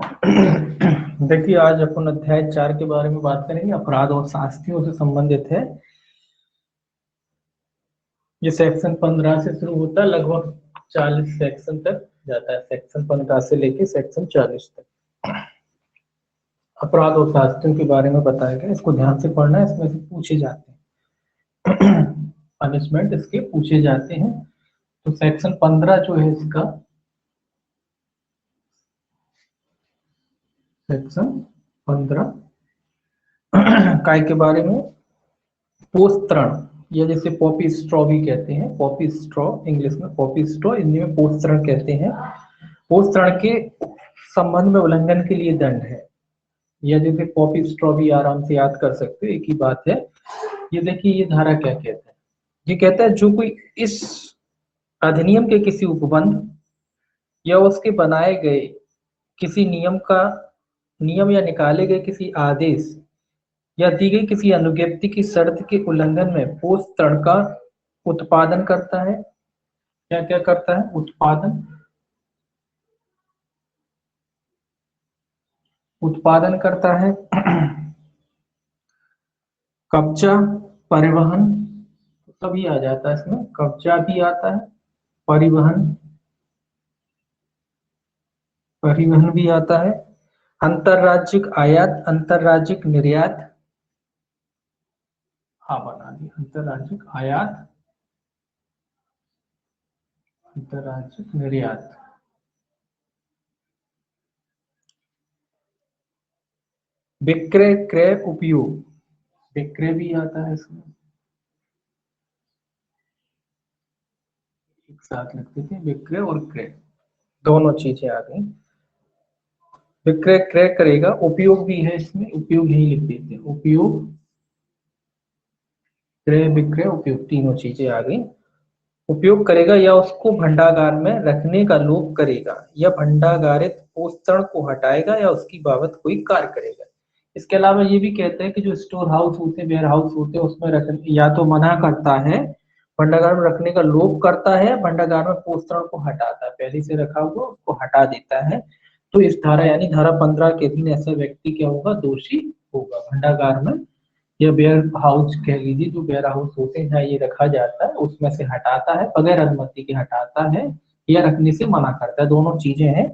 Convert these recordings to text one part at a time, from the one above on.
देखिए आज अपन अध्याय 4 के बारे में बात करेंगे। अपराध और शास्तियों से संबंधित है। ये सेक्शन 15 से शुरू होता है, लगभग 40 सेक्शन तक जाता है। सेक्शन 15 से लेके सेक्शन 40 तक अपराध और शास्तियों के बारे में बताया गया। इसको ध्यान से पढ़ना है, इसमें से पूछे जाते हैं। पनिशमेंट इसके पूछे जाते हैं। तो सेक्शन 15 जो है इसका, सेक्शन 15 काय के बारे में, पोस्तरण, या जैसे पॉपी स्ट्रॉ भी कहते हैं। पॉपी स्ट्रॉ इंग्लिश में, पॉपी स्ट्रॉ हिंदी में पोस्तरण कहते हैं। पोस्तरण के संबंध में उल्लंघन के लिए दंड है। या जैसे पॉपी स्ट्रॉ भी आराम से याद कर सकते हो, एक ही बात है। ये देखिए ये धारा क्या कहता है। ये कहता है जो कोई इस अधिनियम के किसी उपबंध या उसके बनाए गए किसी नियम या निकाले गए किसी आदेश या दी गई किसी अनुज्ञप्ति की शर्त के उल्लंघन में पोस्तरण का उत्पादन करता है। क्या क्या करता है? उत्पादन करता है। कब्जा, परिवहन, सभी आ जाता है इसमें। कब्जा भी आता है, परिवहन परिवहन भी आता है। अंतरराज्यिक आयात, अंतरराज्यिक निर्यात, हाँ बना दी, अंतरराज्यिक आयात, अंतरराज्यिक निर्यात। विक्रय, क्रय, उपयोग, विक्रय भी आता है इसमें। एक साथ लिखते थे, विक्रय और क्रय दोनों चीजें आ गई। विक्रय क्रय करेगा, उपयोग भी है इसमें, उपयोग यही लिख देते हैं। उपयोग, क्रय विक्रय उपयोग तीनों चीजें आ गई। उपयोग करेगा या उसको भंडागार में रखने का लोभ करेगा, या भंडागारित पोषण को हटाएगा या उसकी बाबत कोई कार्य करेगा। इसके अलावा ये भी कहते हैं कि जो स्टोर हाउस होते हैं, वेयर हाउस होते हैं, उसमें रखने या तो मना करता है, भंडागार में रखने का लोभ करता है, भंडागार में पोषण को हटाता है, पहले से रखा हुआ उसको हटा देता है। तो इस धारा यानी धारा 15 के अधीन ऐसा व्यक्ति क्या होगा? दोषी होगा। भंडागार में या वेयर हाउस कह लीजिए, जो वेयर हाउस होते हैं जहाँ ये रखा जाता है उसमें से हटाता है, बगैर अनुमति के हटाता है, या रखने से मना करता है, दोनों चीजें हैं,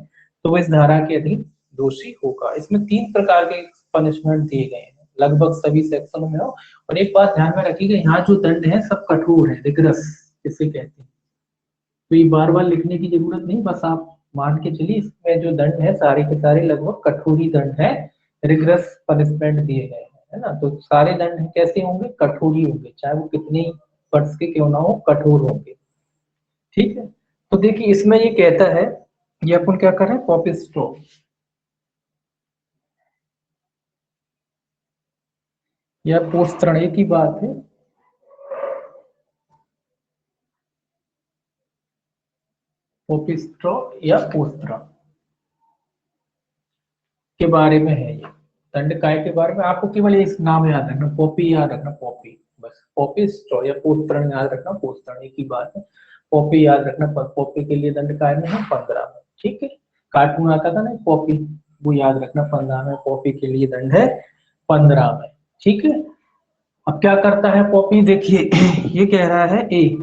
तो वो इस धारा के अधीन दोषी होगा। इसमें 3 प्रकार के पनिशमेंट दिए गए हैं, लगभग सभी सेक्शनों में हो। और एक बात ध्यान में रखिएगा, यहाँ जो दंड है सब कठोर है, रिगरस जिसे कहते हैं। तो ये बार बार लिखने की जरूरत नहीं, बस आप मान के चलिए इसमें जो दंड है सारे के सारे लगभग कठोर ही दंड है, रिग्रेस पनिशमेंट दिए गए हैं, है ना। तो सारे दंड कैसे होंगे? कठोर ही होंगे, चाहे वो कितने ही वर्ष के क्यों ना हो, कठोर होंगे। ठीक है, तो देखिए इसमें ये कहता है, ये अपन क्या कर रहे हैं, कॉपी स्ट्रो या पोस्तरण, एक ही बात है। कॉपी स्ट्रो या पोस्तरण के बारे में है ये। दंड काय के बारे में आपको केवल इस नाम याद रखना, पॉपी याद रखना, पॉपी, बस पॉपी स्ट्रॉ या पोस्तरण याद रखना, पोस्तरण एक ही बात है। पॉपी याद रखना, पॉपी के लिए दंड काय में है? 15 में। ठीक है, कार्टून आता था ना पॉपी, वो याद रखना 15 में, पॉपी के लिए दंड है 15 में। ठीक है, अब क्या करता है पॉपी, देखिए ये कह रहा है ए,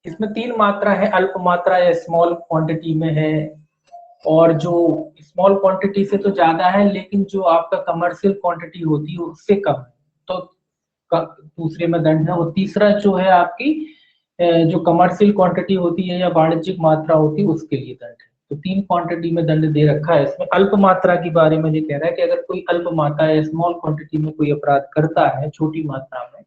इसमें 3 मात्रा है, अल्प मात्रा या स्मॉल क्वांटिटी में है, और जो स्मॉल क्वांटिटी से तो ज्यादा है, लेकिन जो आपका कमर्शियल क्वांटिटी होती है उससे कम है, तो दूसरे में दंड है। और तीसरा जो है आपकी जो कमर्शियल क्वांटिटी होती है या वाणिज्यिक मात्रा होती है उसके लिए दंड है। तो 3 क्वांटिटी में दंड दे रखा है। इसमें अल्प मात्रा के बारे में ये कह रहा है कि अगर कोई अल्प मात्रा या स्मॉल क्वांटिटी में कोई अपराध करता है, छोटी मात्रा में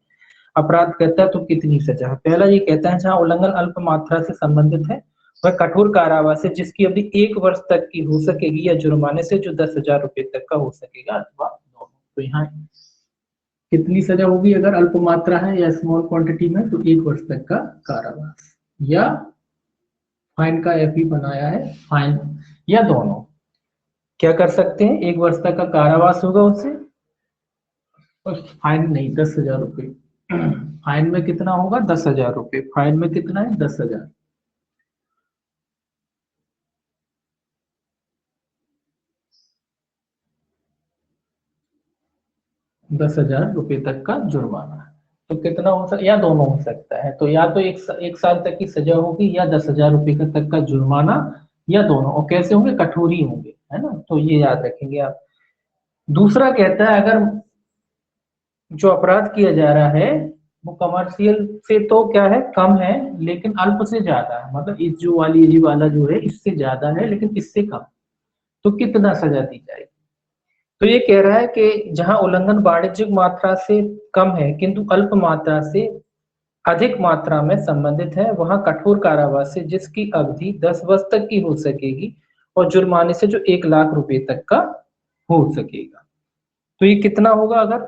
अपराध करता है, तो कितनी सजा है। पहला ये कहता है जहाँ उल्लंघन अल्प मात्रा से संबंधित है वह कठोर कारावास है जिसकी अवधि 1 वर्ष तक की हो सकेगी, या जुर्माने से जो 10,000 रुपए तक का हो सकेगा, अथवा दोनों। तो यहाँ कितनी सजा होगी अगर अल्प मात्रा है या स्मॉल क्वांटिटी में? तो 1 वर्ष तक का कारावास, या फाइन का एफ बनाया है, फाइन, या दोनों। क्या कर सकते हैं? 1 वर्ष तक का कारावास होगा उससे, और फाइन नहीं, 10,000 रुपये। फाइन में कितना होगा? 10,000 रुपये। फाइन में कितना है? 10,000। 10,000 रुपये तक का जुर्माना। तो कितना हो सकता, या दोनों हो सकता है, तो या तो एक साल तक की सजा होगी या 10,000 रुपये तक का जुर्माना, या दोनों। और कैसे होंगे, कठोर ही होंगे, है ना, तो ये याद रखेंगे आप। दूसरा कहता है अगर जो अपराध किया जा रहा है वो कमर्शियल से तो क्या है, कम है, लेकिन अल्प से ज्यादा है, मतलब इस जो वाली ये वाला जो है इससे ज्यादा है लेकिन इससे कम, तो कितना सजा दी जाएगी। तो ये कह रहा है कि जहां उल्लंघन वाणिज्यिक मात्रा से कम है किंतु अल्प मात्रा से अधिक मात्रा में संबंधित है, वहां कठोर कारावास से जिसकी अवधि 10 वर्ष तक की हो सकेगी और जुर्माने से जो 1 लाख रुपए तक का हो सकेगा। तो ये कितना होगा, अगर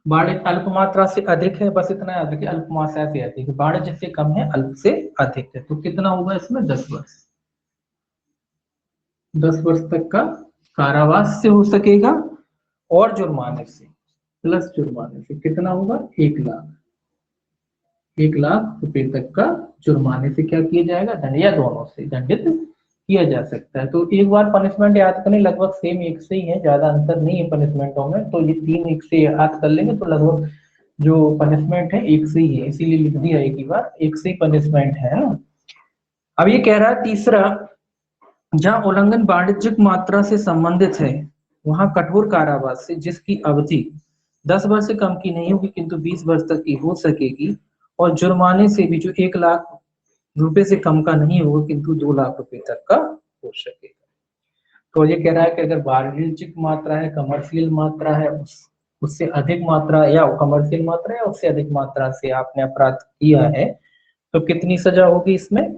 वाणिज्य अल्प मात्रा से अधिक है, बस इतना याद रखिए, अल्प मात्रा से अधिक है, वाणिज्य से कम है, अल्प से अधिक है, तो कितना होगा इसमें, 10 वर्ष। 10 वर्ष तक का कारावास से हो सकेगा और जुर्माने से, प्लस जुर्माने से कितना होगा, 1 लाख। 1 लाख रुपए तक का जुर्माने से क्या किया जाएगा, दंड, या दोनों से दंडित किया जा सकता है। तो एक बार पनिशमेंट याद करने, लगभग सेम एक से ही है, ज्यादा अंतर नहीं है पनिशमेंटों में, तो ये तीन एक से याद कर लेंगे तो लगभग जो पनिशमेंट है एक से ही है, इसीलिए लिख दिया एक ही बार, एक से ही पनिशमेंट है ना। अब ये कह रहा है तीसरा, जहां उल्लंघन वाणिज्यिक मात्रा से संबंधित है वहां कठोर कारावास से जिसकी अवधि 10 वर्ष से कम की नहीं होगी किंतु 20 वर्ष तक की हो सकेगी और जुर्माने से भी जो 1 लाख रुपए से कम का नहीं होगा किंतु 2 लाख रुपए तक का हो सकेगा। तो ये कह रहा है कि अगर वाणिज्यिक मात्रा है, कमर्शियल मात्रा है, उससे अधिक मात्रा, या कमर्शियल मात्रा या उससे अधिक मात्रा से आपने अपराध किया है तो कितनी सजा होगी इसमें,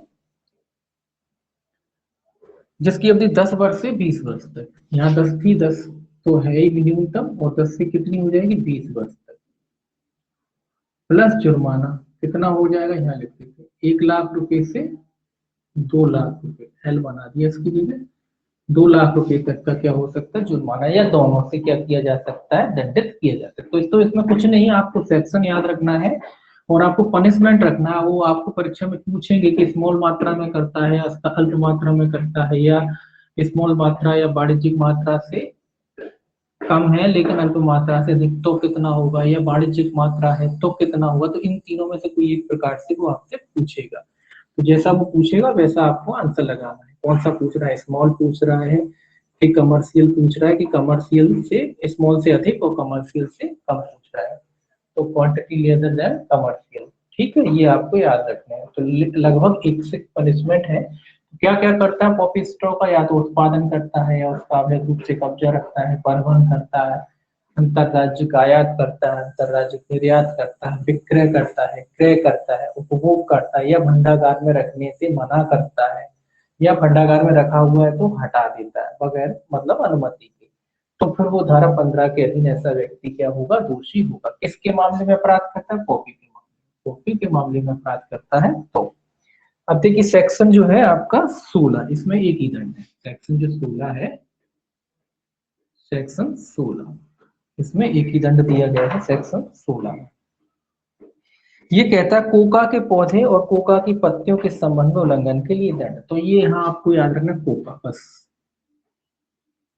जिसकी अवधि 10 वर्ष से 20 वर्ष तक, यहाँ 10 थी, 10 तो है ही न्यूनतम, और 10 से कितनी हो जाएगी, 20 वर्ष तक, प्लस जुर्माना कितना हो जाएगा, यहाँ लिख देते 1 लाख रुपए से 2 लाख रुपए, एल बना दिया इसकी जगह, 2 लाख रुपए तक का क्या हो सकता है जुर्माना, या दोनों से क्या किया जा सकता है, दंडित किया जा सकता है। तो इसमें कुछ नहीं, आपको सेक्शन याद रखना है और आपको पनिशमेंट रखना है। वो आपको परीक्षा में पूछेंगे कि स्मॉल मात्रा में करता है या अल्प मात्रा में करता है, या स्मॉल मात्रा या वाणिज्यिक मात्रा से कम है लेकिन अल्प मात्रा से अधिक तो कितना होगा, या वाणिज्यिक मात्रा है तो कितना होगा। तो इन तीनों में से कोई एक प्रकार से वो आपसे पूछेगा, तो जैसा वो पूछेगा वैसा आपको आंसर लगाना है। कौन सा पूछ रहा है, स्मॉल पूछ रहा है कि कमर्शियल पूछ रहा है, कि कमर्शियल से स्मॉल से अधिक और कमर्शियल से कम पूछ रहा है, तो क्वांटिटी लेदर देन कमर्शियल। ठीक है, ये आपको याद रखना है। तो लगभग एक से पनिशमेंट है। क्या क्या करता है पॉपी स्ट्रॉ का, या तो उत्पादन करता है, या उसका अवैध रूप से कब्जा रखता है, परिवहन करता है, अंतरराज्यिक आयात करता है, अंतरराज्यिक निर्यात करता है, विक्रय करता है, क्रय करता है, उपभोग करता है, या भंडागार में रखने से मना करता है, या भंडागार में रखा हुआ है तो हटा देता है बगैर मतलब अनुमति के, तो फिर वो धारा 15 के अधीन ऐसा व्यक्ति क्या होगा, दोषी होगा। किसके मामले में अपराध करता है, कॉपी के मामले, कॉपी के मामले में अपराध करता है। तो अब देखिए सेक्शन जो है आपका 16, इसमें एक ही दंड है, सेक्शन जो 16 है, सेक्शन 16, इसमें एक ही दंड दिया गया है सेक्शन 16 में। ये कहता है कोका के पौधे और कोका की पत्तियों के संबंध में उल्लंघन के लिए दंड। तो ये यहाँ आपको याद रखना कोका, बस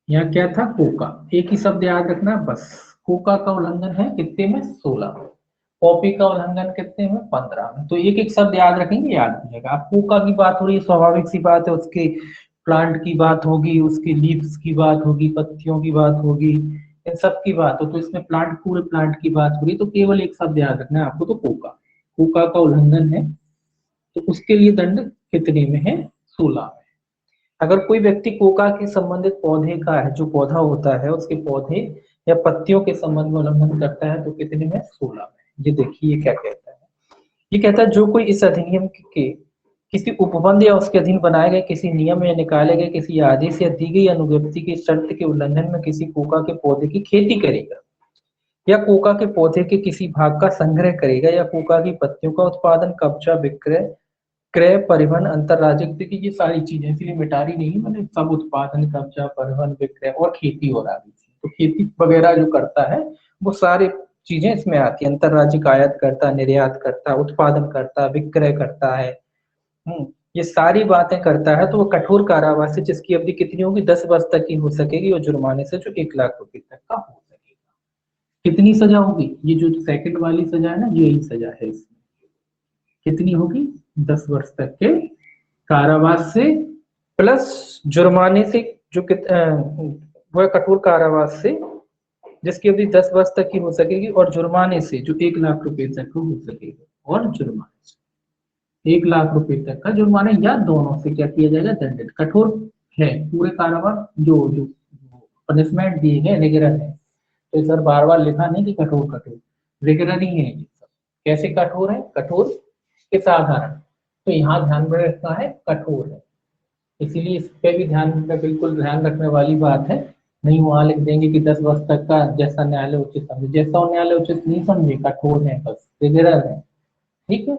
यहाँ क्या था, कोका, एक ही शब्द याद रखना बस। कोका का उल्लंघन है कितने में, 16 में। कॉपी का उल्लंघन कितने में, 15 में। तो एक एक शब्द याद रखेंगे, याद हो जाएगा। आप कोका की बात हो रही है, स्वाभाविक सी बात है, उसके प्लांट की बात होगी, उसके लीव्स की बात होगी, पत्तियों की बात होगी, इन सब की बात हो, तो इसमें प्लांट, पूरे प्लांट की बात हो रही, तो केवल एक शब्द याद रखना है आपको, तो कोका, कोका का उल्लंघन है तो उसके लिए दंड कितने में है, 16 में। अगर कोई व्यक्ति कोका के संबंधित पौधे का है, जो पौधा होता है उसके पौधे या पत्तियों के संबंध में उल्लंघन करता है तो कितने में, 16 में। ये देखिए ये क्या कहता है, ये कहता है जो कोई इस अधिनियम के किसी उपबंध या उसके अधीन बनाए गए किसी नियम या निकाले गए किसी आदेश या दी गई अनुज्ञप्ति की शर्त के उल्लंघन में किसी कोका के पौधे की खेती करेगा, या कोका के पौधे के किसी भाग का संग्रह करेगा, या कोका की पत्तियों का उत्पादन, कब्जा, विक्रय, क्रय, परिवहन, अंतरराज्यिक, देखिए ये सारी चीजें इसलिए मिटा रही नहीं, मतलब सब उत्पादन, कब्जा, परिवहन, विक्रय और खेती और आदि। तो खेती वगैरह जो करता है वो सारी चीजें इसमें आती है, अंतरराज्यिक आयात करता, निर्यात करता, उत्पादन करता, विक्रय करता है, ये सारी बातें करता है, तो वो कठोर कारावास से जिसकी अवधि कितनी होगी, 10 वर्ष तक की हो सकेगी और जुर्माने से जो 1 लाख रुपए तक का हो सकेगा। कितनी सजा होगी, ये जो सेकंड वाली सजा है ना, यही सजा है इसमें, कितनी होगी, 10 वर्ष तक के कारावास से प्लस जुर्माने से, जो वह कठोर कारावास से जिसकी अवधि 10 वर्ष तक की हो सकेगी, और जुर्माने से जो 1 लाख रुपए तक हो सकेगा, और जुर्माने से 1 लाख रुपए तक का जुर्माना, या दोनों से क्या किया जाएगा, दंडित। कठोर है पूरे कारावास, जो जो पनिशमेंट दिए गए रेगुलर है, तो सर बार बार लिखा नहीं कि कठोर कठोर, रेगुलर ही है ये सब। कैसे कठोर है, कठोर के साधारण, तो यहाँ ध्यान में रखना है कठोर है, इसीलिए इस पे भी ध्यान में बिल्कुल ध्यान रखने वाली बात है। नहीं वहां लिख देंगे कि 10 वर्ष तक का, जैसा न्यायालय उचित समझे, जैसा न्यायालय उचित नहीं समझे, कठोर है बस, रेगुलर है, ठीक है।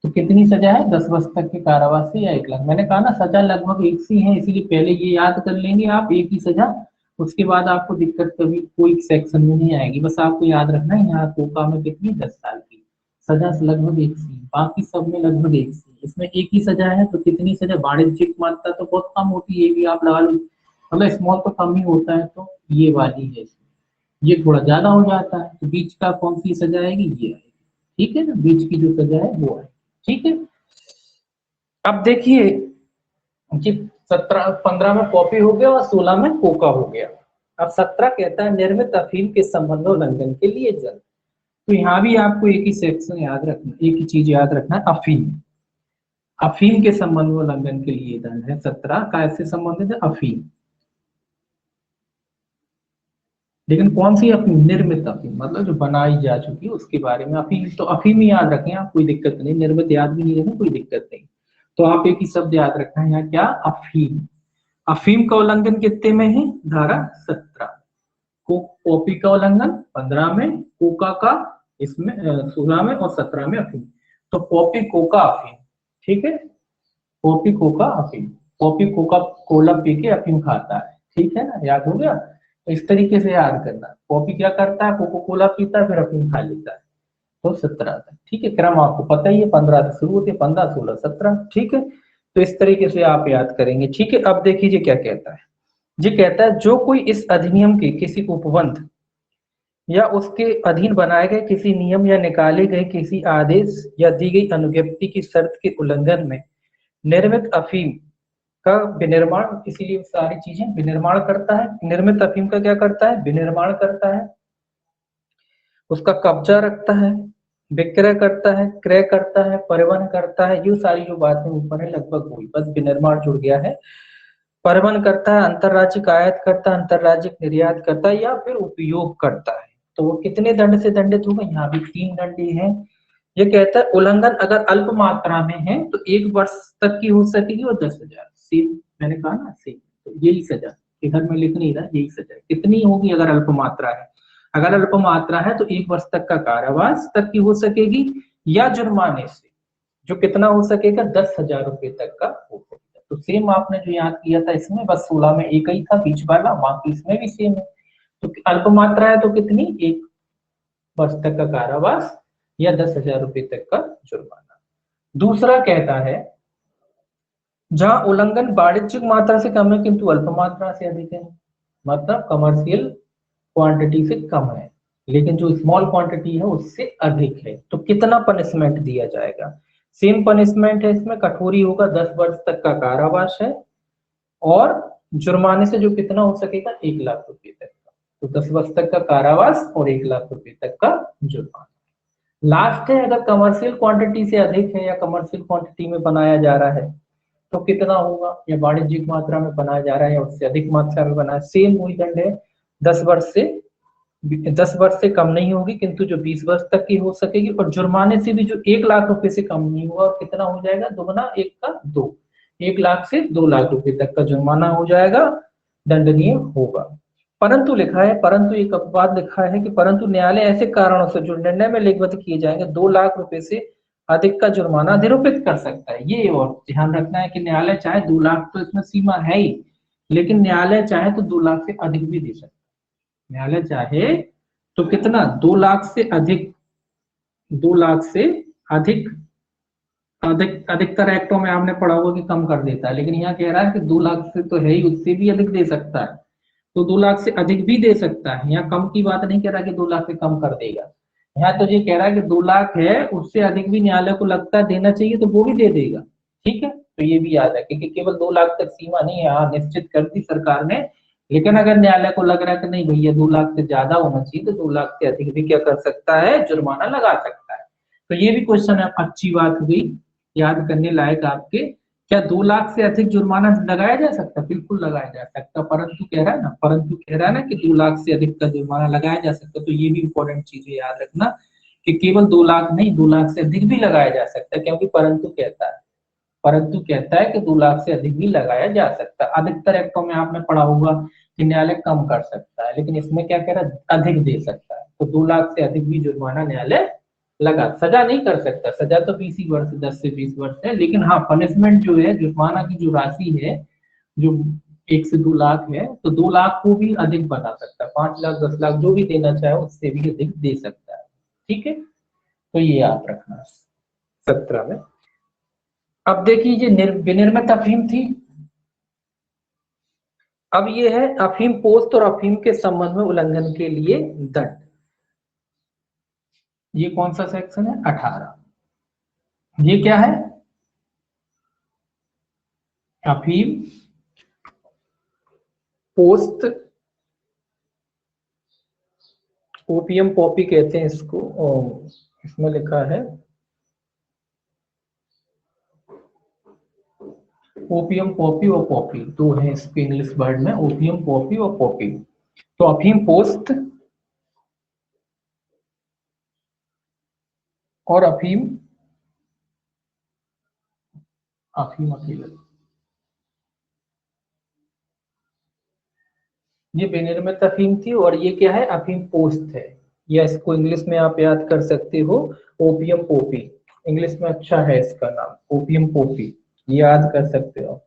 तो कितनी सजा है, 10 वर्ष तक के कारावास से या 1 लाख। मैंने कहा ना सजा लगभग एक सी है, इसीलिए पहले ये याद कर लेंगे आप, एक ही सजा, उसके बाद आपको दिक्कत कभी कोई सेक्शन में नहीं आएगी। बस आपको याद रखना है यहाँ कोका में कितनी, 10 साल की सजा लगभग एक सी, बाकी सब में लगभग एक सी, इसमें एक ही सजा है। तो कितनी सजा, वाणिज्यिक मात्रा तो बहुत कम होती है, ये भी आप लगा लो, मतलब स्मॉल तो कम ही होता है, तो ये वाली है, ये थोड़ा ज्यादा हो जाता है, तो बीच का कौन सी सजा आएगी, ये आएगी, ठीक है ना, बीच की जो सजा है वो है, ठीक है। अब देखिए कि 15 में कॉपी हो गया और 16 में कोका हो गया। अब 17 कहता है निर्मित अफीम के संबंधोल्लंघन के लिए जल। तो यहाँ भी आपको एक ही सेक्शन याद रखना, एक ही चीज याद रखना, अफीम, अफीम के संबंधोल्लंघन के लिए दंड है 17 का, ऐसे संबंधित है अफीम, लेकिन कौन सी अफीम, निर्मित अफीम, मतलब जो बनाई जा चुकी है उसके बारे में अफीम, तो अफीम ही याद रखें आप, कोई दिक्कत नहीं, निर्मित याद भी नहीं रखें कोई दिक्कत नहीं। तो आप एक ही शब्द याद रखना है यहाँ, क्या, अफीम। अफीम का उल्लंघन कितने में है, धारा 17, कॉपी का उल्लंघन 15 में, कोका का इसमें 16 में, और 17 में अफीम। तो कॉपी कोका अफीम, ठीक है, कॉपी कोका अफीम, कॉपी कोका कोला पी के अफीम खाता है, ठीक है ना, याद हो गया। तो इस तरीके से याद करना, कॉपी क्या करता है, कोको कोला पीता है फिर अफीम खा लेता है, तो 17 तक, ठीक है। क्रम आपको पता ही है, 15 से शुरू होती है, 15 16 17, ठीक है। तो इस तरीके से आप याद करेंगे, ठीक है। अब देखिए क्या कहता है, ये कहता है जो कोई इस अधिनियम के किसी उपबंध या उसके अधीन बनाए गए किसी नियम या निकाले गए किसी आदेश या दी गई अनुज्ञप्ति की शर्त के उल्लंघन में निर्मित अफीम का विनिर्माण, इसीलिए सारी चीजें विनिर्माण करता है, निर्मित अफीम का क्या करता है, विनिर्माण करता है, उसका कब्जा रखता है, विक्रय करता है, क्रय करता है, परिवहन करता है, ये सारी जो बातें ऊपर है लगभग हुई, बस विनिर्माण जुड़ गया है। परिवहन करता है, अंतरराज्यिक आयात करता है, अंतरराज्यिक निर्यात करता है, या फिर उपयोग करता है। तो वो कितने दंड से दंडित होगा, यहाँ भी 3 दंड है। ये कहता है उल्लंघन अगर अल्प मात्रा में है तो 1 वर्ष तक की हो सकेगी और 10,000, सेम मैंने कहा ना, सेम, तो यही सजा, इधर में लिख नहीं रहा, यही सजा कितनी होगी अगर अल्प मात्रा है, अगर अल्प मात्रा है तो 1 वर्ष तक का कारावास तक की हो सकेगी, या जुर्माने से जो कितना हो सकेगा, 10,000 रुपए तक का हो सकेगा। तो सेम आपने जो याद किया था इसमें, बस 16 में एक ही था बीच वाला, बाकी इसमें भी सेम है। तो अल्प मात्रा है तो कितनी, 1 वर्ष तक का कारावास या 10,000 रुपए तक का जुर्माना। दूसरा कहता है जहां उल्लंघन वाणिज्यिक मात्रा से कम है किंतु अल्प मात्रा से अधिक है, मतलब कमर्शियल क्वांटिटी से कम है लेकिन जो स्मॉल क्वांटिटी है उससे अधिक है, तो कितना पनिशमेंट दिया जाएगा, सेम पनिशमेंट है इसमें, कठोरी होगा, 10 वर्ष तक का कारावास है, और जुर्माने से जो कितना हो सकेगा, 1 लाख रुपए तक का। तो 10 वर्ष तक का कारावास और 1 लाख रुपए तक का जुर्माना। लास्ट है अगर कमर्शियल क्वांटिटी से अधिक है या कमर्शियल क्वांटिटी में बनाया जा रहा है तो कितना होगा, या वाणिज्यिक मात्रा में बनाया जा रहा है या उससे अधिक मात्रा में बनाया, सेम वही दंड है, 10 वर्ष से 10 वर्ष से कम नहीं होगी किंतु जो 20 वर्ष तक की हो सकेगी, और जुर्माने से भी जो 1 लाख रुपए से कम नहीं होगा, और कितना हो जाएगा, दोगुना 1 का 2, 1 लाख से 2 लाख रुपए तक का जुर्माना हो जाएगा, दंडनीय होगा। परंतु लिखा है, परंतु एक अपवाद लिखा है कि परंतु न्यायालय ऐसे कारणों से जो निर्णय में लिखित किए जाएंगे 2 लाख रुपए से अधिक का जुर्माना निरूपित कर सकता है। ये और ध्यान रखना है कि न्यायालय चाहे 2 लाख, तो इसमें सीमा है ही, लेकिन न्यायालय चाहे तो 2 लाख से अधिक भी दे सकता है। न्यायालय चाहे तो कितना, 2 लाख से अधिक, 2 लाख से अधिक, अधिकतर एक्टों में आपने पढ़ा होगा कि कम कर देता है, लेकिन यहाँ कह रहा है कि 2 लाख से तो है ही, उससे भी अधिक दे सकता है। तो 2 लाख से अधिक भी दे सकता है। यहाँ कम की बात नहीं कह रहा कि 2 लाख से कम कर देगा, यहाँ तो ये कह रहा है कि 2 लाख है, उससे अधिक भी न्यायालय को लगता है देना चाहिए तो वो भी दे देगा। ठीक है, तो ये भी याद है क्योंकि केवल 2 लाख तक सीमा नहीं है, हाँ निश्चित कर दी सरकार ने, लेकिन अगर न्यायालय को लग रहा है कि नहीं भैया 2 लाख से ज्यादा होना चाहिए तो 2 लाख से अधिक भी क्या कर सकता है, जुर्माना लगा सकता है। तो ये भी क्वेश्चन है, अच्छी बात हुई, याद करने लायक आपके। क्या 2 लाख से अधिक जुर्माना लगाया जा सकता है? बिल्कुल लगाया जा सकता, परंतु कह रहा है ना, परंतु कह रहा है ना कि 2 लाख से अधिक का जुर्माना लगाया जा सकता है। तो ये भी इंपॉर्टेंट चीज है, याद रखना कि केवल 2 लाख नहीं, 2 लाख से अधिक भी लगाया जा सकता है, क्योंकि परंतु कहता है, परंतु कहता है कि 2 लाख से अधिक भी लगाया जा सकता है। अधिकतर एक्टों में आपने पढ़ा होगा कि न्यायालय कम कर सकता है, लेकिन इसमें क्या कह रहा है, अधिक दे सकता है। तो 2 लाख से अधिक भी जुर्माना न्यायालय लगा, सजा नहीं कर सकता, सजा तो 20 ही वर्ष, 10 से 20 वर्ष है, लेकिन हाँ पनिशमेंट जो है, जुर्माना की जो राशि है, जो 1 से 2 लाख है, तो 2 लाख को भी अधिक बना सकता है, 5 लाख 10 लाख जो भी देना चाहे उससे भी अधिक दे सकता है। ठीक है, तो ये याद रखना 17 में। अब देखिए ये विनिर्मित अफीम थी, अब ये है अफीम पोस्त और अफीम के संबंध में उल्लंघन के लिए दंड। ये कौन सा सेक्शन है, 18। ये क्या है, अफीम पोस्त, ओपियम पॉपी कहते हैं इसको, और इसमें लिखा है ओपियम पॉपी और पॉपी, दो है इसके इंग्लिश वर्ड में, ओपियम पॉपी और पॉपी। तो अफीम पोस्त और अफीम, अफीम अकेला, ये विनिर्मित अफीम थी, और ये क्या है, अफीम पोस्त है, या इसको इंग्लिश में आप याद कर सकते हो ओपियम पोपी, इंग्लिश में अच्छा है इसका नाम ओपियम पोपी, याद कर सकते हो।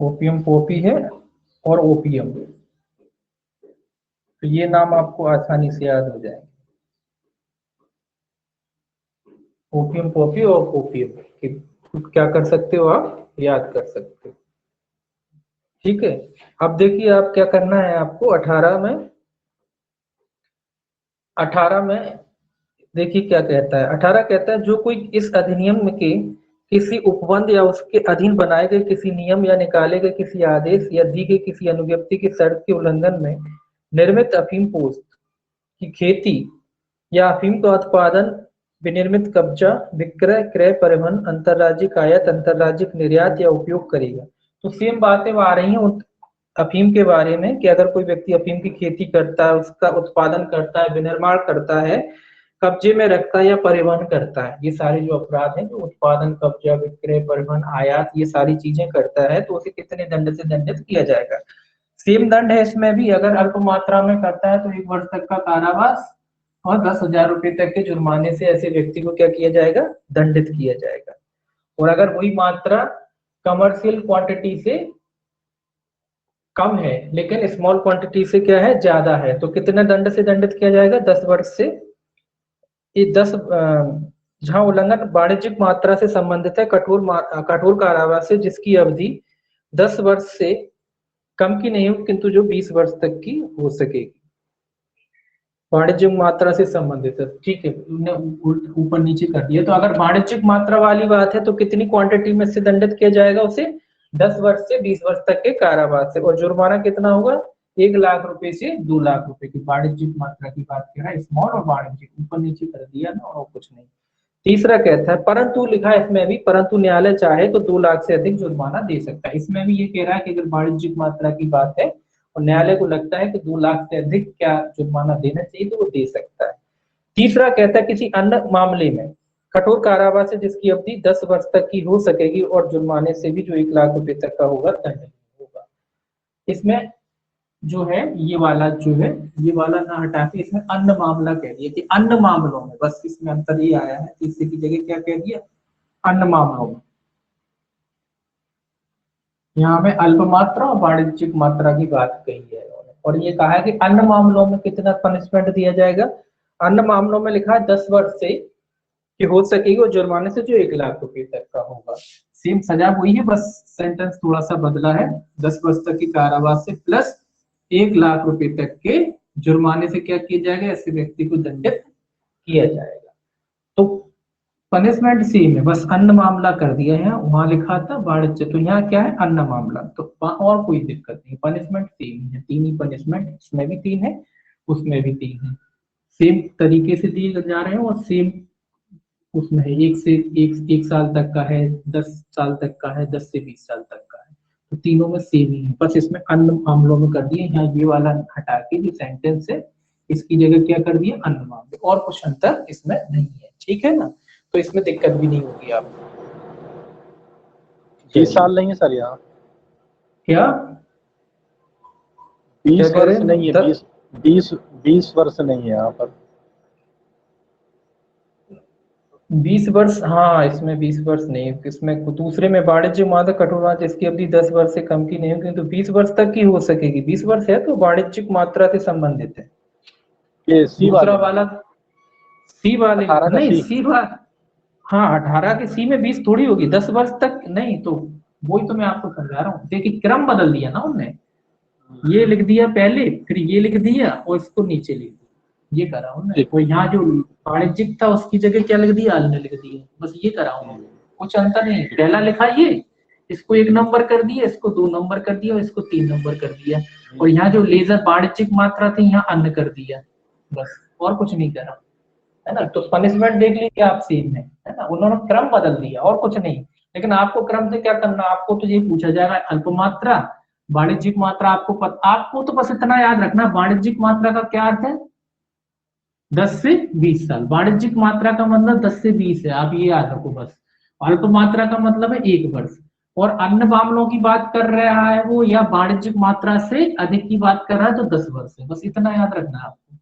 ओपियम पोपी है और ओपियम, तो ये नाम आपको आसानी से याद हो जाएंगे, ओपियम पॉपी और ओपियम, क्या कर सकते हो आप, याद कर सकते हो। ठीक है, अब देखिए आप क्या करना है आपको 18 में देखिए क्या कहता है, 18 कहता है जो कोई इस अधिनियम के किसी उपबंध या उसके अधीन बनाए गए किसी नियम या निकाले गए किसी आदेश या दी गई किसी अनुज्ञप्ति की शर्त के उल्लंघन में निर्मित अफीम पोस्त की खेती या अफीम का उत्पादन, विनिर्मित, कब्जा, विक्रय, क्रय, परिवहन, अंतरराज्यिक आयात, अंतरराज्यिक निर्यात या उपयोग करेगा। तो सेम बातें आ रही हैं अफीम के बारे में कि अगर कोई व्यक्ति अफीम की खेती करता है, उसका उत्पादन करता है, विनिर्माण करता है, कब्जे में रखता है या परिवहन करता है, ये सारे जो अपराध हैं, जो उत्पादन, कब्जा, विक्रय, परिवहन, आयात, ये सारी चीजें करता है, तो उसे कितने दंड से दंडित किया जाएगा। सेम दंड है इसमें भी, अगर अल्प मात्रा में करता है तो 1 वर्ष तक का कारावास और 10,000 रुपए तक के जुर्माने से ऐसे व्यक्ति को क्या किया जाएगा, दंडित किया जाएगा। और अगर वही मात्रा कमर्शियल क्वांटिटी से कम है लेकिन स्मॉल क्वांटिटी से क्या है, ज्यादा है, तो कितने दंड से दंडित किया जाएगा, 10 वर्ष से। ये 10 जहां उल्लंघन वाणिज्यिक मात्रा से संबंधित है, कठोर कारावास से जिसकी अवधि 10 वर्ष से कम की नहीं हो, किंतु जो 20 वर्ष तक की हो सकेगी, वाणिज्यिक मात्रा से संबंधित है। ठीक है, ऊपर नीचे कर दिया। तो अगर वाणिज्यिक मात्रा वाली बात है तो कितनी क्वांटिटी में से दंडित किया जाएगा उसे, 10 वर्ष से 20 वर्ष तक के कारावास से, और जुर्माना कितना होगा, 1 लाख रुपए से 2 लाख रुपए की, वाणिज्यिक मात्रा की बात कर रहा है, स्मॉल और वाणिज्यिक, ऊपर नीचे कर दिया ना, और कुछ नहीं। तीसरा कहता है, परंतु लिखा है इसमें भी, परंतु न्यायालय चाहे तो 2 लाख से अधिक जुर्माना दे सकता है। इसमें भी ये कह रहा है कि अगर वाणिज्यिक मात्रा की बात है और न्यायालय को लगता है कि 2 लाख से अधिक क्या जुर्माना देना चाहिए तो वो दे सकता है। तीसरा कहता है, किसी अन्य मामले में कठोर कारावास है जिसकी अवधि 10 वर्ष तक की हो सकेगी और जुर्माने से भी जो 1 लाख रुपए तक का होगा दंड होगा। इसमें जो है ये वाला जो है, ये वाला ना हटा के इसमें अन्य मामला कह दिया कि अन्य मामलों में, बस इसमें अंतर ये आया है, तीसरे की जगह क्या कह दिया, अन्य मामलों में। यहाँ में अल्प मात्रा और वाणिज्यिक मात्रा की बात कही है इन्होंने, और ये कहा है कि अन्य मामलों में कितना पनिशमेंट दिया जाएगा। अन्य मामलों में लिखा है 10 वर्ष से कि हो सकेगी और जुर्माने से जो 1 लाख रुपए तक का होगा। सेम सजा वही है, बस सेंटेंस थोड़ा सा बदला है। 10 वर्ष तक की कारावास से प्लस 1 लाख रुपए तक के जुर्माने से क्या किया जाएगा, ऐसे व्यक्ति को दंडित किया जाएगा। तो पनिशमेंट सेम है, बस अन्न मामला कर दिया है, वहां लिखा था वाणिज्य, तो यहाँ क्या है अन्न मामला, तो और कोई दिक्कत नहीं, पनिशमेंट सेम है, 3 ही पनिशमेंट, इसमें भी 3 है उसमें भी 3 है, सेम तरीके से दिए जा रहे हैं और सेम उसमें है, 1 साल तक का है, 10 साल तक का है, 10 से 20 साल तक का है, तो तीनों में सेम ही है, बस इसमें अन्य मामलों में कर दिए, यहाँ ये वाला हटा के जो सेंटेंस है इसकी जगह क्या कर दिया अन्य मामले, और कुछ अंतर इसमें नहीं है, ठीक है ना, तो इसमें दिक्कत भी नहीं होगी आपको। 20 साल नहीं है सर यहाँ, क्या 20 वर्ष नहीं है, 20 वर्ष नहीं है यहाँ पर, 20 वर्ष, हाँ इसमें 20 वर्ष नहीं, इसमें दूसरे में वाणिज्य मादक कठोर इसकी अवधि 10 वर्ष से कम की नहीं होगी, तो 20 वर्ष तक की हो सकेगी, 20 वर्ष है तो वाणिज्यिक मात्रा से संबंधित है। ये सी दूसरा वाला सी वाले नहीं, सी वाला हाँ 18 के सी में 20 थोड़ी होगी, 10 वर्ष तक नहीं, तो वही तो मैं आपको समझा रहा हूँ, देखिए क्रम बदल दिया ना उनने, ये लिख दिया पहले फिर ये लिख दिया और इसको नीचे लिख दिया, ये करा हूँ मैं, वो यहाँ जो वाणिज्यिक था उसकी जगह क्या लिख दिया अन्य लिख दिया, बस ये करा हूँ, कुछ अंतर नहीं, पहला लिखा ये, इसको 1 नंबर कर दिया, इसको 2 नंबर कर दिया और इसको 3 नंबर कर दिया, और यहाँ जो लेजर वाणिज्यिक मात्रा थी यहाँ अन्य कर दिया, बस और कुछ नहीं करा, है ना, तो पनिशमेंट देख लीजिए आप सेम है ना, उन्होंने क्रम बदल दिया और कुछ नहीं, लेकिन आपको क्रम से क्या करना, आपको तो ये पूछा जाएगा अल्पमात्रा वाणिज्यिक मात्रा, आपको तो बस इतना याद रखना, वाणिज्यिक मात्रा का क्या अर्थ है 10 से 20 साल, वाणिज्यिक मात्रा का मतलब 10 से 20 है, आप ये याद रखो बस, अल्प मात्रा का मतलब है 1 वर्ष, और अन्य मामलों की बात कर रहा है वो, या वाणिज्यिक मात्रा से अधिक की बात कर रहा है तो 10 वर्ष है, बस इतना याद रखना आपको,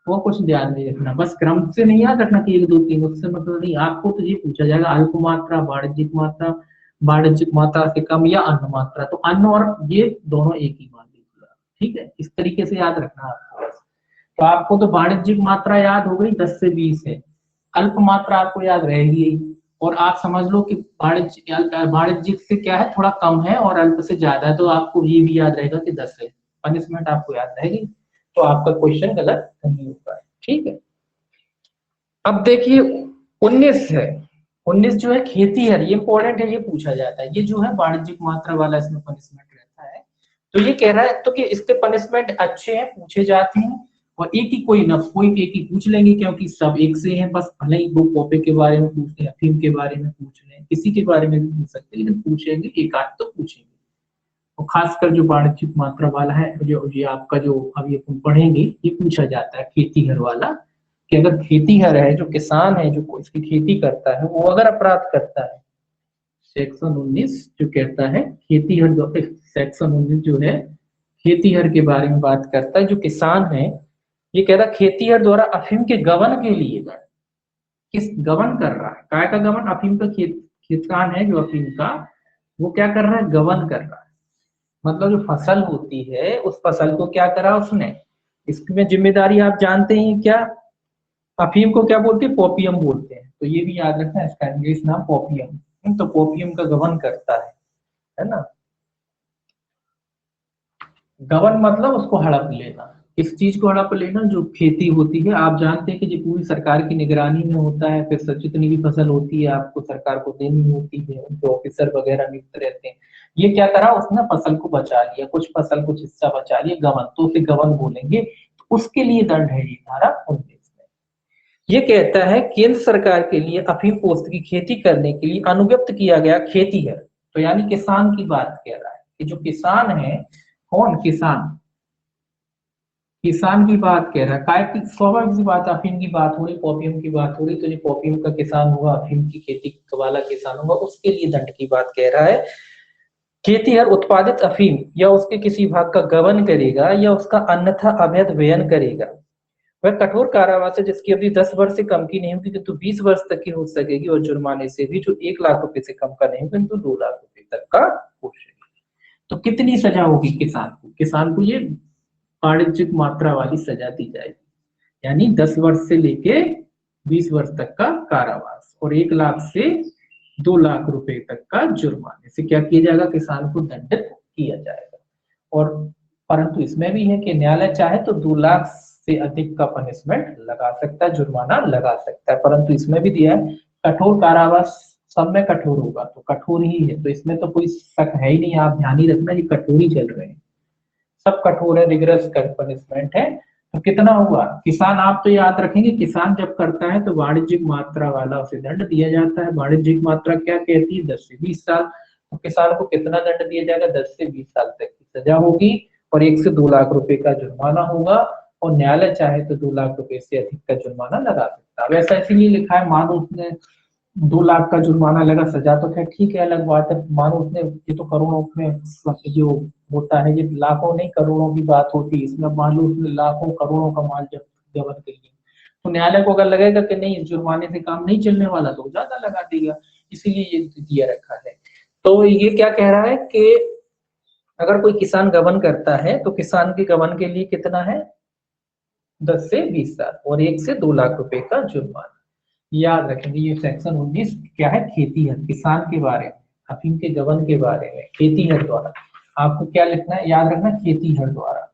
वो कुछ ध्यान नहीं रखना, बस क्रम से नहीं याद रखना कि 1 2 3, उससे मतलब नहीं, आपको तो ये पूछा जाएगा अल्प मात्रा वाणिज्यिक मात्रा, वाणिज्यिक मात्रा से कम या अन्य मात्रा, तो अन्य और ये दोनों एक ही मान लीजिए, ठीक है, इस तरीके से याद रखना आपको, तो आपको तो वाणिज्यिक मात्रा याद हो गई 10 से 20 है, अल्प मात्रा आपको याद रहेगी, और आप समझ लो कि वाणिज्यिक से क्या है थोड़ा कम है और अल्प से ज्यादा है, तो आपको ये भी याद रहेगा कि 10 है, पनिशमेंट आपको याद रहेगी, तो आपका क्वेश्चन गलत नहीं होगा, ठीक है। अब देखिए 19 है, 19 जो है खेती है, ये इंपॉर्टेंट है, ये पूछा जाता है, ये जो है वाणिज्यिक मात्रा वाला इसमें पनिशमेंट रहता है, तो ये कह रहा है तो कि इसके पनिशमेंट अच्छे हैं, पूछे जाते हैं, और एक ही कोई ना कोई एक ही पूछ लेंगे क्योंकि सब एक से हैं, बस भले ही वो कॉपी के बारे में पूछ लें, अफीम के बारे में पूछ लें, किसी के बारे में भी पूछ सकते हैं, लेकिन पूछेंगे एक आध तो पूछेंगे, और खासकर जो वाणिज्यिक मात्रा वाला है, जो ये आपका जो अभी अपन पढ़ेंगे ये पूछा जाता है खेतीहर वाला, कि अगर खेतीहर है जो किसान है जो इसकी खेती करता है, वो अगर अपराध करता है, सेक्शन 19 जो कहता है खेतीहर, जो सेक्शन 19 जो है खेतीहर के बारे में बात करता है, जो किसान है ये कह रहा खेतीहर द्वारा अफीम के गबन के लिए, किस गबन कर रहा है, काय का गबन, अफीम का किसान है जो अफीम का, वो क्या कर रहा है गबन कर रहा है, मतलब जो फसल होती है उस फसल को क्या करा उसने, इसमें जिम्मेदारी आप जानते हैं क्या, अफीम को क्या बोलते हैं पोपियम बोलते हैं, तो ये भी याद रखना है, इसका इंग्लिश नाम पोपियम, तो पोपियम का गबन करता है ना, गबन मतलब उसको हड़प लेना, इस चीज को हड़प लेना जो खेती होती है, आप जानते हैं कि जो पूरी सरकार की निगरानी में होता है, फिर जितनी भी फसल होती है आपको सरकार को देनी होती है, उनके ऑफिसर वगैरह नियुक्त रहते हैं, ये क्या करा उसने फसल को बचा लिया, कुछ फसल कुछ हिस्सा बचा लिया, गबन, तो उसे गबन बोलेंगे, उसके लिए दंड है ये धारा 19 में, ये कहता है केंद्र सरकार के लिए अफीम पोस्त की खेती करने के लिए अनुव्यक्त किया गया खेतीहर, तो यानी किसान की बात कह रहा है कि जो किसान है, कौन किसान, किसान की बात कह रहा है, काय की स्वाभाविक सी बात, अफीम की बात हो रही, पोपियम की बात हो रही, तो जो पोपियम का किसान होगा, अफीम की खेती वाला किसान होगा, उसके लिए दंड की बात कह रहा है, खेतीहर उत्पादित अफीम या उसके किसी भाग का गबन करेगा या उसका अन्यथा अवैध व्ययन करेगा, वह कठोर कारावास है जिसकी अवधि 10 वर्ष से कम की नहीं होगी किंतु 20 वर्ष तक की हो सकेगी, और जुर्माने से भी जो 1 लाख रुपए से कम का नहीं होगा किंतु 2 लाख रुपए तक का हो सकेगा। तो कितनी सजा होगी किसान को ये वाणिज्यिक मात्रा वाली सजा दी जाएगी, यानी 10 वर्ष से लेके 20 वर्ष तक का कारावास और 1 लाख से 2 लाख रुपए तक का जुर्माने से क्या किया जाएगा, किसान को दंडित किया जाएगा। और परंतु इसमें भी है कि न्यायालय चाहे तो 2 लाख से अधिक का पनिशमेंट लगा सकता है, जुर्माना लगा सकता है, परंतु इसमें भी दिया है कठोर कारावास सब में कठोर होगा, तो कठोर ही है, तो इसमें तो कोई शक है ही नहीं। आप ध्यान ही रखना, ये कठोर ही चल रहे हैं, सब कठोर है, रिगरस पनिशमेंट है। तो कितना हुआ, किसान आप तो याद रखेंगे, किसान जब करता है तो वाणिज्यिक मात्रा वाला उसे दंड दिया जाता है। वाणिज्यिक मात्रा क्या कहती है, 10 से 20 साल। तो किसान को कितना दंड दिया जाएगा, 10 से 20 साल तक की सजा होगी और 1 से 2 लाख रुपए का जुर्माना होगा, और न्यायालय चाहे तो 2 लाख रुपए से अधिक का जुर्माना लगा सकता है। वैसा इसीलिए लिखा है, मानो उसने 2 लाख का जुर्माना लगा, सजा तो खैर ठीक है, अलग बात है, मानो उसने, ये तो करोड़ों में जो होता है, ये लाखों नहीं करोड़ों की बात होती है, इसमें मान लो उसने लाखों करोड़ों का माल जब जब्त कर लिया, तो न्यायालय को अगर लगेगा कि नहीं इस जुर्माने से काम नहीं चलने वाला तो ज्यादा लगा देगा, इसीलिए ये दिया रखा है। तो ये क्या कह रहा है कि अगर कोई किसान गबन करता है तो किसान के गबन के लिए कितना है, 10 से 20 साल और 1 से 2 लाख रुपए का जुर्माना। याद रखेंगे ये सेक्शन 19 क्या है, खेती है, किसान के बारे में, अफीम के गबन के बारे में, खेती है द्वारा। आपको क्या लिखना है, याद रखना, खेती है द्वारा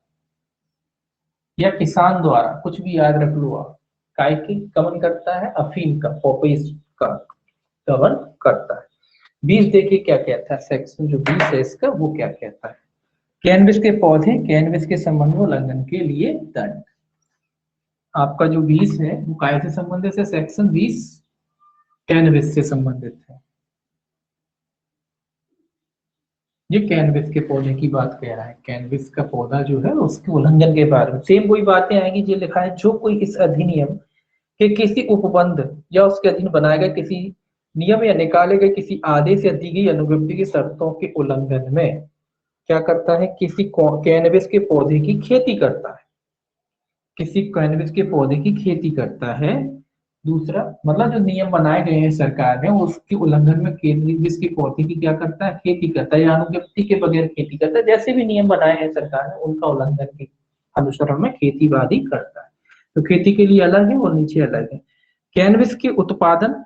या किसान द्वारा, कुछ भी याद रख लो आप। काय की गबन करता है, अफीम का, पॉपीज का गबन करता है। 20 देखिए क्या कहता है, सेक्शन जो 20 है इसका, वो क्या कहता है, कैनबिस के पौधे, कैनबिस के संबंध में उल्लंघन के लिए दंड। आपका जो 20 है वो काय से संबंधित है, सेक्शन 20 कैनबिस से संबंधित है। ये कैनबिस के पौधे की बात कह रहा है, कैनबिस का पौधा जो है उसके उल्लंघन के बारे में सेम वही बातें आएंगी जो लिखा है, जो कोई इस अधिनियम के किसी उपबंध या उसके अधीन बनाए गए किसी नियम या निकाले गए किसी आदेश या दी गई अनुज्ञप्ति की शर्तों के उल्लंघन में क्या करता है, किसी कैनबिस के पौधे की खेती करता है, किसी कैनबिस के पौधे की खेती करता है। दूसरा मतलब जो नियम बनाए गए हैं सरकार ने उसके उल्लंघन में कैनबिस के पौधे की क्या करता है, खेती करता है, या अनुज्ञप्ति के बगैर खेती करता है, जैसे भी नियम बनाए हैं सरकार ने उनका उल्लंघन के अनुसरण में खेतीबाड़ी करता है। तो खेती के लिए अलग है और नीचे अलग है। कैनबिस के उत्पादन,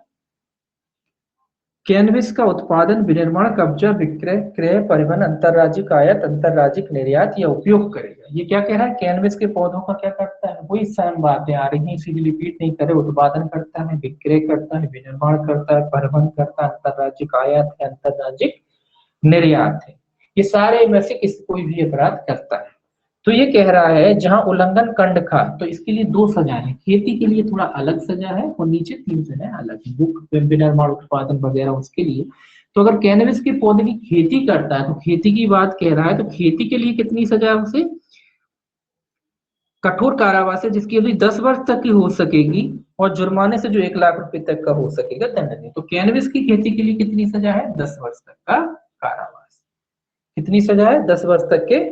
कैनबिस का उत्पादन, विनिर्माण, कब्जा, विक्रय, क्रय, परिवहन, अंतरराज्यिक आयात, अंतरराज्यिक निर्यात या उपयोग करेगा। ये क्या कह रहा है, कैनबिस के पौधों का क्या करता है, वही सेम बातें आ रही हैं, इसीलिए रिपीट नहीं करे। उत्पादन करता है, विक्रय करता है, विनिर्माण करता है, परिवहन करता है, अंतरराज्यिक आयात है, अंतरराज्यिक निर्यात है, ये सारे में से किसी कोई भी अपराध करता है। तो ये कह रहा है जहां उल्लंघन कंड खा, तो इसके लिए 2 सजा है, खेती के लिए थोड़ा अलग सजा है और नीचे 3 सजा अलग है, बुक विनिर्माण उत्पादन वगैरह उसके लिए। तो अगर कैनबिस के पौधे की खेती करता है तो खेती की बात कह रहा है, तो खेती के लिए कितनी सजा है उसे, कठोर कारावास है जिसकी अवधि 10 वर्ष तक की हो सकेगी और जुर्माने से जो 1 लाख रुपए तक का हो सकेगा दंड। तो कैनबिस की खेती के लिए कितनी सजा है, 10 वर्ष तक का कारावास। कितनी सजा है, 10 वर्ष तक के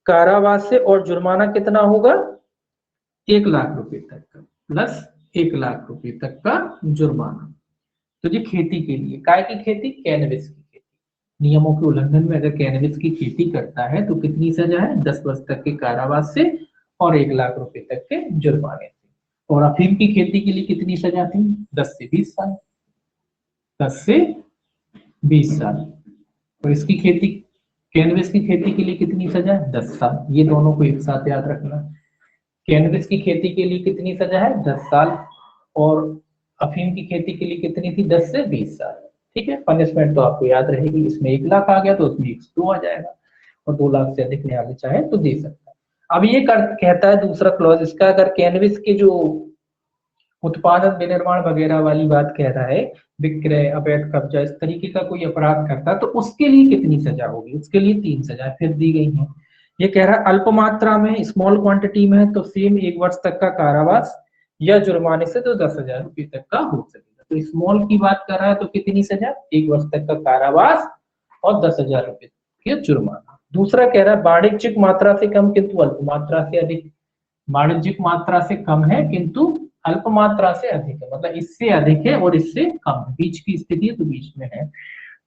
कारावास से, और जुर्माना कितना होगा, 1 लाख रुपए तक का प्लस 1 लाख रुपए तक का जुर्माना। तो ये खेती के लिए, काय की खेती, कैनबिस की खेती, नियमों के उल्लंघन में अगर कैनबिस की खेती करता है तो कितनी सजा है, 10 वर्ष तक के कारावास से और 1 लाख रुपए तक के जुर्माने से। और अफीम की खेती के लिए कितनी सजा थी, 10 से 20 साल, 10 से 20 साल। और इसकी खेती, कैनबिस की खेती के लिए कितनी सजा है, 10 साल। ये दोनों को एक साथ याद रखना, कैनबिस की खेती के लिए कितनी सजा है, 10 साल, और अफीम की खेती के लिए कितनी थी, 10 से 20 साल। ठीक है, पनिशमेंट तो आपको याद रहेगी, इसमें 1 लाख आ गया तो उसमें 102 आ जाएगा, और 2 लाख से अधिक न्यायालय चाहे तो दे सकता है। अब ये कहता है दूसरा क्लॉज इसका, अगर कैनबिस के जो उत्पादन, विनिर्माण वगैरह वाली बात कह रहा है, विक्रय, अवैध कब्जा, इस तरीके का कोई अपराध करता है तो उसके लिए कितनी सजा होगी, उसके लिए 3 सजा फिर दी गई है। ये कह रहा है अल्प मात्रा में, स्मॉल क्वांटिटी में है तो सेम 1 वर्ष तक का कारावास या जुर्माने से तो 10,000 रुपए तक का हो सकेगा। तो स्मॉल की बात कर रहा है तो कितनी सजा, 1 वर्ष तक का कारावास और 10,000 रुपए के जुर्माना। दूसरा कह रहा है वाणिज्यिक मात्रा से कम किंतु अल्प मात्रा से अधिक, वाणिज्यिक मात्रा से कम है किंतु अल्प मात्रा से अधिक है, मतलब इससे अधिक है और इससे कम है, बीच की स्थिति है तो बीच में है।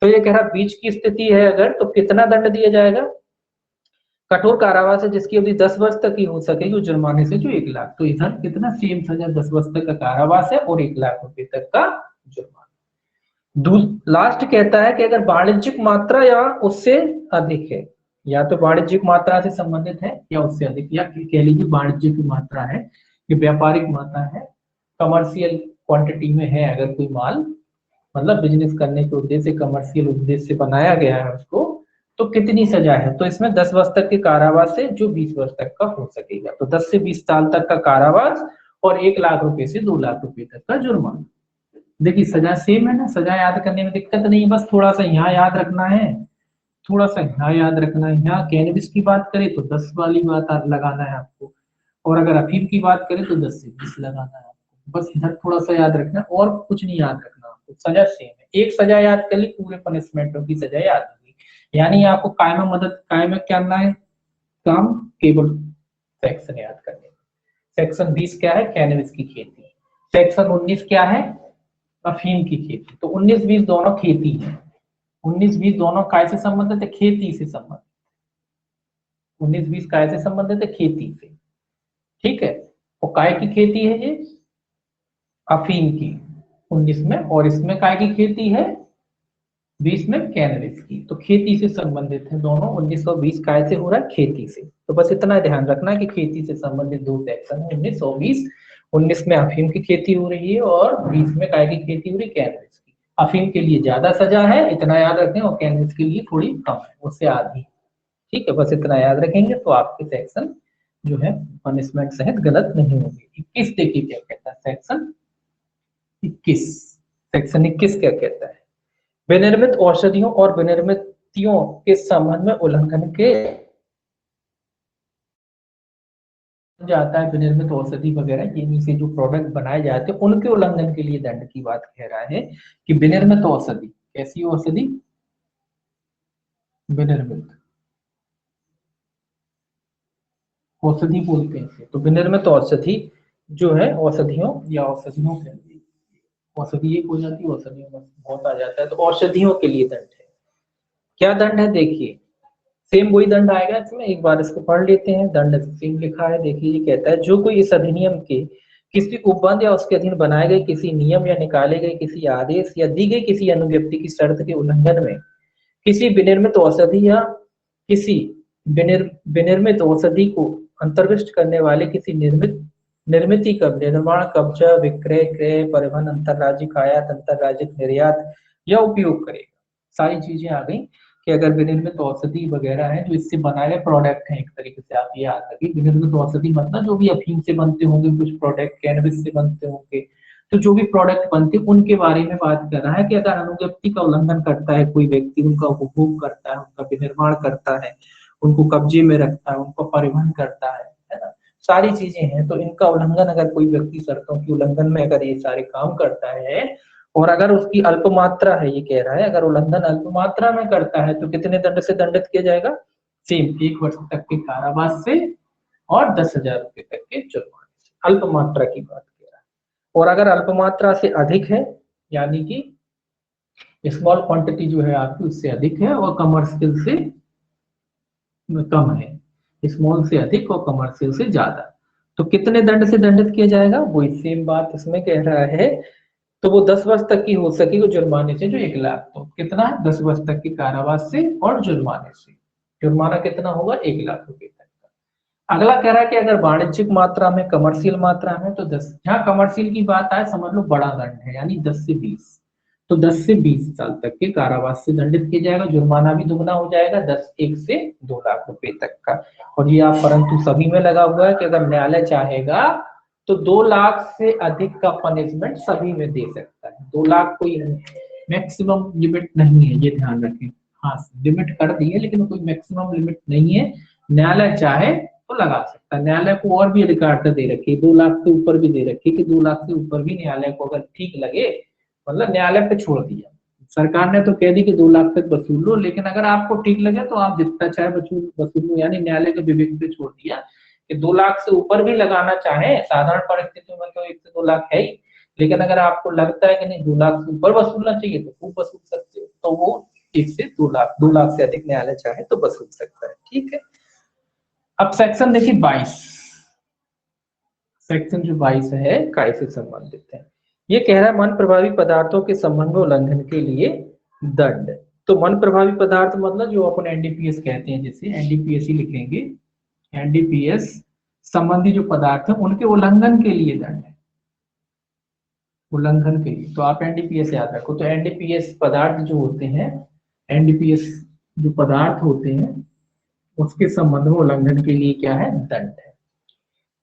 तो ये कह रहा बीच की स्थिति है अगर, तो कितना दंड दिया जाएगा, कठोर कारावास है जिसकी अवधि 10 वर्ष तक की हो सकेगी और जुर्माने से जो 1 लाख। तो इधर कितना सेम सजा, 10 वर्ष तक का कारावास है और 1 लाख रुपए तक का जुर्माना। लास्ट कहता है कि अगर वाणिज्यिक मात्रा या उससे अधिक है, या तो वाणिज्यिक मात्रा से संबंधित है या उससे अधिक, या कह लीजिए वाणिज्यिक मात्रा है, ये व्यापारिक मात्रा है, कमर्शियल क्वांटिटी में है अगर कोई माल, मतलब बिजनेस करने के उद्देश्य से, कमर्शियल उद्देश्य से बनाया गया है उसको, तो कितनी सजा है? तो इसमें 10 वर्ष तक के कारावास से जो 20 वर्ष तक का हो सकेगा। तो 10 से 20 साल तक का कारावास और 1 लाख रुपए से 2 लाख रुपए तक का जुर्माना। देखिए सजा सेम है ना, सजा याद करने में दिक्कत नहीं है, बस थोड़ा सा यहाँ याद रखना है, थोड़ा सा यहाँ याद रखना है। यहाँ कैनबिस की बात करें तो 10 वाली बात लगाना है आपको, और अगर अफीम की बात करें तो 10 से 20 लगाना है आपको। बस इधर थोड़ा सा याद रखना और कुछ नहीं याद रखना आपको, सजा सेम है। एक सजा याद कर ली, पूरे पनिशमेंटों की सजा याद होगी। यानी आपको कायम मदद कायम करना है काम केवल सेक्शन याद करने में। सेक्शन 20 क्या है? कैनबिस की खेती। सेक्शन 19 क्या है? अफीम की खेती। तो 19-20 दोनों खेती है, 19-20 दोनों काय से संबंधित है? खेती से संबंधित। 19-20 काय से संबंधित है? खेती से, ठीक है। और काय की खेती है ये? अफीम की 19 में, और इसमें काय की खेती है? 20 में कैनबिस की। तो खेती से संबंधित है दोनों। 19 और 20 काय से हो रहा है? खेती से। तो बस इतना ध्यान रखना कि खेती से संबंधित दो सेक्शन है 19 और 20। 19 में अफीम की खेती हो रही है और 20 में काय की खेती हो रही है? कैनबिस की। अफीम के लिए ज्यादा सजा है, इतना याद रखें, और कैनबिस के लिए थोड़ी कम है, उससे आधी, ठीक है। बस इतना याद रखेंगे तो आपके सेक्शन जो है पनिशमेंट सहित गलत नहीं होगी। 21 देखिए क्या कहता है, सेक्शन 21। सेक्शन 21 क्या कहता है? विनिर्मित औषधियों और विनिर्मितियों के संबंध में उल्लंघन के जाता है, विनिर्मित औषधि वगैरह इनमें से जो प्रोडक्ट बनाए जाते हैं उनके उल्लंघन के लिए दंड की बात कह रहा है कि विनिर्मित औषधि, कैसी औषधि? विनिर्मित औषधि बोलते हैं। तो विनिर्मित औषधि जो है, औषधियों या औषधियों के लिए, औषधि एक हो जाती है, औषधियों में बहुत आ जाता है, तो औषधियों के लिए दंड है। क्या दंड है? देखिए सेम वही दंड आएगा इसमें, एक बार इसको पढ़ लेते हैं। दंड सेम लिखा है, देखिए ये कहता है, जो कोई इस अधिनियम के किसी उपबंध या उसके अधीन बनाए गए किसी नियम या निकाले गए किसी आदेश या दी गई किसी अनुज्ञप्ति की शर्त के उल्लंघन में किसी विनिर्मित औषधि या किसी विनिर्मित औषधि को अंतर्विष्ट करने वाले किसी निर्मिति का निर्माण, कब्जा, विक्रय, क्रय, परिवहन, अंतरराज्यिक आयात, अंतरराज्यिक निर्यात या उपयोग करेगा। सारी चीजें आ गई कि अगर विनिर्मित औषधि वगैरह है जो इससे बनाए गए प्रोडक्ट हैं, एक तरीके से आप ये याद रखिए, विनिर्मित औषधि मतलब जो भी अफीम से बनते होंगे कुछ प्रोडक्ट, कैनबिस से बनते होंगे, तो जो भी प्रोडक्ट बनते हैं उनके बारे में बात कर रहा है कि अगर अनुज्ञप्ति का उल्लंघन करता है कोई व्यक्ति, उनका उपभोग करता है, उनका विनिर्माण करता है, उनको कब्जे में रखता है, उनको परिवहन करता है ना, सारी चीजें हैं। तो इनका उल्लंघन अगर कोई व्यक्ति शर्तों की उल्लंघन में अगर ये सारे काम करता है और अगर उसकी अल्प मात्रा है, ये कह रहा है अगर उल्लंघन अल्प मात्रा में करता है तो कितने दंड से दंडित किया जाएगा? सेम 1 वर्ष तक के कारावास से और 10,000 रुपए तक के जुर्माने से। अल्प मात्रा की बात कर रहा है। और अगर अल्प मात्रा से अधिक है, यानी कि स्मॉल क्वांटिटी जो है आपकी उससे अधिक है और कमर्शियल से कम है, स्मॉल से अधिक और कमर्शियल से ज्यादा, तो कितने दंड से दंडित किया जाएगा? वही सेम बात इसमें कह रहा है। तो वो 10 वर्ष तक की हो सकेगी जुर्माने से जो 1 लाख। तो कितना है? 10 वर्ष तक की कारावास से और जुर्माने से। जुर्माना कितना होगा? 1 लाख रुपए तक का। अगला कह रहा है कि अगर वाणिज्यिक मात्रा में, कमर्शियल मात्रा में, तो 10, जहां कमर्शियल की बात आए समझ लो बड़ा दंड है, यानी 10 से 20। तो 10 से 20 साल तक के कारावास से दंडित किया जाएगा, जुर्माना भी दुगना हो जाएगा, 1 से 2 लाख रुपए तक का। और ये आप परंतु सभी में लगा हुआ है कि अगर न्यायालय चाहेगा तो 2 लाख से अधिक का पनिशमेंट सभी में दे सकता है। 2 लाख कोई मैक्सिमम लिमिट नहीं है, ये ध्यान रखें। हाँ लिमिट कर दी है लेकिन कोई मैक्सिमम लिमिट नहीं है, न्यायालय चाहे तो लगा सकता है। न्यायालय को और भी अधिकार दे रखी है, 2 लाख से ऊपर भी दे रखी है कि 2 लाख से ऊपर भी न्यायालय को अगर ठीक लगे, मतलब न्यायालय पे छोड़ दिया। सरकार ने तो कह दी कि 2 लाख तक वसूल लो, लेकिन अगर आपको ठीक लगे तो आप जितना चाहे वसूल लो, यानी न्यायालय के विवेक पे छोड़ दिया कि 2 लाख से ऊपर भी लगाना चाहे साधारण परिस्थितियों में तो 1 से 2 लाख है ही, लेकिन अगर आपको लगता है कि नहीं 2 लाख से ऊपर वसूलना चाहिए तो खूब वसूल सकते हो, तो वो 1 से 2 लाख, 2 लाख से अधिक न्यायालय चाहे तो वसूल सकता है, ठीक है। अब सेक्शन देखिए 22, सेक्शन जो 22 है काय से संबंधित है। ये कह रहा है मन प्रभावी पदार्थों के संबंध में उल्लंघन के लिए दंड। तो मन प्रभावी पदार्थ मतलब जो अपन एनडीपीएस कहते हैं, जिसे एनडीपीएस ही लिखेंगे, एनडीपीएस संबंधी जो पदार्थ है उनके उल्लंघन के लिए दंड है, उल्लंघन के लिए। तो आप एनडीपीएस याद रखो। तो एनडीपीएस पदार्थ जो होते हैं, एनडीपीएस जो पदार्थ होते हैं उसके संबंध में उल्लंघन के लिए क्या है, दंड है।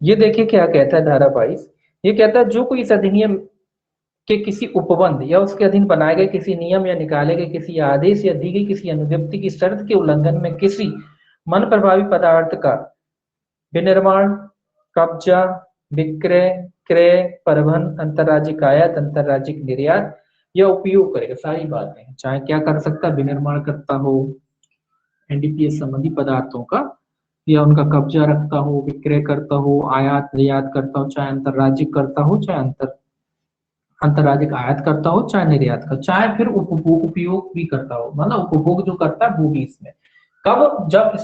ये देखिए क्या कहता है धारा 22, ये कहता है जो कोई इस अधिनियम के किसी उपबंध या उसके अधीन बनाए गए किसी नियम या निकाले गए किसी आदेश या दी गई किसी अनुज्ञप्ति की शर्त के उल्लंघन में किसी मन प्रभावी पदार्थ का विनिर्माण, कब्जा, विक्रय, क्रय, परिवहन, अंतर्राज्यिक आयात, अंतर्राज्यिक निर्यात या उपयोग करेगा, सारी बातें, चाहे क्या कर सकता है, विनिर्माण करता हो एनडीपीएस संबंधी पदार्थों का, या उनका कब्जा रखता हो, विक्रय करता हो, आयात निर्यात करता हो, चाहे अंतर्राज्यिक करता हो, चाहे अंतर्राज्यिक आयात करता हो, चाहे निर्यात का, चाहे फिर उपयोग भी करता हो, मतलब उपभोग जो करता है वो भी इसमें। कब, जब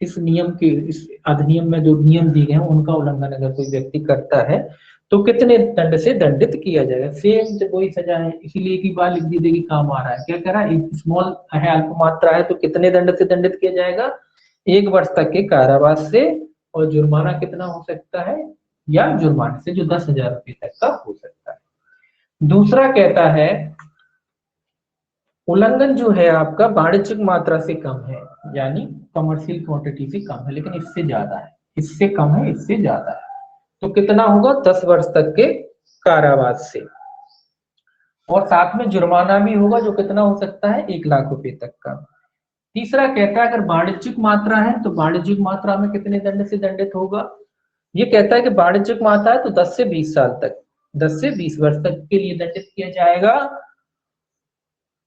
इस नियम के, इस अधिनियम में जो नियम दिए गए हैं उनका उल्लंघन अगर कोई व्यक्ति करता है तो कितने दंड से दंडित किया जाएगा। सेम तो वही सजा है, इसीलिए एक ही बार लिख दीजिए कि काम आ रहा है। क्या कह रहा है, स्मॉल है, अल्प मात्रा है, तो कितने दंड से दंडित किया जाएगा, 1 वर्ष तक के कारावास से, और जुर्माना कितना हो सकता है, या जुर्माने से जो 10,000 रुपए तक का हो सकता है। दूसरा कहता है उल्लंघन जो है आपका वाणिज्यिक मात्रा से कम है, यानी कमर्शियल क्वांटिटी से कम है, लेकिन इससे ज्यादा है, इससे कम है, इससे ज्यादा है, तो कितना होगा, 10 वर्ष तक के कारावास से, और साथ में जुर्माना भी होगा जो कितना हो सकता है, 1 लाख रुपए तक का। तीसरा कहता है अगर वाणिज्यिक मात्रा है तो वाणिज्यिक मात्रा में कितने दंड से दंडित होगा। ये कहता है कि वाणिज्यिक मात्रा है तो 10 से 20 साल तक, 10 से 20 वर्ष तक के लिए दंडित किया जाएगा,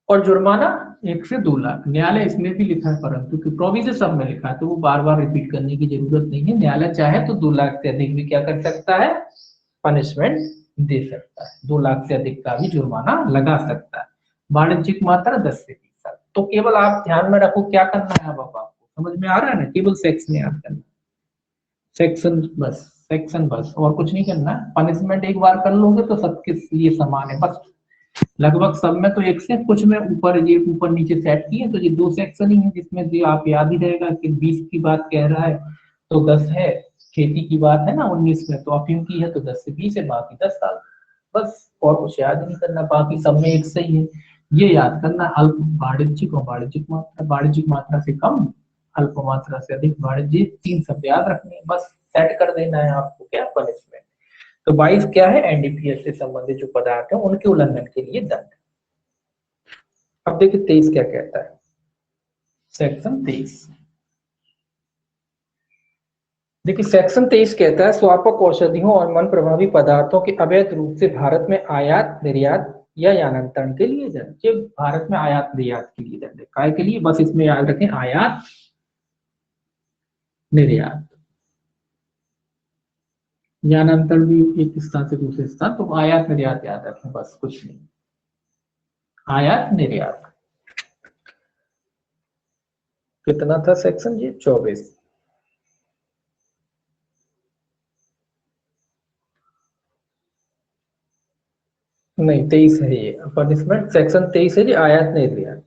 और जुर्माना 1 से 2 लाख। न्यायालय इसमें भी लिखा है, परंतु कि प्रोविजन सब में लिखा है तो वो बार बार रिपीट करने की जरूरत नहीं है। न्यायालय चाहे तो 2 लाख से अधिक भी क्या कर सकता है, पनिशमेंट दे सकता है, 2 लाख से अधिक का भी जुर्माना लगा सकता है। वाणिज्यिक मात्रा 10 से 20 साल। तो केवल आप ध्यान में रखो क्या करना है, अब आपको समझ में आ रहा है ना, केवल सेक्शन याद करना, सेक्शन बस, सेक्शन बस, और कुछ नहीं करना। पनिशमेंट एक बार कर लोगे तो सबके लिए समान है, बस लगभग सब में तो एक से कुछ में ऊपर, ये ऊपर नीचे सेट किए, तो ये 2 सेक्शन ही है जिसमें जो आप याद ही रहेगा कि 20 की बात कह रहा है तो 10 है, खेती की बात है ना 19 में, तो अफीम की है तो 10 से 20 है, बाकी 10 साल, बस और कुछ याद नहीं करना, बाकी सब में एक सही है। ये याद करना, अल्प वाणिज्यिक और वाणिज्यिक मात्रा से कम, अल्प मात्रा से अधिक, वाणिज्यिक, 3 शब्द याद रखने हैं, बस सेट कर देना है आपको क्या, पनिशमेंट। तो 22 क्या है, एनडीपीएस से संबंधित जो पदार्थ है उनके उल्लंघन के लिए दंड। अब देखिए 23 क्या कहता है, सेक्शन 23। देखिए सेक्शन 23 कहता है स्वापक औषधियों और मन प्रभावी पदार्थों के अवैध रूप से भारत में आयात, निर्यात या यानांतरण के लिए दंड। ये भारत में आयात निर्यात के लिए दंड है, काय के लिए, बस इसमें याद रखें, आयात निर्यात, यानांतरण भी एक स्थान से दूसरे स्थान, तो आयात निर्यात याद रखें, बस कुछ नहीं, आयात निर्यात। कितना था सेक्शन, ये 24। नहीं 23 है ये पनिशमेंट, सेक्शन 23 है जी, आयात निर्यात।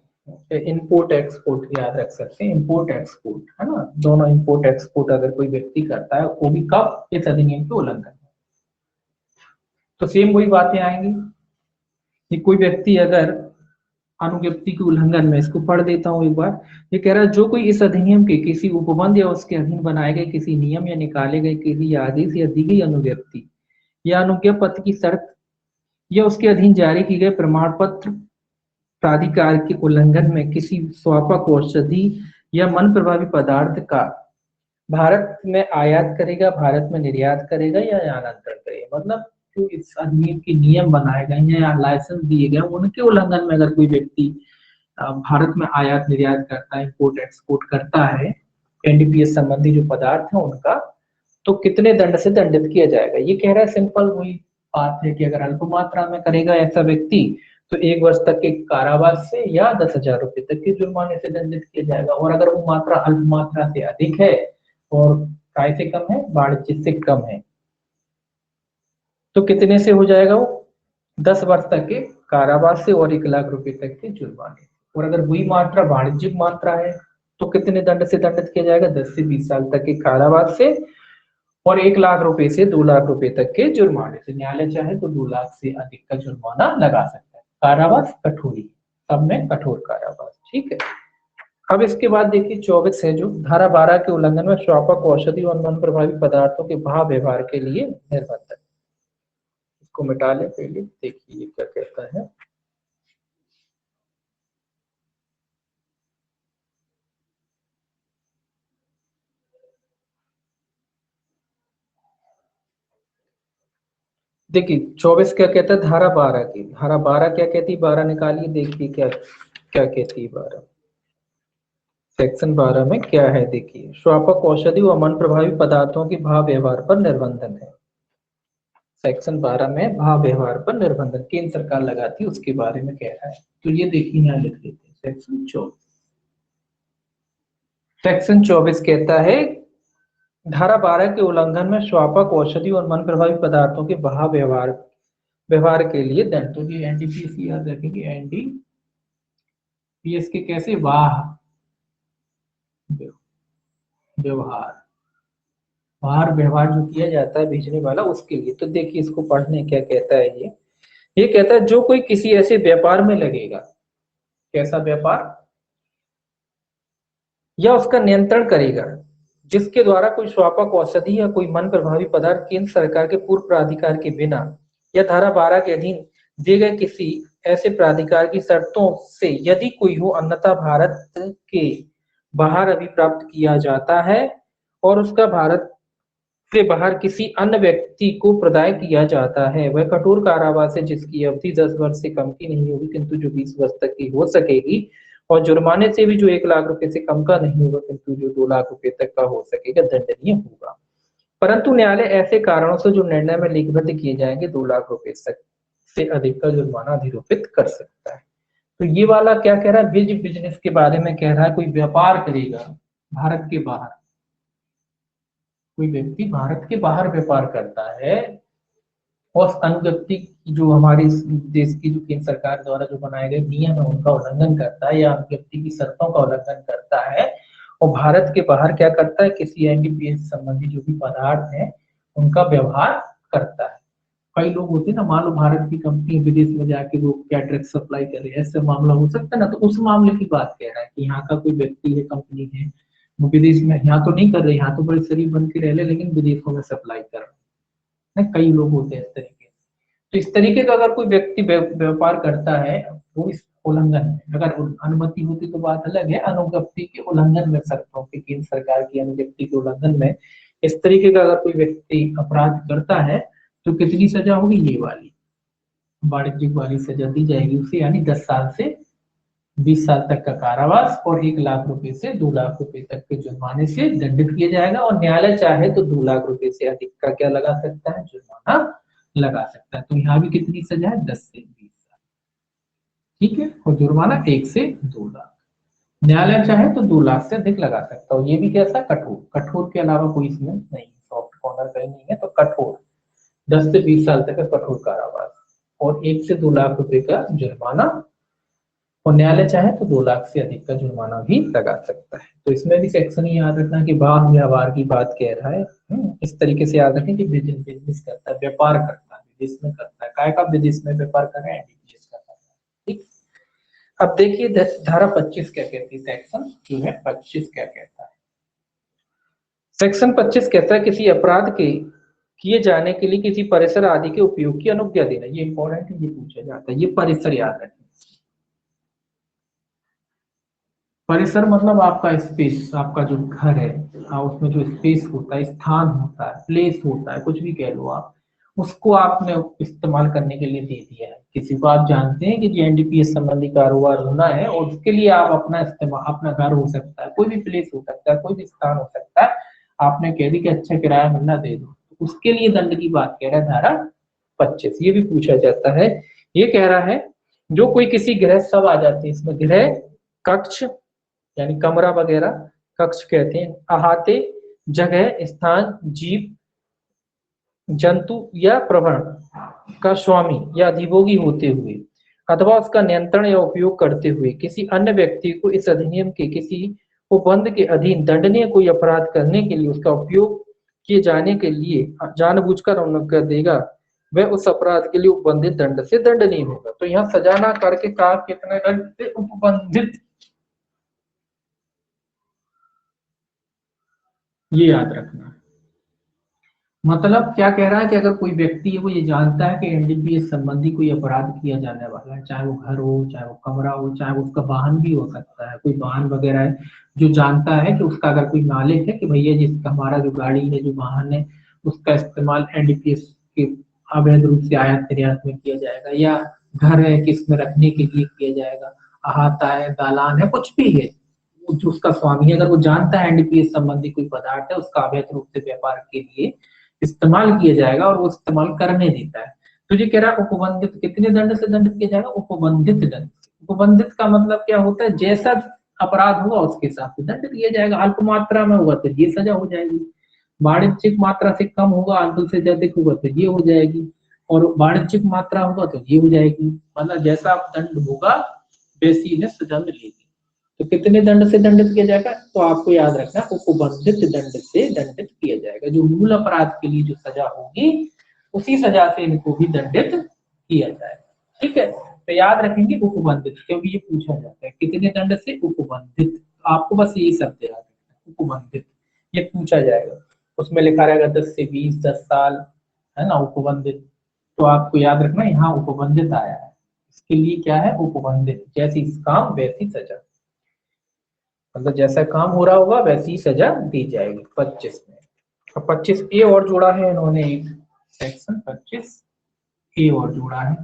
इंपोर्ट एक्सपोर्ट याद रख सकते हैं, इंपोर्ट एक्सपोर्ट है ना, दोनों इंपोर्ट एक्सपोर्ट अगर कोई व्यक्ति करता है वो भी कब, इस अधिनियम के उल्लंघन। तो सेम वही बातें आएंगी कि कोई व्यक्ति अगर अनुज्ञप्ति के उल्लंघन में, इसको पढ़ देता हूं एक बार। ये कह रहा है जो कोई इस अधिनियम के किसी उपबंध या उसके अधीन बनाए गए किसी नियम या निकाले गए किसी आदेश या दी गई अनुज्ञप्ति या अनुज्ञा पत्र की शर्त या उसके अधीन जारी की गए प्रमाण पत्र प्राधिकार के उल्लंघन में किसी स्वापक औषधि या मन प्रभावी पदार्थ का भारत में आयात करेगा, भारत में निर्यात करेगा या यानांतरण करेगा, मतलब जो इस अधिनियम के नियम बनाए गए हैं या लाइसेंस दिए गए उनके उल्लंघन में अगर कोई व्यक्ति भारत में आयात निर्यात करता है, इंपोर्ट एक्सपोर्ट करता है एनडीपीएस संबंधी जो पदार्थ है उनका, तो कितने दंड से दंडित किया जाएगा। ये कह रहा है सिंपल वही बात है कि अगर अल्प मात्रा में करेगा ऐसा व्यक्ति तो 1 वर्ष तक के कारावास से या 10,000 रुपए तक के जुर्माने से दंडित किया जाएगा, और अगर वो मात्रा अल्प मात्रा से अधिक है और काय से कम है, वाणिज्यिक से कम है, तो कितने से हो जाएगा वो, 10 वर्ष तक के कारावास से और 1 लाख रुपए तक के जुर्माने। और अगर वही मात्रा वाणिज्यिक मात्रा है तो कितने दंड से दंडित किया जाएगा, 10 से 20 साल तक के कारावास से और 1 लाख रुपए से 2 लाख रुपए तक के जुर्माने से। न्यायालय चाहे तो 2 लाख से अधिक का जुर्माना लगा सकता है। कारावास कठोरी, सब में कठोर कारावास। ठीक है, अब इसके बाद देखिए 24 है जो धारा 12 के उल्लंघन में श्वापक औषधि और मन प्रभावी पदार्थों के भाव व्यवहार के लिए निर्बंध। इसको मिटा ले पहले, देखिए क्या कहता है। देखिए 24 क्या कहता है, धारा 12 की, धारा 12 क्या कहती है, 12 निकालिए, देखिए क्या क्या कहती है 12, सेक्शन 12 में क्या है देखिए, श्वापक औषधि व मन प्रभावी पदार्थों के भाव व्यवहार पर निर्बंधन है। सेक्शन 12 में भाव व्यवहार पर निर्बंधन केंद्र सरकार लगाती है, उसके बारे में कह रहा है। तो ये देखिए यहाँ लिख लेते हैं सेक्शन 24। सेक्शन 24 कहता है धारा 12 के उल्लंघन में श्वापक औषधि और मन प्रभावी पदार्थों के भाव व्यवहार के लिए दंड। तो ये एनडीपीएस याद रखेंगे, एनडीपीएस के कैसे, वाह व्यवहार, बाहर व्यवहार जो किया जाता है भेजने वाला उसके लिए। तो देखिए इसको पढ़ने क्या कहता है, ये कहता है जो कोई किसी ऐसे व्यापार में लगेगा, कैसा व्यापार, या उसका नियंत्रण करेगा जिसके द्वारा कोई श्वापक औषधि या कोई मन प्रभावी पदार्थ केंद्र सरकार के पूर्व प्राधिकार के बिना या धारा 12 के अधीन दिए गए किसी ऐसे प्राधिकार की शर्तों से यदि कोई हो, अन्यथा भारत के बाहर अभिप्राप्त किया जाता है और उसका भारत से बाहर किसी अन्य व्यक्ति को प्रदाय किया जाता है, वह कठोर कारावास है जिसकी अवधि 10 वर्ष से कम की नहीं होगी किंतु जो 20 वर्ष तक की हो सकेगी, और जुर्माने से भी जो 1 लाख रुपए से कम का नहीं होगा किंतु जो 2 लाख रुपए तक का हो सकेगा, दंडनीय होगा। परंतु न्यायालय ऐसे कारणों से जो निर्णय में लिखित किए जाएंगे 2 लाख रुपए तक से अधिक का जुर्माना अधिरोपित कर सकता है। तो ये वाला क्या कह रहा है, बिजनेस के बारे में कह रहा है, कोई व्यापार करेगा भारत के बाहर, कोई व्यक्ति भारत के बाहर व्यापार करता है और अन्य व्यक्ति जो हमारे देश की जो केंद्र सरकार द्वारा जो बनाए गए नियम है उनका उल्लंघन करता है या व्यक्ति की शर्तों का उल्लंघन करता है और भारत के बाहर क्या करता है, किसी एनडीपीएस संबंधी जो भी पदार्थ है उनका व्यवहार करता है। कई लोग होते हैं ना, मान लो भारत की कंपनी विदेश में जाके वो क्या ड्रग्स सप्लाई कर रही है, ऐसा मामला हो सकता है ना, तो उस मामले की बात कह रहा है कि यहाँ का कोई व्यक्ति है, कंपनी है, वो विदेश में, यहाँ तो नहीं कर रहे, यहाँ तो बड़े शरीफ बन के रह ले, लेकिन विदेशों में सप्लाई कर रहे हैं, कई लोग होते हैं इस तरीके। तो इस तरीके का अगर कोई व्यक्ति व्यापार करता है वो इस उल्लंघन में, अगर अनुमति होती तो बात अलग है, अनुज्ञप्ति के उल्लंघन में, शर्तों के केंद्र सरकार की अनुज्ञप्ति के उल्लंघन में इस तरीके का अगर कोई व्यक्ति अपराध करता है तो कितनी सजा होगी, ये वाली वाणिज्यिक वाली सजा दी जाएगी उसे, यानी 10 साल से 20 साल तक का कारावास और 1 लाख रुपए से 2 लाख रुपए तक के जुर्माने से दंडित किया जाएगा। और न्यायालय चाहे तो 2 लाख रुपए से अधिक का क्या लगा सकता है, जुर्माना लगा सकता है। तो यहाँ भी कितनी सजा है, 10 से 20 साल। ठीक है, और जुर्माना 1 से 2 लाख, न्यायालय चाहे तो 2 लाख से अधिक लगा सकता है। ये भी कैसा, कठोर, कठोर के अलावा कोई इसमें नहीं, सॉफ्ट कॉर्नर कहीं नहीं है, तो कठोर 10 से 20 साल तक का कठोर कारावास और 1 से 2 लाख रुपए का जुर्माना, और न्यायालय चाहे तो 2 लाख से अधिक का जुर्माना भी लगा सकता है। तो इसमें भी सेक्शन ही याद रखना कि वाहन व्यवहार की बात कह रहा है। इस तरीके से याद रखें कि बिजनेस करता है, व्यापार करता है, विदेश में करता है, काय का विदेश में व्यापार कर रहा है, एनडीपीएस का कर रहा है। ठीक, अब देखिए धारा 25 क्या कहती है, सेक्शन जो है 25 क्या कहता है। सेक्शन 25 कहता है किसी अपराध के किए जाने के लिए किसी परिसर आदि के उपयोग की अनुज्ञा देना। ये इंपॉर्टेंट है, ये पूछा जाता है, ये परिसर याद रखें। परिसर मतलब आपका स्पेस, आपका जो घर है, उसमें जो स्पेस होता है, स्थान होता है, प्लेस होता है, कुछ भी कह लो आप, उसको आपने इस्तेमाल करने के लिए दे दिया है किसी को। आप जानते हैं कि जो एनडीपीएस संबंधी कारोबार होना है और उसके लिए आप अपना इस्तेमाल, अपना घर हो सकता है, कोई भी प्लेस हो सकता है, कोई भी स्थान हो सकता है, आपने कह दी कि अच्छा किराया मिलना दे दो, तो उसके लिए दंड की बात कह रहा है धारा 25। ये भी पूछा जाता है, ये कह रहा है जो कोई किसी गृह, सब आ जाते हैं इसमें, गृह, कक्ष यानी कमरा वगैरह, कक्ष कहते हैं, अहाते, जगह, स्थान, जीव, जंतु या प्रवण का स्वामी या अधिभोगी होते हुए अथवा उसका नियंत्रण या उपयोग करते हुए किसी अन्य व्यक्ति को इस अधिनियम के किसी उपबंध के अधीन दंडनीय कोई अपराध करने के लिए उसका उपयोग किए जाने के लिए जानबूझकर उल्लंघन देगा, वह उस अपराध के लिए उपबंधित दंड से दंडनीय होगा। तो यहाँ सजा ना करके कहा कितने दंड से उपबंधित, ये याद रखना। मतलब क्या कह रहा है कि अगर कोई व्यक्ति है वो ये जानता है कि एनडीपीएस संबंधी कोई अपराध किया जाने वाला है, चाहे वो घर हो, चाहे वो कमरा हो, चाहे वो उसका वाहन भी हो सकता है, कोई वाहन वगैरह है, जो जानता है कि उसका अगर कोई नॉलेज है कि भैया जिसका हमारा जो गाड़ी है, जो वाहन है, उसका इस्तेमाल एनडीपीएस के अवैध रूप से आयात निर्यात में किया जाएगा, या घर है कि इसमें रखने के लिए किया जाएगा, अहाता है, दालान है, कुछ भी है, जो उसका स्वामी है, अगर वो जानता है एनडीपीएस संबंधी कोई पदार्थ है उसका अवैध रूप से व्यापार के लिए इस्तेमाल किया जाएगा और वो इस्तेमाल करने देता है, तो ये कह रहा है उपबंधित कितने दंड से दंडित किया जाएगा, उपबंधित दंड। उपबंधित का मतलब क्या होता है, जैसा अपराध हुआ उसके हिसाब से दंड दिया जाएगा। अल्प मात्रा में हुआ तो ये सजा हो जाएगी, वाणिज्यिक मात्रा से कम होगा, अल्प से अधिक होगा तो ये हो जाएगी, और वाणिज्यिक मात्रा होगा तो ये हो जाएगी। मतलब जैसा दंड होगा वैसी इन्हें सजा मिलेगी। तो कितने दंड से दंडित किया जाएगा, तो आपको याद रखना उपबंधित दंड से दंडित किया जाएगा। जो मूल अपराध के लिए जो सजा होगी उसी सजा से इनको भी दंडित किया जाएगा। ठीक है, तो याद रखेंगे उपबंधित, क्योंकि ये पूछा जाता है कितने दंड से उपबंधित, आपको बस यही शब्द याद रखना उपबंधित, ये पूछा जाएगा। उसमें लिखा रहेगा 10 से 20, 10 साल, है ना उपबंधित, तो आपको याद रखना यहाँ उपबंधित आया है, इसके लिए क्या है उपबंधित, जैसी काम वैसी सजा, मतलब जैसा काम हो रहा होगा वैसी सजा दी जाएगी। 25 में, अब 25 ए और जोड़ा है इन्होंने, एक सेक्शन 25 ए और जोड़ा है।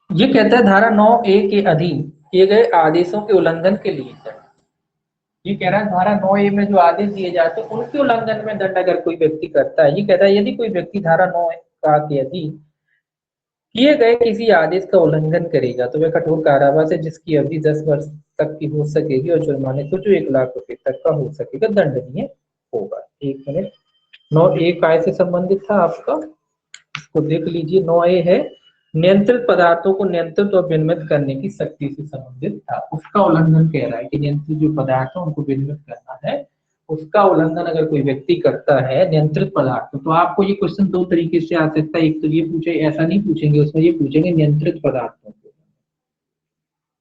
ये कहता है धारा 9 ए के अधीन किए गए आदेशों के उल्लंघन के लिए दंड। ये कह रहा है धारा 9 ए में जो आदेश दिए जाते हैं उनके उल्लंघन में दंड अगर कोई व्यक्ति करता है, ये कहता है यदि कोई व्यक्ति धारा 9 का के अधीन किए गए किसी आदेश का उल्लंघन करेगा तो वह कठोर कारावास है जिसकी अवधि 10 वर्ष तक की हो सकेगी और जुर्माने को जो 1 लाख रुपए तक का हो सकेगा दंडनीय होगा। 1 मिनट, 9 ए काय से संबंधित था आपका, इसको देख लीजिए। 9 ए है नियंत्रित पदार्थों को नियंत्रित और विनियमित करने की शक्ति से संबंधित था, उसका उल्लंघन कह रहा है कि नियंत्रित जो पदार्थ है उनको विनियमित करना है, उसका उल्लंघन अगर कोई व्यक्ति करता है नियंत्रित पदार्थ, तो आपको ये क्वेश्चन 2 तरीके से आ सकता है। एक तो ये पूछे, ऐसा नहीं पूछेंगे, उसमें ये पूछेंगे नियंत्रित पदार्थों को,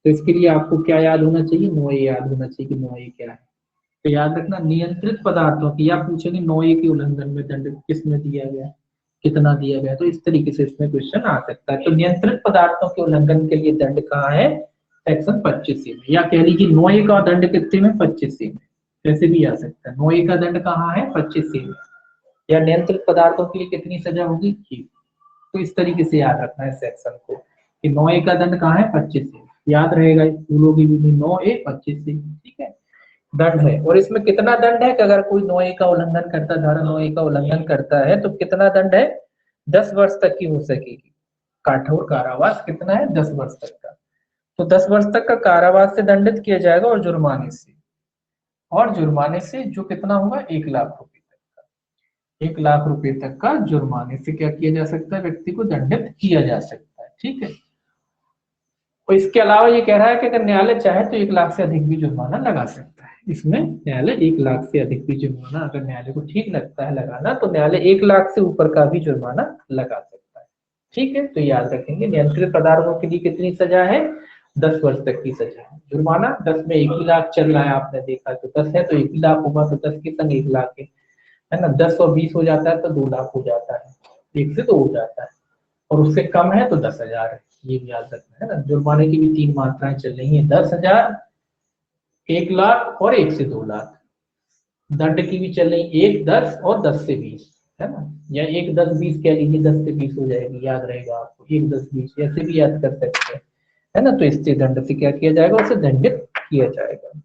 तो इसके लिए आपको क्या याद होना चाहिए, 9 ए याद होना चाहिए कि 9 ए क्या है। तो याद रखना नियंत्रित पदार्थों की, या पूछेंगे 9 ए के उल्लंघन में दंड किसमें दिया गया, कितना दिया गया, तो इस तरीके से इसमें क्वेश्चन आ सकता है। तो नियंत्रित पदार्थों के उल्लंघन के लिए दंड कहाँ है, सेक्शन 25 में, या कह लीजिए 9 ए का दंड कितने में, 25 में, ऐसे भी आ सकता है। 9 ए का दंड कहाँ है, 25 में, या नियंत्रित पदार्थों के लिए कितनी सजा होगी, ठीक। तो इस तरीके से याद रखना है सेक्शन को कि 9 ए का दंड कहाँ है, 25 से, याद रहेगा, भूलोगी भी नहीं, 9 ए 25 से, ठीक है, दंड है। और इसमें कितना दंड है कि अगर कोई 9 ए का उल्लंघन करता है, धारा 9 ए का उल्लंघन करता है तो कितना दंड है, 10 वर्ष तक की हो सकेगी, कठोर कारावास कितना है, 10 वर्ष तक का, तो 10 वर्ष तक का कारावास से दंडित किया जाएगा, और जुर्माने से, और जुर्माने से जो कितना होगा, 1 लाख रुपए तक का, 1 लाख रुपए तक का जुर्माने से क्या किया जा सकता है, व्यक्ति को दंडित किया जा सकता है। ठीक है, और इसके अलावा ये कह रहा है कि अगर न्यायालय चाहे तो 1 लाख से अधिक भी जुर्माना लगा सकता है। इसमें न्यायालय 1 लाख से अधिक भी जुर्माना, अगर न्यायालय को ठीक लगता है लगाना, तो न्यायालय 1 लाख से ऊपर का भी जुर्माना लगा सकता है। ठीक है, तो याद रखेंगे नियंत्रित पदार्थों के लिए कितनी सजा है, 10 वर्ष तक की सजा है। जुर्माना 10 में 1 ही लाख चल रहा है, आपने देखा, तो 10 है तो 1 ही लाख होगा, तो 10 के संग 1 लाख है ना, 10 और 20 हो जाता है तो 2 लाख हो जाता है, 1 से 2 हो जाता है, और उससे कम है तो 10,000 है, ये भी याद रखना है ना। जुर्माने की भी 3 मात्राएं चल रही है, 10,000, 1 लाख और 1 से 2 लाख। दंड की भी चल रही 1, 10 और 10 से 20, है ना, या 1, 10, 20 कह लीजिए, 10 से 20 हो जाएगी, याद रहेगा आपको, 1, 10, 20 ऐसे भी याद कर सकते हैं, है ना। तो इससे दंड से क्या किया जाएगा, उसे दंडित किया जाएगा।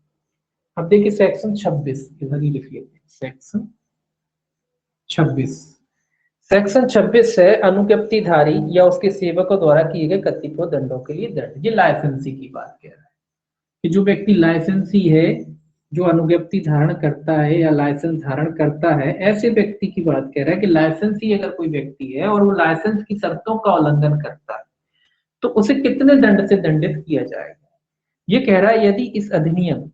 अब देखिए सेक्शन 26, इधर ही लिख लेते हैं, सेक्शन 26। सेक्शन 26 है अनुज्ञप्तिधारी या उसके सेवकों द्वारा किए गए कतिपय दंडों के लिए दंड। ये लाइसेंसी की बात कह रहा है कि जो व्यक्ति लाइसेंसी है जो अनुज्ञप्ति धारण करता है या लाइसेंस धारण करता है, ऐसे व्यक्ति की बात कह रहा है कि लाइसेंस ही अगर कोई व्यक्ति है और वो लाइसेंस की शर्तों का उल्लंघन करता है तो उसे कितने दंड से दंडित किया जाएगा। ये कह रहा है यदि इस अधिनियम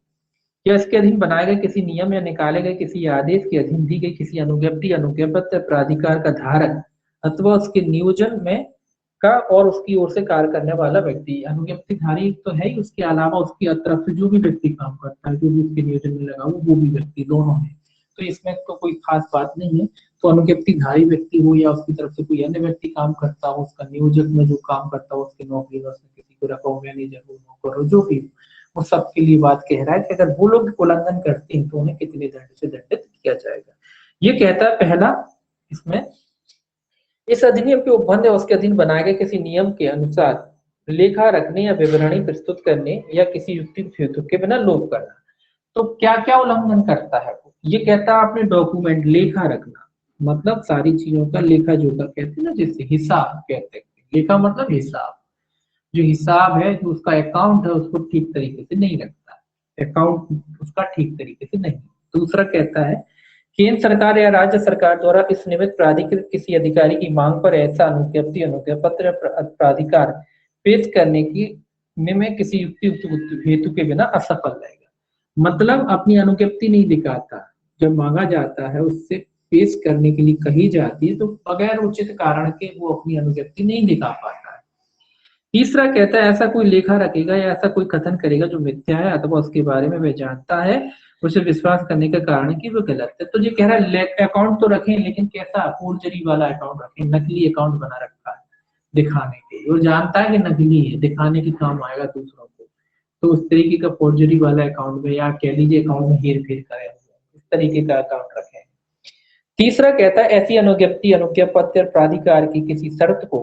या इसके अधीन बनाए गए किसी नियम या निकाले गए किसी आदेश के अधीन दी गई किसी अनुज्ञप्ति अनुज्ञापत्र प्राधिकार का धारक अथवा उसके नियोजन में का और उसकी ओर से कार्य करने वाला व्यक्ति, अनुज्ञप्तिधारी तो है ही, उसके अलावा उसकी तरफ से जो भी व्यक्ति काम करता है, जो भी उसके नियोजन में लगा हुआ वो भी व्यक्ति, दोनों है, तो इसमें तो कोई खास बात नहीं है। तो अनुज्ञप्तिधारी व्यक्ति हो या उसकी तरफ से कोई अन्य व्यक्ति काम करता हो, उसका नियोजक में जो काम करता हो, उसके नौकरी में उसने किसी को रखा हो, मैनेजर हो, नौकर हो, जो भी, वो सबके लिए बात कह रहा है कि अगर वो लोग उल्लंघन करते हैं तो उन्हें कितने दंड से दंडित किया जाएगा। ये कहता है पहला, इसमें इस अधिनियम के उपबंध या उसके अधीन बनाए गए किसी नियम के अनुसार लेखा रखने या विवरणी प्रस्तुत करने या किसी युक्ति हेतु के बिना लोप करना। तो क्या क्या उल्लंघन करता है वो? ये कहता है आपने डॉक्यूमेंट लेखा रखना, मतलब सारी चीजों का लेखा जोखा कहते हैं ना, जैसे हिसाब कहते हैं, लेखा मतलब हिसाब, जो हिसाब है, जो उसका अकाउंट है उसको ठीक तरीके से नहीं रखता, अकाउंट उसका ठीक तरीके से नहीं। दूसरा कहता है केंद्र सरकार या राज्य सरकार द्वारा इस निमित्त प्राधिकृत किसी अधिकारी की मांग पर ऐसा अनुज्ञप्ति अनुज्ञापत्र प्राधिकार पेश करने की में किसी युक्ति हेतु के बिना असफल रहेगा। मतलब अपनी अनुज्ञप्ति नहीं दिखाता, जब मांगा जाता है उससे पेश करने के लिए कही जाती है तो बगैर उचित कारण के वो अपनी अनुज्ञप्ति नहीं दिखा पाता है। तीसरा कहता है ऐसा कोई लेखा रखेगा या ऐसा कोई कथन करेगा जो मिथ्या है अथवा उसके बारे में वह जानता है उसे विश्वास करने का कारण है कि वो गलत है। तो ये कह रहा है अकाउंट तो रखें लेकिन कैसा, फोर्जरी वाला अकाउंट रखें, नकली अकाउंट बना रखा है दिखाने के लिए, वो जानता है कि नकली है, दिखाने के काम आएगा दूसरों को, तो उस तरीके का फोर्जरी वाला अकाउंट में या कह लीजिए अकाउंट में हेर फेर करें, इस तरीके का अकाउंट रखें। तीसरा कहता है ऐसी अनुज्ञप्ति अनुज्ञापत्र प्राधिकार की किसी शर्त को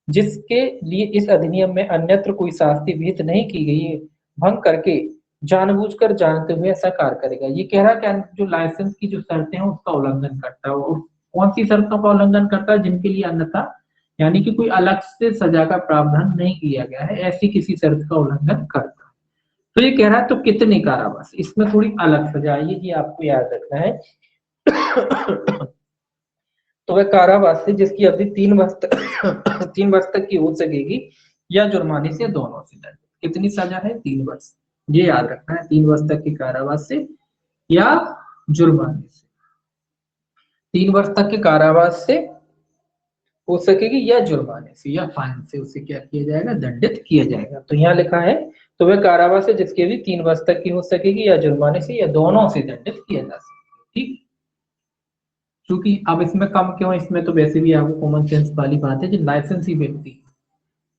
जिसके लिए इस अधिनियम में अन्यत्र कोई शास्ति विहित नहीं की गई है भंग करके जानबूझकर जानते हुए ऐसा कार्य करेगा। ये कह रहा है कि जो लाइसेंस की जो शर्तें हैं उसका उल्लंघन करता है, और कौन सी शर्तों का उल्लंघन करता है, जिनके लिए अन्यथा यानी कि कोई अलग से सजा का प्रावधान नहीं किया गया है, ऐसी किसी शर्त का उल्लंघन करता है। तो ये कह रहा है तो कितने कारावास, इसमें थोड़ी अलग सजा है, ये आपको याद रखना है। तो वह कारावास से जिसकी अवधि 3 वर्ष तक 3 वर्ष तक की हो सकेगी या जुर्माने से दोनों से दंड। कितनी सजा है? 3 वर्ष, ये याद रखना है, 3 वर्ष तक के कारावास से या जुर्माने से, 3 वर्ष तक के कारावास से हो सकेगी या जुर्माने से या फाइन से उसे क्या किया जाएगा? दंडित किया जाएगा। तो यहाँ लिखा है तो वह कारावास है जिसकी अवधि 3 वर्ष तक की हो सकेगी या जुर्माने से या दोनों से दंडित किया जा सकता है। ठीक, क्योंकि अब इसमें कम क्यों, इसमें तो वैसे भी आपको कॉमन सेंस वाली बात है, जो लाइसेंस ही व्यक्ति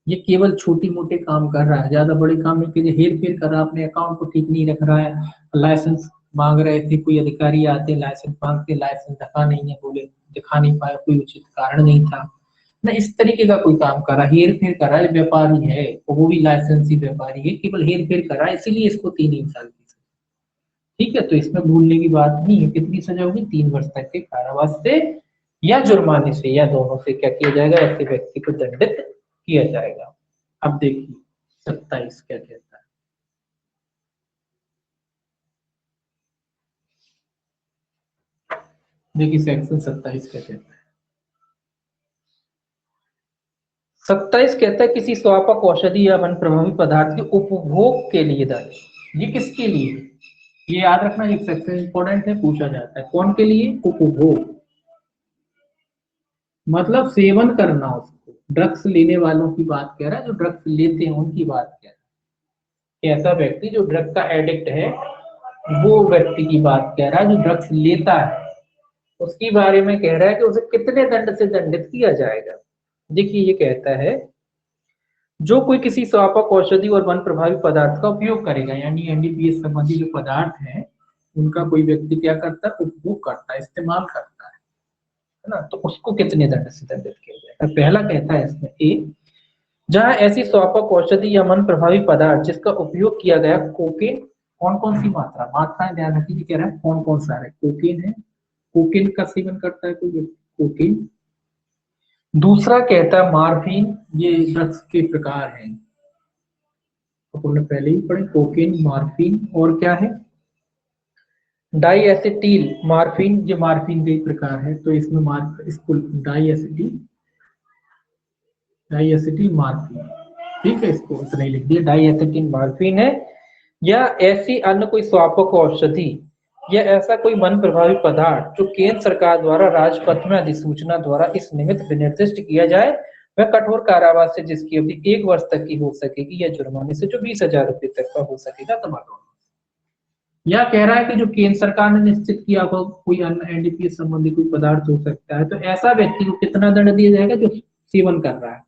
ये केवल छोटी मोटे काम कर रहा है, ज्यादा बड़े काम नहीं, कि हेर फेर कर रहा है, अपने अकाउंट को ठीक नहीं रख रहा है, लाइसेंस मांग रहे थे, कोई अधिकारी आते लाइसेंस मांगते, लाइसेंस दिखा नहीं है, बोले दिखा नहीं पाया, कोई उचित कारण नहीं था ना, इस तरीके का कोई काम कर रहा है, हेर फेर कर रहा है, व्यापारी है वो भी लाइसेंसी व्यापारी है, केवल हेर फेर कर रहा है, इसीलिए इसको 3 साल की। ठीक है, तो इसमें भूलने की बात नहीं है। कितनी सजा होगी? 3 वर्ष तक के कारावास से या जुर्माने से या दोनों से क्या किया जाएगा? ऐसे व्यक्ति को दंडित किया जाएगा। अब देखिए 27 क्या कहता है। देखिए सेक्शन 27 क्या कहता है। 27 कहता है किसी स्वापक औषधि या वन प्रभावी पदार्थ के उपभोग के लिए दंड। ये किसके लिए? ये याद रखना, एक सेक्शन इंपॉर्टेंट है, पूछा जाता है कौन के लिए? उपभोग मतलब सेवन करना, उसको ड्रग्स लेने वालों की बात कह रहा है, जो ड्रग्स लेते हैं उनकी बात कह रहा है। ऐसा व्यक्ति जो ड्रग का एडिक्ट है वो व्यक्ति की बात कह रहा है, जो ड्रग्स लेता है उसकी बारे में कह रहा है कि उसे कितने दंड से दंडित किया जाएगा। देखिए ये कहता है जो कोई किसी स्वापक औषधि और वन प्रभावी पदार्थ का उपयोग करेगा, यानी एनडीपीएस संबंधी जो पदार्थ है उनका कोई व्यक्ति क्या करता है? उपभोग करता है, इस्तेमाल करता है ना, तो उसको कितने दंड से दंडित किया जाएगा। पहला कहता है इसमें ए, जहां ऐसी स्वापक औषधि या मन प्रभावी पदार्थ जिसका उपयोग किया गया कोकेन, कौन कौन सी मात्राएं ध्यान रखिए, कह रहा है कौन कौन सा है, कोकेन है, कोकेन का सेवन करता है कोई व्यक्ति, कोकेन। दूसरा कहता है मार्फिन, ये ड्रग्स के प्रकार हैं, तो हमने पहले ही पढ़े, कोकेन, मार्फिन और क्या है? डाईएसिटिल मार्फिन, ये मार्फिन का एक प्रकार है, तो इसमें इसको डाईएसिटिल मार्फिन, ठीक है, इसको इतना लिख दिया, डाईएसिटिल मार्फिन है, या ऐसी अन्य कोई स्वापक औषधि या ऐसा कोई मन प्रभावी पदार्थ जो केंद्र सरकार द्वारा राजपत्र में अधिसूचना द्वारा इस निमित्त विनिर्दिष्ट किया जाए, वह कठोर कारावास से जिसकी अवधि 1 वर्ष तक की हो सकेगी या जुर्माने से जो 20,000 रुपए तक का हो सकेगा तबादला। या कह रहा है कि जो केंद्र सरकार ने निश्चित किया हो कोई अन्य एनडीपीएस संबंधी कोई पदार्थ हो सकता है, तो ऐसा व्यक्ति को कितना दंड दिया जाएगा जो सेवन कर रहा है,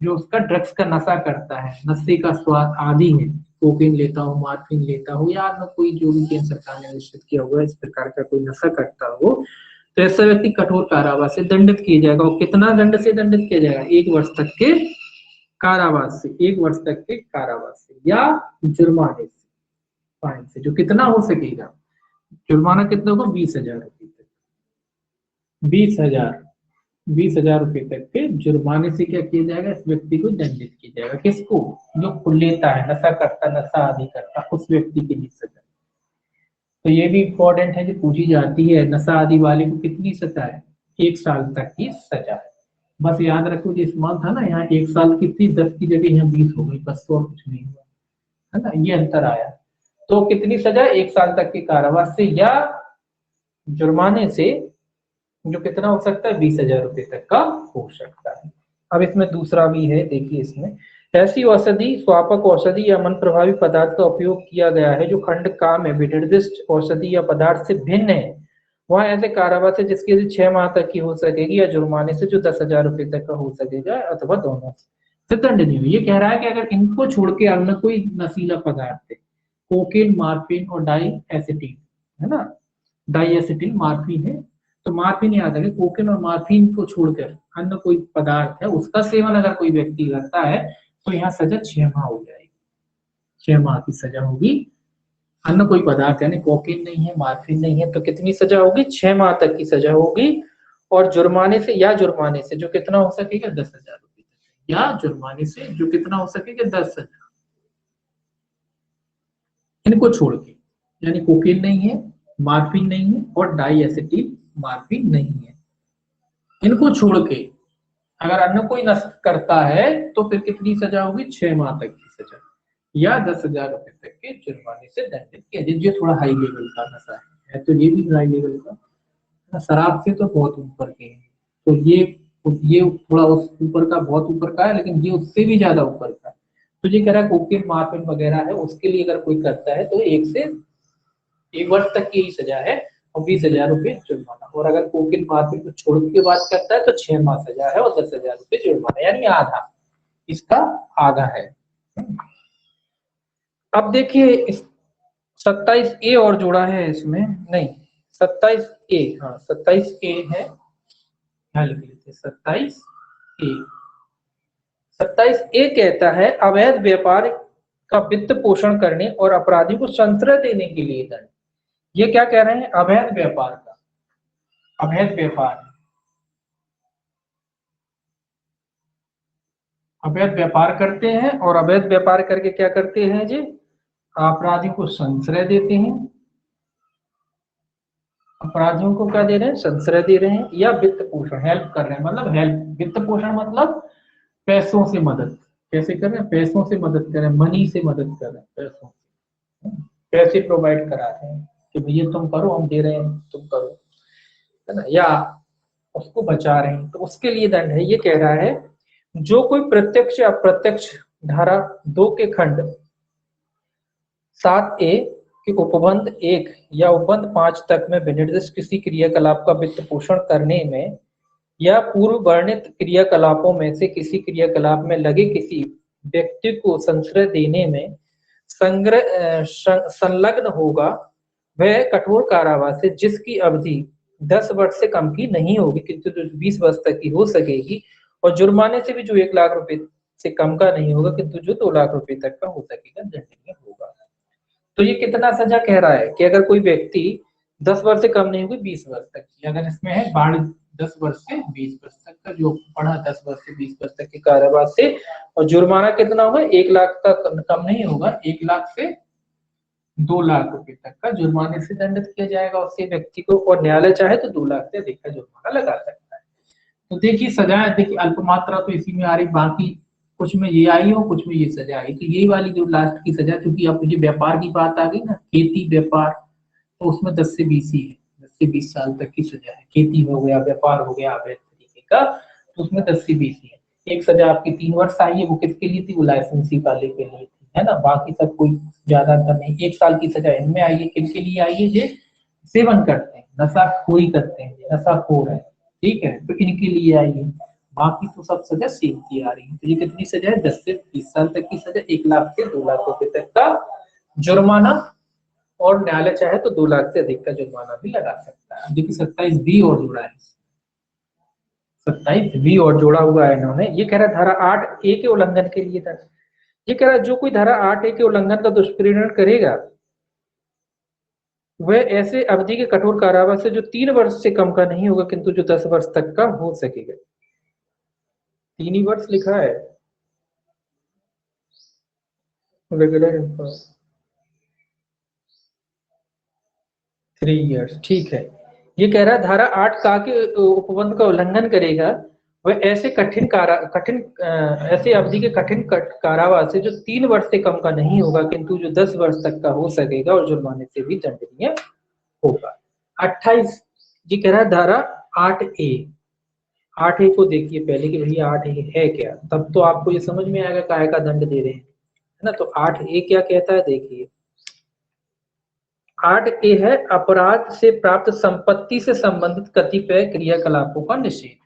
जो उसका ड्रग्स का नशा करता है, नशे का स्वाद आदि है, कोकीन लेता हो, मार्फिन लेता हो, या कोई जो भी केंद्र सरकार ने निश्चित किया होगा इस प्रकार का कोई नशा करता हो, तो ऐसा व्यक्ति कठोर कारावास से दंडित किया जाएगा। और कितना दंड से दंडित किया जाएगा? 1 वर्ष तक के कारावास से, 1 वर्ष तक के कारावास से, या जुर्माने से, फाइन से, जो कितना हो सकेगा। जुर्माना कितना होगा? 20,000 रुपये तक, 20,000 रुपए तक के जुर्माने से क्या किया जाएगा? इस व्यक्ति को दंडित किया जाएगा। किसको? जो लेता है, नशा करता, नशा आदि करता, उस व्यक्ति के लिए सजा। तो ये भी इंपॉर्टेंट है, जो पूछी जाती है, नशा आदि वाले को कितनी सजा है? 1 साल तक की सजा है। बस याद रखो, जो इस्तेमाल था ना, यहाँ 1 साल की थी, 10 की जगह यहाँ 20 हो गई, बस और कुछ नहीं हुआ, है ना, ये अंतर आया। तो कितनी सजा? 1 साल तक के कारावास से या जुर्माने से, जो कितना हो सकता है? 20,000 रुपए तक का हो सकता है। अब इसमें दूसरा भी है, देखिए इसमें, ऐसी औषधि, स्वापक औषधि या मन प्रभावी पदार्थ का उपयोग किया गया है जो खंड का में विनिर्दिष्ट औषधि या पदार्थ से भिन्न है, वह ऐसे कारावास है जिसकी अवधि 6 माह तक की हो सकेगी, या जुर्माने से जो 10,000 रुपए तक का हो सकेगा, अथवा दोनों से दंडनीय। ये कह रहा है कि अगर इनको छोड़ के अन्य कोई नशीला पदार्थ है, कोकेन, मार्फिन और डाईएसिटिल, है ना, डाईएसिटिल मार्फिन है, तो मार्फिन याद रखें, कोकेन और मार्फिन को छोड़कर अन्य कोई पदार्थ है, उसका सेवन अगर कोई व्यक्ति करता है, तो यहाँ सजा 6 माह हो जाएगी, 6 माह की सजा होगी। अन्य कोई पदार्थ यानी कोकेन नहीं है, मार्फिन नहीं है, तो कितनी सजा होगी? 6 माह तक की सजा होगी। और जुर्माने से, या जुर्माने से जो कितना हो सकेगा? 10,000 रुपए, या जुर्माने से जो कितना हो सकेगा? 10,000, इनको छोड़ के, यानी कोकेन नहीं है, मार्फिन नहीं है और डाईएसिटिल मार्फिन नहीं है, इनको छोड़ के अगर अन्य कोई नशा करता है, तो फिर कितनी सजा होगी? 6 माह तक की सजा, या 10,000 रुपए तक के जुर्माने से दंडित किया जाए। जो थोड़ा हाई लेवल का नशा है, तो ये भी हाई लेवल का, शराब से तो बहुत ऊपर के हैं, तो ये थोड़ा उस ऊपर का, बहुत ऊपर का है, लेकिन ये उससे भी ज्यादा ऊपर का है। तो ये कह रहा है कोकेन, मार्फिन वगैरह है, उसके लिए अगर कोई करता है तो 1 वर्ष तक की ही सजा है और 20,000 रुपये जुर्माना। और अगर कोकेन, मार्फिन को छोड़ के बात करता है तो 6 माह सजा है और 10,000 रुपये जुर्माना, यानी आधा, इसका आधा है। अब देखिए 27A और जोड़ा है इसमें, नहीं 27A, हाँ 27A है, यहाँ लिख लेते 27A। 27A कहता है अवैध व्यापार का वित्त पोषण करने और अपराधी को संश्रय देने के लिए दंड। ये क्या कह रहे हैं? अवैध व्यापार का, अवैध व्यापार, अवैध व्यापार करते हैं, और अवैध व्यापार करके क्या करते हैं जी? अपराधियों को संश्रय देते हैं। अपराधियों को क्या दे रहे हैं? संश्रय दे रहे हैं, या वित्त पोषण, हेल्प कर रहे हैं, मतलब हेल्प, वित्त पोषण मतलब पैसों से मदद। कैसे कर रहे हैं? पैसों से मदद कर रहे हैं, मनी से मदद कर रहे हैं, पैसों से, पैसे प्रोवाइड करा रहे हैं कि भैया तुम करो, हम दे रहे हैं, तुम करो, है ना, या उसको बचा रहे हैं, तो उसके लिए दंड है। ये कह रहा है जो कोई प्रत्यक्ष या अप्रत्यक्ष धारा 2 के खंड 7A के उपबंध 1 या उपबंध 5 तक में विनिर्दिष्ट किसी क्रियाकलाप का वित्त पोषण करने में या पूर्व वर्णित क्रियाकलापों में से किसी क्रियाकलाप में लगे किसी व्यक्ति को संश्रय देने में संलग्न होगा, वह कठोर कारावास से जिसकी अवधि 10 वर्ष से कम की नहीं होगी किंतु 20 वर्ष तक की हो सकेगी, और जुर्माने से भी जो 1 लाख रुपए से कम का नहीं होगा किंतु जो 2 लाख रुपए तक का हो सकेगा, दंडनीय होगा। तो ये कितना सजा कह रहा है कि अगर कोई व्यक्ति 10 वर्ष से कम नहीं होगी 20 वर्ष तक की, अगर इसमें है बाढ़ 10 वर्ष से 20 वर्ष तक का, जो पढ़ा 10 वर्ष से 20 वर्ष तक के कारावास से, और जुर्माना कितना होगा? 1 लाख का कम नहीं होगा, 1 लाख से 2 लाख रुपए तक का जुर्माने से दंडित किया जाएगा उससे व्यक्ति को, और न्यायालय चाहे तो 2 लाख से अधिक का जुर्माना लगा सकता है। तो देखिए सजाएं, देखिए अल्पमात्रा तो इसी में आ रही, बाकी कुछ में ये आई और कुछ में ये सजा आई। तो यही वाली जो लास्ट की सजा, क्योंकि अब ये व्यापार की बात आ गई ना, खेती व्यापार, तो उसमें 10 से 20 ही है, 10 से 20 साल तक की सजा है। खेती हो गया, व्यापार हो गया अवैध तरीके का, तो उसमें 10 से 20 ही है। एक सजा आपकी 3 वर्ष आई है, वो किसके लिए थी? वो लाइसेंसी वाले के लिए थी, है ना। बाकी सब कोई ज्यादा अंतर नहीं। 1 साल की सजा इनमें आई है, किनके लिए आई है? जो सेवन करते हैं, नशाखोरी करते हैं, नशाखोर है, ठीक है, तो इनके लिए आई है। बाकी तो सब सजा सेम की आ रही है। तो ये कितनी सजा है? 10 से 30 साल तक की सजा, 1 लाख से 2 लाख रुपए तक का जुर्माना, और न्यायालय चाहे तो 2 लाख से अधिक का जुर्माना भी लगा सकता है। अब देखिए 27 बी और जुड़ा है, 27 बी और जोड़ा हुआ है इन्होंने। ये कह रहा है धारा 8 ए के उल्लंघन के लिए था। ये कह रहा है जो कोई धारा 8 ए के उल्लंघन का दुष्प्रेरण करेगा वह ऐसे अवधि के कठोर कारावास से जो 3 वर्ष से कम का नहीं होगा किंतु जो 10 वर्ष तक का हो सकेगा। 3 ही वर्ष लिखा है रेगुलर 3 इयर्स, ठीक है। ये कह रहा है धारा 8 का के उपबंध का उल्लंघन करेगा वह ऐसे ऐसे अवधि के कठिन कारावास से जो 3 वर्ष से कम का नहीं होगा किंतु जो 10 वर्ष तक का हो सकेगा और जुर्माने से भी दंडनीय होगा। 28 ये कह रहा है धारा 8 ए। 8 ए को देखिए पहले कि भैया 8 ए है क्या, तब तो आपको ये समझ में आएगा काहे का दंड दे रहे हैं, है ना। तो 8 ए क्या कहता है देखिए, 8 ए है अपराध से प्राप्त संपत्ति से संबंधित कतिपय क्रियाकलापों का निषेध।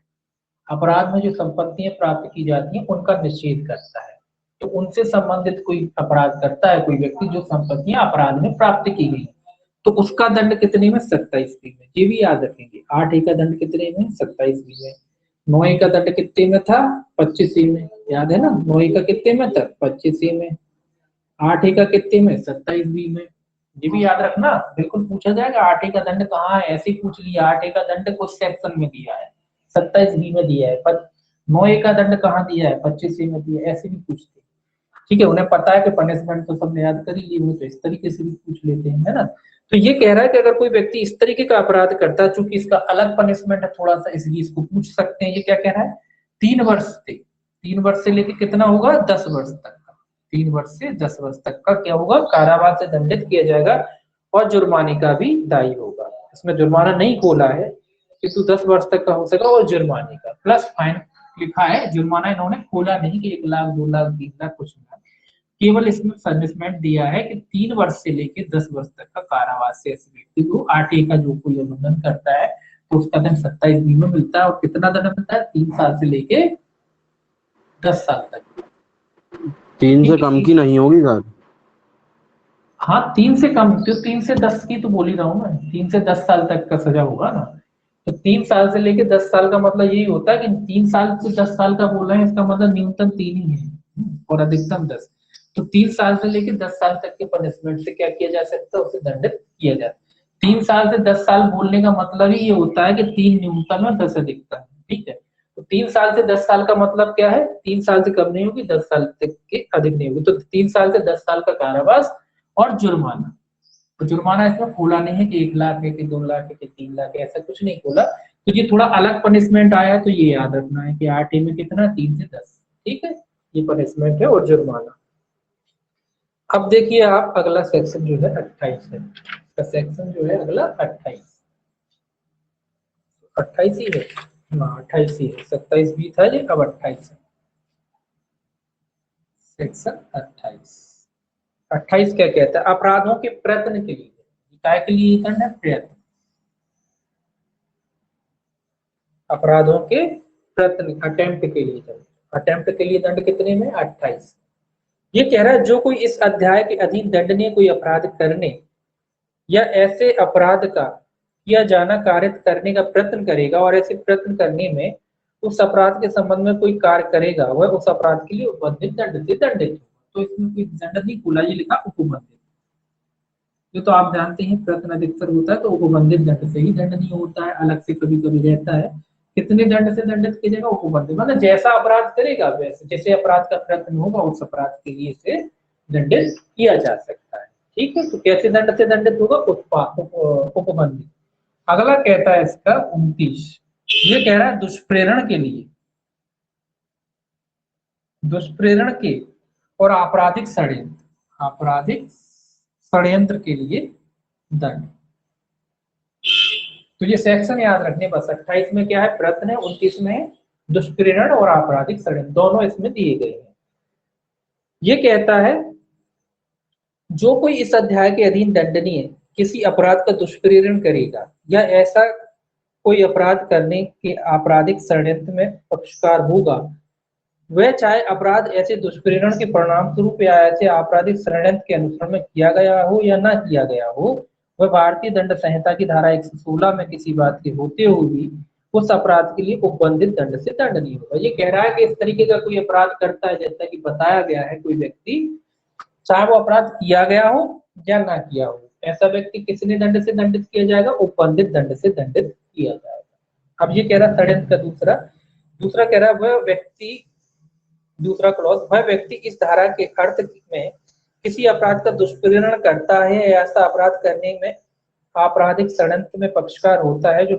अपराध में जो संपत्तियां प्राप्त की जाती हैं उनका निषेध करता है। तो उनसे संबंधित कोई अपराध करता है कोई व्यक्ति, जो संपत्तियां अपराध में प्राप्त की गई, तो उसका दंड कितने में? 27 में। ये भी याद रखेंगे, 8 ए का दंड कितने में? 27 में। 9 ए का दंड कितने में था? 25 में, याद है ना। 9 ए का कितने में था? 25 में। 8 ए का कितने में? 27 में। ये भी याद रखना, बिल्कुल पूछा जाएगा 8 ए का दंड कहाँ है, ऐसे ही पूछ लिया 8 ए का दंड कुछ सेक्शन में दिया है, 27 बी में दिया है, पर 9 ए का दंड कहाँ दिया है? 25 में दिया है, ऐसे भी पूछते हैं। ठीक है, उन्हें पता है कि पनिशमेंट तो सबने याद कर ही ली, वो तो इस तरीके से भी पूछ लेते हैं, है ना। तो ये कह रहा है कि अगर कोई व्यक्ति इस तरीके का अपराध करता है, चूंकि इसका अलग पनिशमेंट है थोड़ा सा, इसलिए इसको पूछ सकते हैं। ये क्या कह रहा है? 3 वर्ष से लेके कितना होगा? 10 वर्ष तक का, 3 वर्ष से 10 वर्ष तक का क्या होगा? कारावास से दंडित किया जाएगा और जुर्माने का भी दायी होगा। इसमें जुर्माना नहीं खोला है किंतु 10 वर्ष तक का हो सकेगा और जुर्माने का प्लस फाइन लिखा है। जुर्माना इन्होंने खोला नहीं कि 1 लाख 2 लाख 3 लाख, कुछ नहीं, केवल इसमें पनिशमेंट दिया है कि 3 वर्ष से लेके 10 वर्ष तक का कारावास से ऐसे व्यक्ति को 8 ए का जो कोई उल्लंघन करता है तो उसका दंड 27 बी में मिलता है। और कितना दंड मिलता है? 3 साल से लेके 10 साल तक। 3 से कम की नहीं होगी सर? हाँ 3 से कम, तो 3 से 10 की तो बोल ही रहा हूँ मैं, 3 से 10 साल तक का सजा होगा ना। तो 3 साल से लेके 10 साल का मतलब यही होता है कि 3 साल से 10 साल का बोल रहे हैं, इसका मतलब न्यूनतम 3 ही है और अधिकतम 10। तो 3 साल से लेके 10 साल तक के पनिशमेंट से क्या किया जा सकता है? उसे दंडित किया जाता है। 3 साल से 10 साल बोलने का मतलब ही ये होता है कि 3 न्यूनतम है, 10 अधिकतम, ठीक है। तो 3 साल से 10 साल का मतलब क्या है? 3 साल से कम नहीं होगी, 10 साल तक के अधिक नहीं होगी। तो 3 साल से 10 साल का कारावास और जुर्माना। तो जुर्माना इसमें खोला नहीं है कि 1 लाख है कि 2 लाख है कि 3 लाख है, ऐसा कुछ नहीं खोला। तो ये थोड़ा अलग पनिशमेंट आया, तो ये याद रखना है कि 8 ए में कितना? 3 से 10, ठीक है, ये पनिशमेंट है और जुर्माना। अब देखिए आप अगला सेक्शन जो है 28 है, इसका सेक्शन जो है अगला 28 ही है, हाँ 28 ही है, 27 भी था ये, अब 28 है सेक्शन 28 क्या कहता है? अपराधों के प्रयत्न के लिए, काय के लिए करना है? प्रयत्न। अपराधों के प्रयत्न, अटेम्प्ट के लिए दंड, अटेम्प्ट के लिए दंड कितने में? 28। ये कह रहा है जो कोई इस अध्याय के अधीन दंडनीय कोई अपराध करने या ऐसे अपराध का किया जाना कारित करने का प्रयत्न करेगा और ऐसे प्रयत्न करने में उस अपराध के संबंध में कोई कार्य करेगा, वह उस अपराध के लिए उपबंधित दंड से दंडित होगा। तो इसमें कोई दंड नहीं खुला, ये लिखा उपबंधित। ये तो आप जानते हैं प्रयत्न अधिकतर होता है तो उपबंधित दंड से ही दंडनीय होता है, अलग से कभी कभी रहता है। कितने दंड से दंडित किया जाएगा? उपबंधित, मतलब जैसा अपराध करेगा वैसे, जैसे अपराध का प्रयत्न होगा उस अपराध के लिए इसे दंडित किया जा सकता है, ठीक है, तो कैसे दंड से दंडित होगा? उपबंधित। अगला कहता है इसका 29, ये कह रहा है दुष्प्रेरण के लिए, दुष्प्रेरण के और आपराधिक षड्यंत्र के लिए दंड। तो ये सेक्शन याद रखने, बस 28 में क्या है? प्रयत्न है, 29 में है दुष्प्रेरण और आपराधिक षड्यंत्र, दोनों इसमें दिए गए हैं। ये कहता है जो कोई इस अध्याय के अधीन दंडनीय किसी अपराध का दुष्प्रेरण करेगा या ऐसा कोई अपराध करने के आपराधिक षड्यंत्र में पक्षकार होगा, वह चाहे अपराध ऐसे दुष्प्रेरण के परिणाम स्वरूप या ऐसे आपराधिक षड्यंत्र के अनुसरण में किया गया हो या न किया गया हो, वह भारतीय दंड संहिता की धारा 116 में किसी बात के होते हुए भी उस अपराध के लिए उपबंधित दंड से दंडनीय होगा। ये कह रहा है कि इस तरीके का कोई अपराध करता है, जैसा कि बताया गया है, कोई व्यक्ति, चाहे वो अपराध किया गया हो या ना किया हो, ऐसा व्यक्ति किसने दंड से दंडित किया जाएगा? उपबंधित दंड से दंडित किया जाएगा। अब ये कह रहा है षड्यंत्र का दूसरा कह रहा है वह व्यक्ति, दूसरा क्लॉज, वह व्यक्ति इस धारा के अर्थ में किसी अपराध का दुष्प्रेरण करता है या ऐसा अपराध करने में आपराधिक षड्यंत्र में पक्षकार होता है जो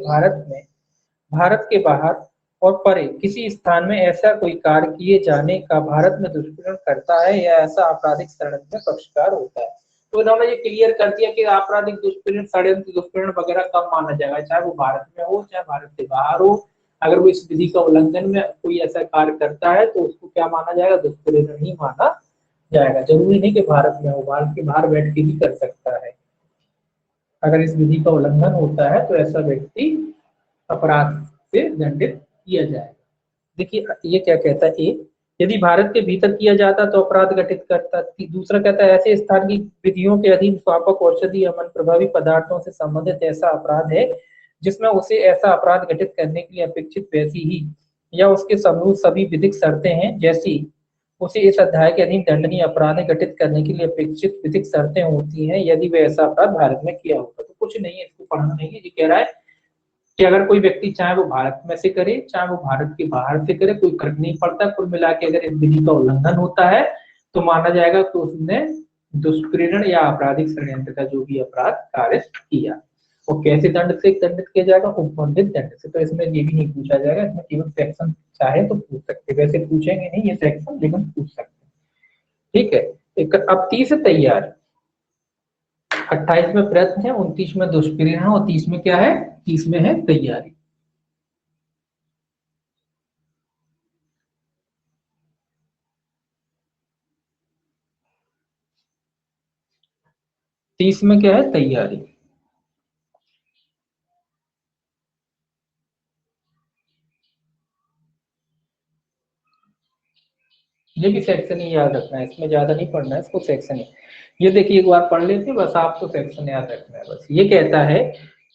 भारत के बाहर और परे किसी स्थान में ऐसा कोई कार्य किए जाने का भारत में दुष्प्रेरण करता है या ऐसा आपराधिक षड्यंत्र में पक्षकार होता है। तो इन्होंने ये क्लियर कर दिया कि आपराधिक दुष्प्रेरण, षड्यंत्र, दुष्प्रेरण वगैरह कब माना जाएगा, चाहे वो भारत में हो चाहे भारत से बाहर हो। अगर वो इस विधि का उल्लंघन में कोई ऐसा कार्य करता है तो उसको क्या माना जाएगा? दुष्प्रेरण ही माना जाएगा। जरूरी नहीं कि भारत में हो, भारत के बाहर बैठ के भी कर सकता है। अगर इस विधि का उल्लंघन होता है तो ऐसा व्यक्ति अपराध से दंडित किया जाएगा। देखिए ये क्या कहता है, ए, यदि भारत के भीतर किया जाता तो अपराध घटित करता। दूसरा कहता है ऐसे स्थान की विधियों के अधीन स्वापक, औषधि या मन प्रभावी पदार्थों से संबंधित ऐसा अपराध है जिसमें उसे ऐसा अपराध घटित करने के लिए अपेक्षित वैसी ही या उसके समूह सभी विधिक शर्तें हैं जैसी उसे इस अध्याय के अधीन दंडनीय अपराध घटित करने के लिए अपेक्षित विधिक शर्तें होती हैं यदि वह ऐसा अपराध भारत में किया होगा। तो कुछ नहीं है, इसको पढ़ना नहीं है। ये कह रहा है कि अगर कोई व्यक्ति चाहे वो भारत में से करे चाहे वो भारत के बाहर से करे, कोई फर्क नहीं पड़ता, कुल मिला के अगर इस विधि का उल्लंघन होता है तो माना जाएगा कि उसने दुष्प्रेरण या आपराधिक षड्यंत्र का जो भी अपराध कार्य किया। और कैसे दंड से दंडित किया जाएगा? उपबंधित दंड से। तो इसमें ये भी नहीं पूछा जाएगा, इसमें केवल सेक्शन चाहे तो पूछ सकते, वैसे पूछेंगे नहीं ये सेक्शन, लेकिन पूछ सकते। ठीक है, अब 30 तैयार, 28 में प्रयत्न है, 29 में दुष्प्रेरण है और 30 में क्या है? 30 में है तैयारी। तीस में क्या है? तैयारी। ये भी सेक्शन ही याद रखना है, इसमें ज्यादा नहीं पढ़ना है, इसको सेक्शन ही। ये देखिए एक बार पढ़ लेते हैं, बस आपको सेक्शन याद रखना है बस। ये कहता है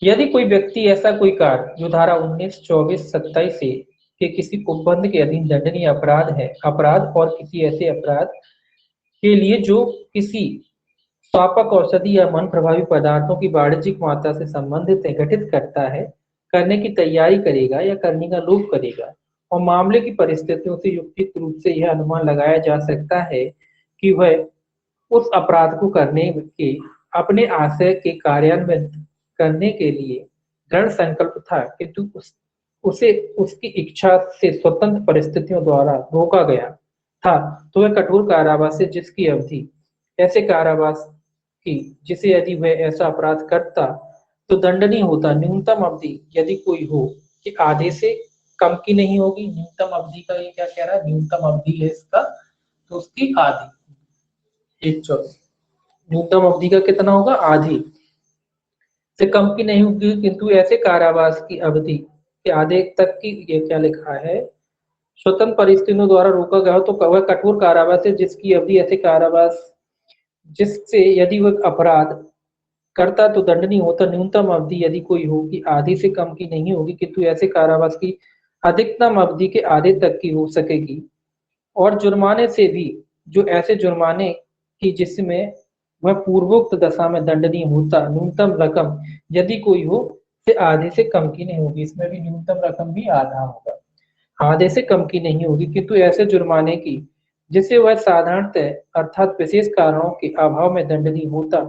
यदि कोई व्यक्ति ऐसा कोई कार्य जो धारा 19, 24, 27 से के किसी उपबंध के अधीन दंडनीय अपराध और किसी ऐसे अपराध के लिए जो किसी स्वापक, औषधि या मन प्रभावी पदार्थों की वाणिज्यिक मात्रा से संबंधित है घटित करता है, करने की तैयारी करेगा या करने का लोभ करेगा, और मामले की परिस्थितियों से युक्तिक रूप से यह अनुमान लगाया जा सकता है कि वह उस अपराध को करने के अपने आशय के कार्यान्वयन करने के लिए दृढ़ संकल्प था किंतु उसे उसकी इच्छा से स्वतंत्र परिस्थितियों द्वारा रोका गया था, तो वह कठोर कारावास से जिसकी अवधि ऐसे कारावास की जिसे यदि वह ऐसा अपराध करता तो दंडनीय होता, न्यूनतम अवधि यदि कोई हो कि आधे से कम की नहीं होगी। न्यूनतम अवधि का ये क्या कह रहा है? न्यूनतम अवधि है इसका, तो उसकी आधी, 1/4। न्यूनतम अवधि का कितना होगा? आधी से कम की नहीं होगी किंतु ऐसे कारावास की अवधि के आधे तक की, ये क्या लिखा है, स्वतंत्र परिस्थितियों द्वारा रोका गया हो तो वह कठोर कारावास है जिसकी अवधि ऐसे कारावास जिससे यदि वह अपराध करता तो दंडनीय होता, न्यूनतम अवधि यदि कोई हो कि आधी से कम की नहीं होगी किंतु ऐसे कारावास की अधिकतम अवधि के आधे तक की हो सकेगी, और जुर्माने से भी जो ऐसे जुर्माने की जिसमें वह पूर्वोक्त दशा में दंडनीय होता, न्यूनतम रकम यदि कोई हो से आधे से कम की नहीं होगी। इसमें भी न्यूनतम रकम भी आधा होगा, आधे से कम की नहीं होगी किंतु ऐसे जुर्माने की जिसे वह साधारणतः अर्थात विशेष कारणों के अभाव में दंडनीय होता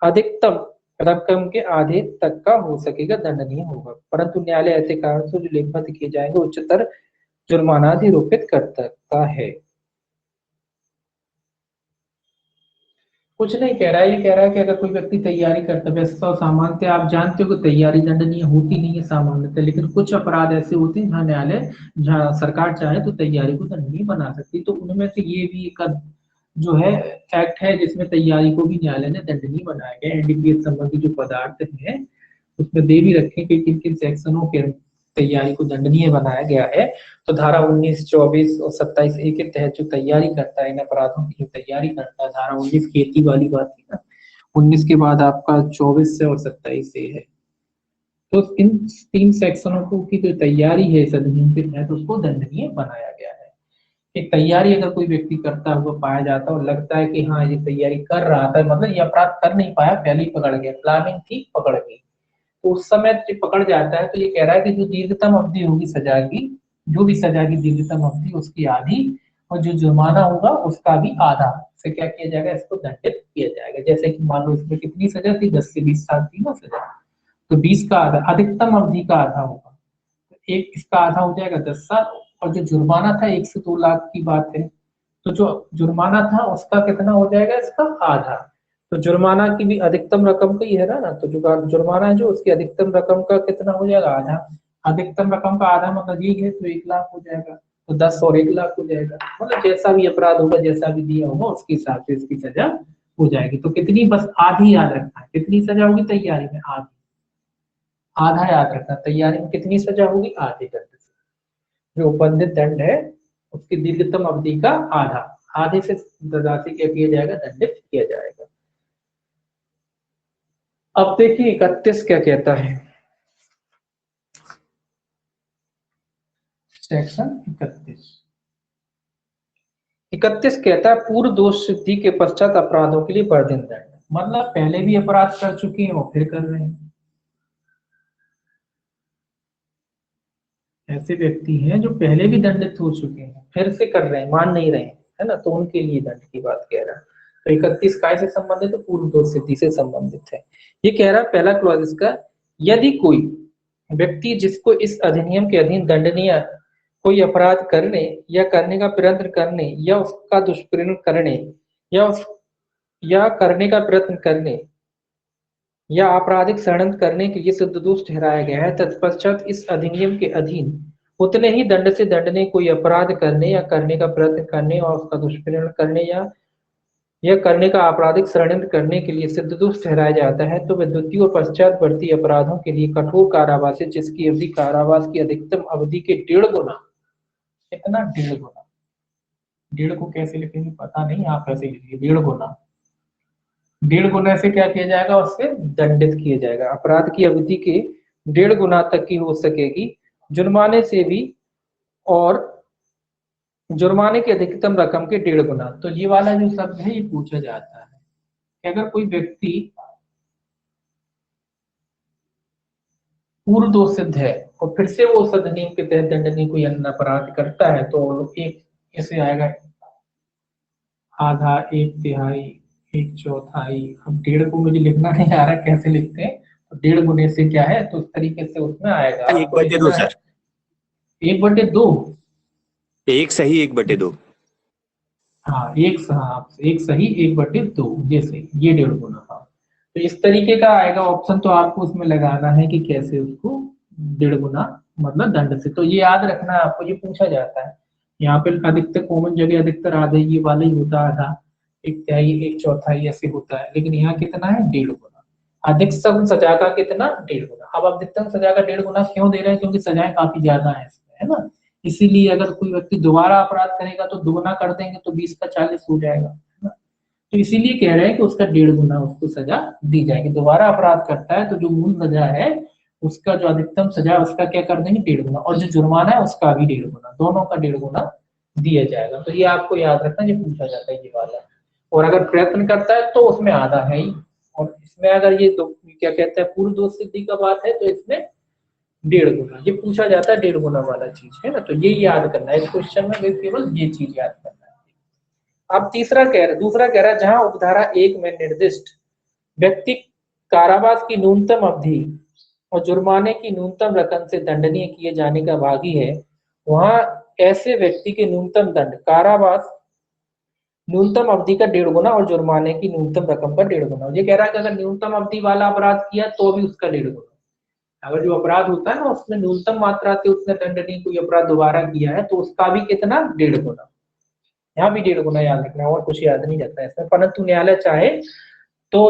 अधिकतम रकम के आधे तक का हो सकेगा दंडनीय होगा, परंतु न्यायालय ऐसे कारण से जो लेखबद्ध किए जाएंगे उच्चतर जुर्माना अधिरोपित कर सकता है। कुछ नहीं कह रहा है, ये कह रहा है कि अगर कोई व्यक्ति तैयारी करता है, वैसे तो सामान्यतः आप जानते हो कि तैयारी दंडनीय होती नहीं है सामान्यतः, लेकिन कुछ अपराध ऐसे होते हैं जहाँ न्यायालय, जहाँ सरकार चाहे तो तैयारी को दंडनीय बना सकती है, तो उनमें से ये भी एक जो है फैक्ट है जिसमें तैयारी को भी न्यायालय ने दंडनीय बनाया गया। एनडीपीएस संबंधी जो पदार्थ है उसमें दे भी रखे कि किन किन सेक्शनों के तैयारी को दंडनीय बनाया गया है। तो धारा 19, 24 और 27 ए के तहत जो तैयारी करता है, इन अपराधों की जो तैयारी करता है, धारा 19 खेती वाली बात थी ना, 19 के बाद आपका 24 से और 27 से है, तो इन 3 सेक्शनों को की जो तैयारी है इस अधिनियम के तहत उसको दंडनीय बनाया गया है। एक तैयारी अगर कोई व्यक्ति करता हुआ पाया जाता है और लगता है कि हाँ ये तैयारी कर रहा था, मतलब ये अपराध कर नहीं पाया, पहले ही पकड़ गया, प्लानिंग थी पकड़ गई, तो उस समय जब पकड़ जाता है तो ये कह रहा है कि जो दीर्घतम अवधि होगी सजा की, जो भी सजा की दीर्घतम अवधि उसकी आधी, और जो जुर्माना होगा उसका भी आधा से क्या किया जाएगा, इसको दंडित किया जाएगा। जैसे कि मान लो इसमें कितनी सजा थी, 10 से 20 साल थी ना सजा, तो 20 का आधा, अधिकतम अवधि का आधा होगा, तो एक इसका आधा हो जाएगा 10 साल, और जो जुर्माना था 1 से 2 लाख की बात है, तो जो जुर्माना था उसका कितना हो जाएगा, इसका आधा। तो जुर्माना की भी अधिकतम रकम का ही है ना, तो जो जुर्माना है जो उसकी अधिकतम रकम का कितना हो जाएगा, आधा। अधिकतम रकम का आधा मतलब ये है तो 1 लाख हो जाएगा, तो 10 और 1 लाख हो जाएगा, मतलब जैसा भी अपराध होगा, जैसा भी दिया होगा उसके हिसाब से इसकी सजा हो जाएगी। तो कितनी, बस आधी याद रखना है, कितनी सजा होगी तैयारी में, आधी, आधा याद रखना, तैयारी में कितनी सजा होगी, आधे दंड से। जो उपबंधित दंड है उसकी दीर्घतम अवधि का आधा, आधे से राशि क्या किया जाएगा, दंडित किया जाएगा। अब देखिए 31 क्या कहता है, सेक्शन 31 कहता है पूर्व दोष सिद्धि के पश्चात अपराधों के लिए वर्धित दंड, मतलब पहले भी अपराध कर चुके हैं और फिर कर रहे हैं, ऐसे व्यक्ति हैं जो पहले भी दंडित हो चुके हैं फिर से कर रहे हैं, मान नहीं रहे हैं, है ना, तो उनके लिए दंड की बात कह रहा है। तो 31 काय से संबंधित है, पूर्व दोष सिद्धि से संबंधित है। ये कह रहा है पहला क्लॉज इसका, यदि कोई व्यक्ति जिसको इस अधिनियम के अधीन दंडनीय कोई अपराध करने या करने का प्रयत्न करने या उसका दुष्प्रयोग करने या करने का प्रयत्न करने या आपराधिक षड्यंत्र करने के लिए सिद्ध दोष ठहराया गया है, तत्पश्चात इस अधिनियम के अधीन उतने ही दंड से दंडनीय कोई अपराध करने या करने का प्रयत्न करने और उसका दुष्प्रयोग करने या करने का आपराधिक षड्यंत्र करने के लिए सिद्ध दोष ठहराया जाता है, तो वह द्वितीय और पश्चातवर्ती अपराधों के लिए कठोर कारावास है, जिसकी अवधि कारावास की अधिकतम अवधि के 1.5 गुना, कितना 1.5 गुना, 1.5 को कैसे लिखेंगे पता नहीं, आप ऐसे लिखिए 1.5 गुना, 1.5 गुना से क्या किया जाएगा, उससे दंडित किया जाएगा। अपराध की अवधि के 1.5 गुना तक की हो सकेगी, जुर्माने से भी, और जुर्माने की अधिकतम रकम के 1.5 गुना। तो ये वाला जो शब्द है ये पूछा जाता है कि अगर कोई व्यक्ति पूर्व दोष सिद्ध है और फिर से वो उस अधिनियम के तहत दंडनीय कोई अन्य अपराध करता है, तो एक ऐसे आएगा, आधा, 1/3, 1/4। अब 1.5 को मुझे लिखना नहीं आ रहा कैसे लिखते हैं, तो 1.5 गुने से क्या है, तो उस तरीके से उसमें आएगा, 1/2 सर, 1/2, 1 सही 1/2। हाँ एक सही 1/2, ये सही, ये 1.5 गुना। हाँ, तो इस तरीके का आएगा ऑप्शन, तो आपको उसमें लगाना है कि कैसे उसको 1.5 गुना मतलब दंड से। तो ये याद रखना है आपको, ये पूछा जाता है। यहाँ पे अधिकतर कॉमन जगह अधिकतर आधे ये वाला ही होता है, आधा, 1/3, 1/4 ऐसे होता है, लेकिन यहाँ कितना है, 1.5 गुना। अधिकतम सजा का कितना, 1.5 गुना। अब अधिकतम सजा का 1.5 गुना क्यों दे रहे हैं, क्योंकि सजाएं काफी ज्यादा है इसमें, है ना, इसीलिए अगर कोई व्यक्ति दोबारा अपराध करेगा तो दोगुना कर देंगे, तो 20 का 40 हो जाएगा, है ना, तो इसीलिए कह रहे हैं कि उसका 1.5 गुना उसको सजा दी जाएगी। दोबारा अपराध करता है तो जो मूल सजा है उसका जो अधिकतम सजा है उसका क्या कर देंगे, 1.5 गुना, और जो जुर्माना है उसका भी 1.5 गुना, दोनों का 1.5 गुना दिया जाएगा। तो ये आपको याद रखना, ये पूछा जाता है ये वाला। और अगर प्रयत्न करता है तो उसमें आधा है ही, और इसमें अगर ये क्या कहते हैं पूर्व दोष सिद्धि का बात है तो इसमें 1.5 गुना, ये पूछा जाता है 1.5 गुना वाला चीज, है ना। तो ये याद करना है इस क्वेश्चन में, केवल ये चीज याद करना है। अब दूसरा कह रहा है जहां उपधारा 1 में निर्दिष्ट व्यक्ति कारावास की न्यूनतम अवधि और जुर्माने की न्यूनतम रकम से दंडनीय किए जाने का भागी है, वहां ऐसे व्यक्ति के न्यूनतम दंड कारावास न्यूनतम अवधि का 1.5 गुना और जुर्माने की न्यूनतम रकम का 1.5 गुना। ये कह रहा है कि अगर न्यूनतम अवधि वाला अपराध किया तो भी उसका 1.5 गुना। अगर जो अपराध होता है ना उसमें न्यूनतम मात्रा से उसने दंडनीय कोई अपराध दोबारा किया है तो उसका भी कितना 1.5 गुना। यहाँ भी 1.5 गुना याद रखना, और कुछ याद नहीं रहता है इसमें। परंतु न्यायालय चाहे तो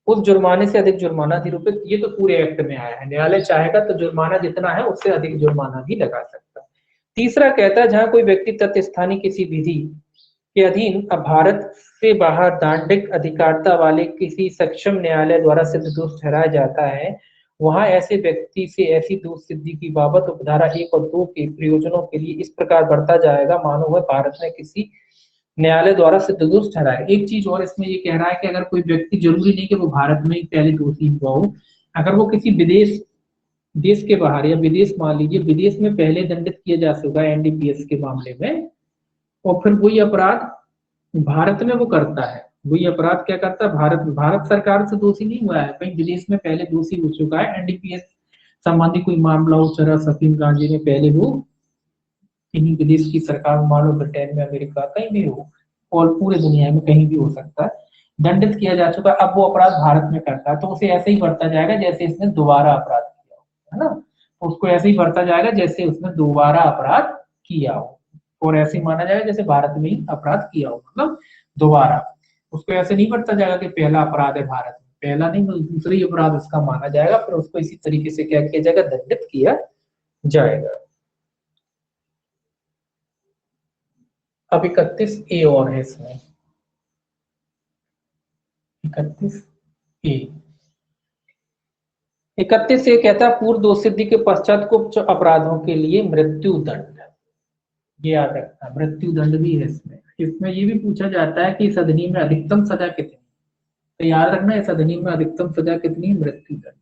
उस जुर्माने से अधिक जुर्माना निरूपित, ये तो पूरे एक्ट में आया है, न्यायालय चाहेगा तो जुर्माना जितना है उससे अधिक जुर्माना भी लगा सकता है। तीसरा कहता है जहां कोई व्यक्ति तत्स्थानीय किसी विधि के अधीन भारत से बाहर दांडिक अधिकारिता वाले किसी सक्षम न्यायालय द्वारा सिद्ध दोष ठहराया जाता है, वहां ऐसे व्यक्ति से ऐसी दोष सिद्धि की बाबत उपधारा 1 और 2 के प्रयोजनों के लिए इस प्रकार बरता जाएगा मानो वह भारत में किसी न्यायालय द्वारा सिद्ध दोष ठहराए। एक चीज और इसमें ये कह रहा है कि अगर कोई व्यक्ति, जरूरी नहीं कि वो भारत में ही पहले दोषी हुआ हो, अगर वो किसी देश के बाहर या विदेश, मान लीजिए विदेश में पहले दंडित किया जा चुका है एनडीपीएस के मामले में, और फिर वही अपराध भारत में वो करता है, वही अपराध क्या करता है, भारत सरकार से दोषी नहीं हुआ है, कहीं विदेश में पहले दोषी हो चुका है, एनडीपीएस संबंधी कोई मामला हो, चरस अफीम गांजे में पहले वो किन्हीं विदेश की सरकार, मान लो ब्रिटेन में, अमेरिका, कहीं भी हो, और पूरे दुनिया में कहीं भी हो सकता है, दंडित किया जा चुका है, अब वो अपराध भारत में करता है तो उसे ऐसे ही बरता जाएगा जैसे इसने दोबारा अपराध किया हो, है ना, तो उसको ऐसे ही बरता जाएगा जैसे उसने दोबारा अपराध किया हो, और ऐसे ही माना जाएगा जैसे भारत में ही अपराध किया हो, मतलब दोबारा। उसको ऐसे नहीं बरता जाएगा कि पहला अपराध है भारत में, पहला नहीं, दूसरा ही अपराध उसका माना जाएगा, फिर उसको इसी तरीके से क्या किया जाएगा, दंडित किया जाएगा। अब 31A और है इसमें, 31A। 31A कहता है पूर्व दोष सिद्धि के पश्चात कुछ अपराधों के लिए मृत्यु दंड, ये याद रखना, मृत्यु दंड भी है इसमें। इसमें ये भी पूछा जाता है कि इस अधिनियम में अधिकतम सजा कितनी, तो याद रखना इस अधिनियम में अधिकतम सजा कितनी, मृत्यु दंड,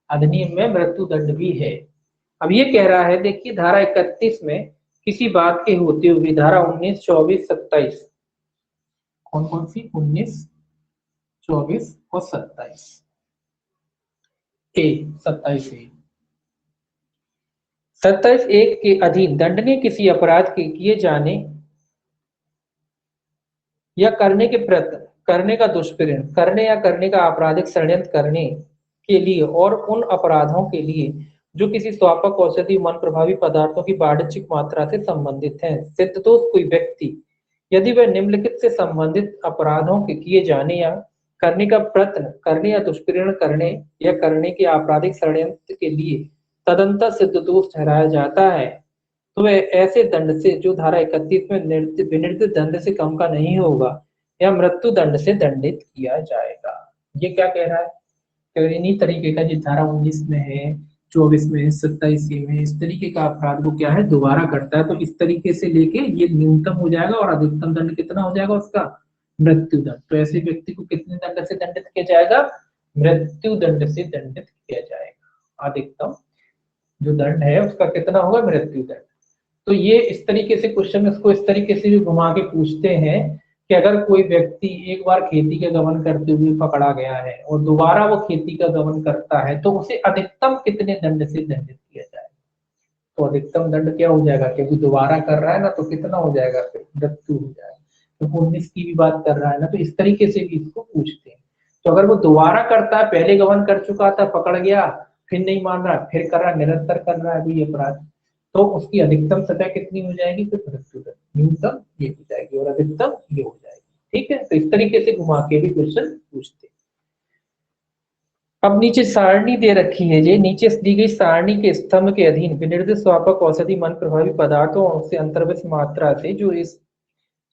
अधिनियम में मृत्यु दंड भी है। अब ये कह रहा है, देखिए धारा 31 में किसी बात के होते हुए धारा 19, 24, 27, कौन कौन सी, 19, 24 और 27 ए, 27A के अधीन दंडनीय किसी अपराध के किए जाने या करने के प्रयत्न, करने का दुष्प्रयोग, करने या करने का आपराधिक षड्यंत्र करने के लिए और उन अपराधों के लिए जो किसी स्वापक, औषधि, मन प्रभावी पदार्थों की वाणिज्यिक मात्रा से संबंधित है। सिद्धदोष कोई व्यक्ति यदि वह निम्नलिखित से संबंधित अपराधों के किए जाने या करने का प्रयत्न, करने या दुष्प्रेरण करने या करने के आपराधिक षड्यंत्र के लिए तदंतर सिद्ध दोष ठहराया जाता है, तो वह ऐसे दंड से जो धारा 31 में विनिर्दिष्ट दंड से कम का नहीं होगा या मृत्यु दंड से दंडित किया जाएगा। ये क्या कह रहा है, तो इन्हीं तरीके का जो धारा 19 में है, 24 में, 27 में, इस तरीके का अपराध को क्या है, दोबारा करता है, तो इस तरीके से लेके ये न्यूनतम हो जाएगा और अधिकतम दंड कितना हो जाएगा उसका, मृत्यु दंड। तो ऐसे व्यक्ति को कितने दंड से दंडित किया जाएगा, मृत्यु दंड से दंडित किया जाएगा। अधिकतम जो दंड है उसका कितना होगा, मृत्यु दंड। तो ये इस तरीके से क्वेश्चन इसको इस तरीके से भी घुमा के पूछते हैं कि अगर कोई व्यक्ति एक बार खेती का गबन करते हुए पकड़ा गया है और दोबारा वो खेती का गबन करता है तो उसे अधिकतम कितने दंड से दंडित किया जाएगा, तो अधिकतम दंड क्या हो जाएगा, क्योंकि दोबारा कर रहा है ना, तो कितना हो जाएगा, फिर मृत्यु हो जाएगा। तो 19 की भी बात कर रहा है ना, तो इस तरीके से भी इसको पूछते हैं। तो अगर वो दोबारा करता है, पहले गबन कर चुका था, पकड़ गया, फिर नहीं मान रहा, फिर कर रहा, निरंतर कर रहा है कोई अपराध, तो उसकी अधिकतम सजा कितनी हो जाएगी, फिर मृत्यु दंड, न्यूनतम ये हो जाएगी और अधिकतम ये हो जाएगी। ठीक है, तो इस तरीके से घुमा के भी क्वेश्चन पूछते। अब नीचे सारणी दे रखी है, ये नीचे दी गई सारणी के स्तंभ के अधीन विनिर्दिष्ट स्वापक, औषधि, मन प्रभावी पदार्थों और उससे अंतर्गत मात्रा से जो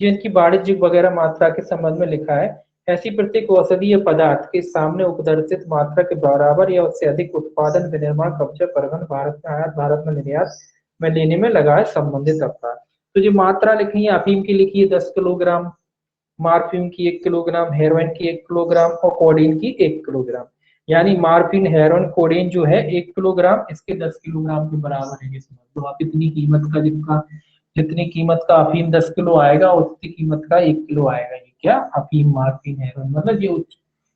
इनकी वाणिज्यिक वगैरह मात्रा के संबंध में लिखा है, ऐसी प्रत्येक औषधि या पदार्थ के सामने उपदर्शित मात्रा के बराबर या उससे अधिक उत्पादन, विनिर्माण, कब्जा, परिवहन, भारत में आयात, भारत में निर्यात में लेने में लगा है संबंधित अपराध। तो जो मात्रा लिखी है, अफीम की लिखी है 10 किलोग्राम, मार्फिन की 1 किलोग्राम, हेरोइन की 1 किलोग्राम और कोडीन की 1 किलोग्राम, यानी मार्फिन, हेरोइन, कोडीन जो है 1 किलोग्राम, इसके 10 किलोग्राम के बराबर है। तो आप इतनी कीमत का जिसका जितनी कीमत का अफीम 10 किलो आएगा उतनी कीमत का 1 किलो आएगा। ये क्या अफीम, मार्फिन, हेरोइन, मतलब ये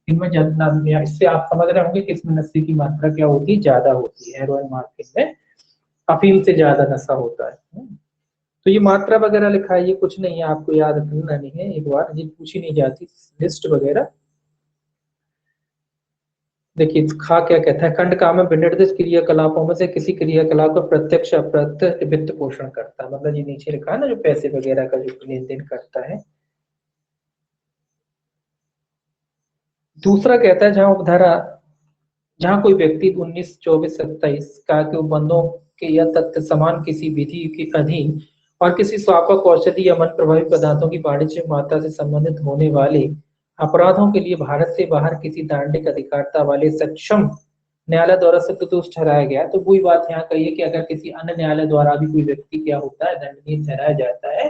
इनमें ज्यादा, इससे आप समझ रहे होंगे कि इसमें नशे की मात्रा क्या होती है, ज्यादा होती है। हेरोइन, मार्फिन में अफीम से ज्यादा नशा होता है। तो ये मात्रा वगैरह लिखा है, ये कुछ नहीं है, आपको याद रखना नहीं है, एक बार ये पूछी नहीं जाती लिस्ट वगैरह। देखिए खा क्या कहता है, खंड काम में विनिर्दिष्ट क्रियाकलापों में से किसी क्रियाकलाप को प्रत्यक्ष अप्रत्यक्ष वित्त पोषण करता है। मतलब ये नीचे लिखा है ना, जो पैसे वगैरह का जो लेन देन करता है। दूसरा कहता है जहां उपधारा, जहां कोई व्यक्ति 19, 24, 27 का के उपबंधों के या तथ्य समान किसी विधि के अधीन और किसी स्वापक औषधि या मन प्रभावी पदार्थों की वाणिज्यिक मात्रा से संबंधित होने वाले अपराधों के लिए भारत से बाहर किसी दांडिक अधिकारता वाले सक्षम न्यायालय द्वारा सत्य दोष ठहराया गया। तो वही बात यहाँ कही है कि अगर किसी अन्य न्यायालय द्वारा भी कोई व्यक्ति क्या होता है, दंडनीय ठहराया जाता है,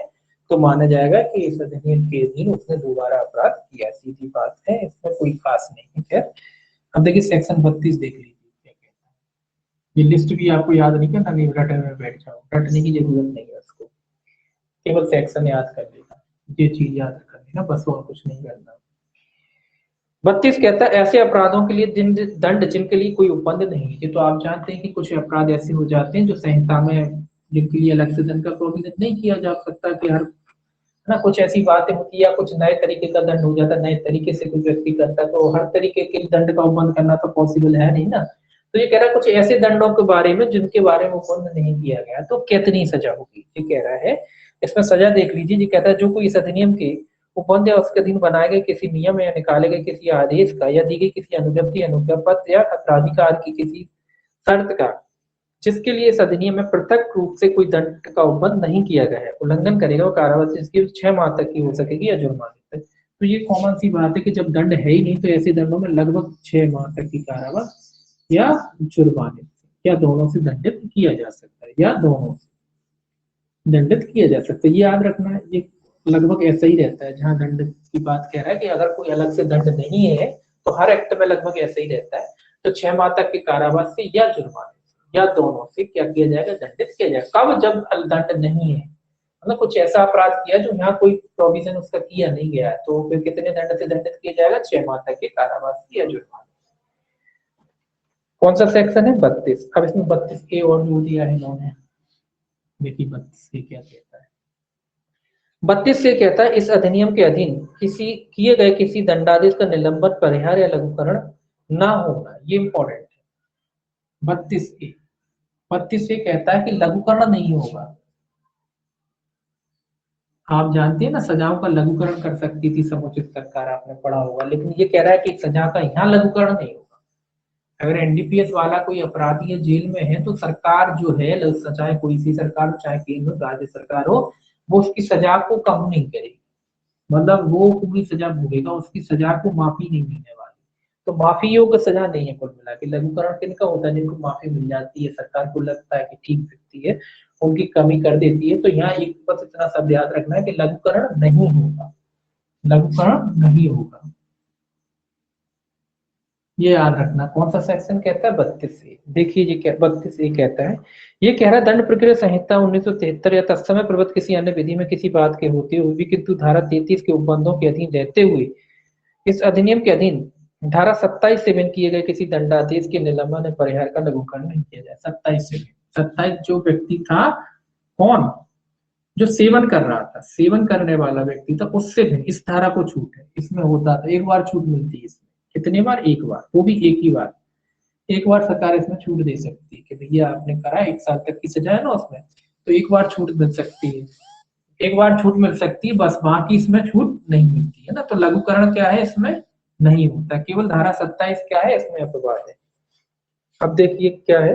तो माना जाएगा कि इस अधिनियम के अधीन उसने दोबारा अपराध किया। सीधी बात है, इसमें कोई खास नहीं है। खैर अब देखिए सेक्शन 32 देख लीजिए क्या कहता है। ये लिस्ट भी आपको याद नहीं करना, नहीं रटने में बैठ जाओ, रटने की जरूरत नहीं है उसको, केवल सेक्शन याद कर लेना, ये चीज याद कर लेना बस, और कुछ नहीं करना। 32 कहता है ऐसे अपराधों के लिए दंड जिनके लिए कोई उपबंध नहीं है। तो आप जानते हैं कि कुछ अपराध ऐसे हो जाते हैं जो संहिता में, जिनके लिए अलग से दंड का प्रोविजन नहीं किया जा सकता, कि हर ना कुछ ऐसी बातें होती है या कुछ नए तरीके का दंड हो जाता है, नए तरीके से कोई व्यक्ति करता है, तो हर तरीके के दंड का उपबंध करना तो पॉसिबल है नहीं ना। तो ये कह रहा है कुछ ऐसे दंडों के बारे में जिनके बारे में उपबंध नहीं किया गया, तो कितनी सजा होगी, ये कह रहा है। इसमें सजा देख लीजिए, ये कहता है जो कोई इस अधिनियम के उपबंध या उसके अधीन बनाए गए किसी नियम या निकाले गए किसी आदेश का या दी गई किसी अनुज्ञप्ति, अनुज्ञापत्र या प्राधिकार की किसी शर्त का जिसके लिए इस अधिनियम में पृथक रूप से कोई दंड का उपबंध नहीं किया गया है, उल्लंघन करेगा वो कारावास जिसकी 6 माह तक की हो सकेगी या जुर्माने तक। तो ये कॉमन सी बात है कि जब दंड है ही नहीं तो ऐसे दंडों में लगभग 6 माह तक की कारावास या जुर्माने या दोनों से दंडित किया जा सकता है, या दोनों से दंडित किया जा सकता है। ये याद रखना है, ये लगभग ऐसा ही रहता है। जहां दंड की बात कह रहा है कि अगर कोई अलग से दंड नहीं है तो हर एक्ट में लगभग ऐसा ही रहता है। तो 6 माह तक के कारावास से या जुर्माने या दोनों से क्या किया जाएगा, दंडित किया जाएगा। कब, जब दंड नहीं है, मतलब कुछ ऐसा अपराध किया जो यहाँ कोई प्रोविजन उसका किया नहीं गया है, तो फिर कितने दंड से दंडित किया जाएगा, 6 माह तक के कारावास या जुर्माने। कौन सा सेक्शन है, 32। अब इसमें 32A और जो दिया है इन्होंने, देखिए 32A क्या कहता है। 32 से कहता है इस अधिनियम के अधीन किसी किए गए किसी दंडादेश का निलंबन, परिहार या लघुकरण ना होना, ये इंपॉर्टेंट है। 32 से कहता है कि लघुकरण नहीं होगा। आप जानते हैं ना, सजाओं का लघुकरण कर सकती थी समुचित सरकार, आपने पढ़ा होगा, लेकिन ये कह रहा है कि सजा का यहाँ लघुकरण नहीं होगा। अगर एनडीपीएस वाला कोई अपराधी जेल में है तो सरकार जो है, चाहे कोई सी सरकार हो, चाहे केंद्र राज्य सरकार हो, वो उसकी सजा को कम नहीं करेगी, मतलब वो पूरी सजा भोगेगा, उसकी सजा को माफी नहीं मिलने वाली। तो माफी योग्य सजा नहीं है कुल मिला के। लघुकरण किनका होता है, जिनको माफी मिल जाती है, सरकार को लगता है कि ठीक व्यक्ति है, उनकी कमी कर देती है। तो यहाँ एक बस इतना शब्द याद रखना है कि लघुकरण नहीं होगा, लघुकरण नहीं होगा, ये याद रखना। कौन सा सेक्शन कहता है, 32A। देखिए ये क्या 32A कहता है, ये कह रहा है दंड प्रक्रिया संहिता 1973 या तत्समय प्रवृत्त किसी अन्य विधि में किसी बात के होते हुए भी किंतु धारा 33 के उपबंधों के अधीन रहते हुए इस अधिनियम के अधीन धारा 27 से किए गए किसी दंडादेश के निलंबन या परिहार का लघुकरण नहीं किया जाए। 27 जो व्यक्ति था, कौन, जो सेवन कर रहा था, सेवन करने वाला व्यक्ति था, उससे भी इस धारा को छूट है। इसमें होता था एक बार छूट मिलती है, इसमें कितने बार, एक बार, वो भी एक ही बार। एक बार सरकार इसमें छूट दे सकती है कि भैया आपने करा 1 साल तक की सजा है ना उसमें, तो एक बार छूट मिल सकती है, एक बार छूट मिल सकती है बस, बाकी इसमें छूट नहीं मिलती है ना। तो लघुकरण क्या है, इसमें नहीं होता, केवल धारा 27 क्या है, इसमें अपवाद है। अब देखिए क्या है,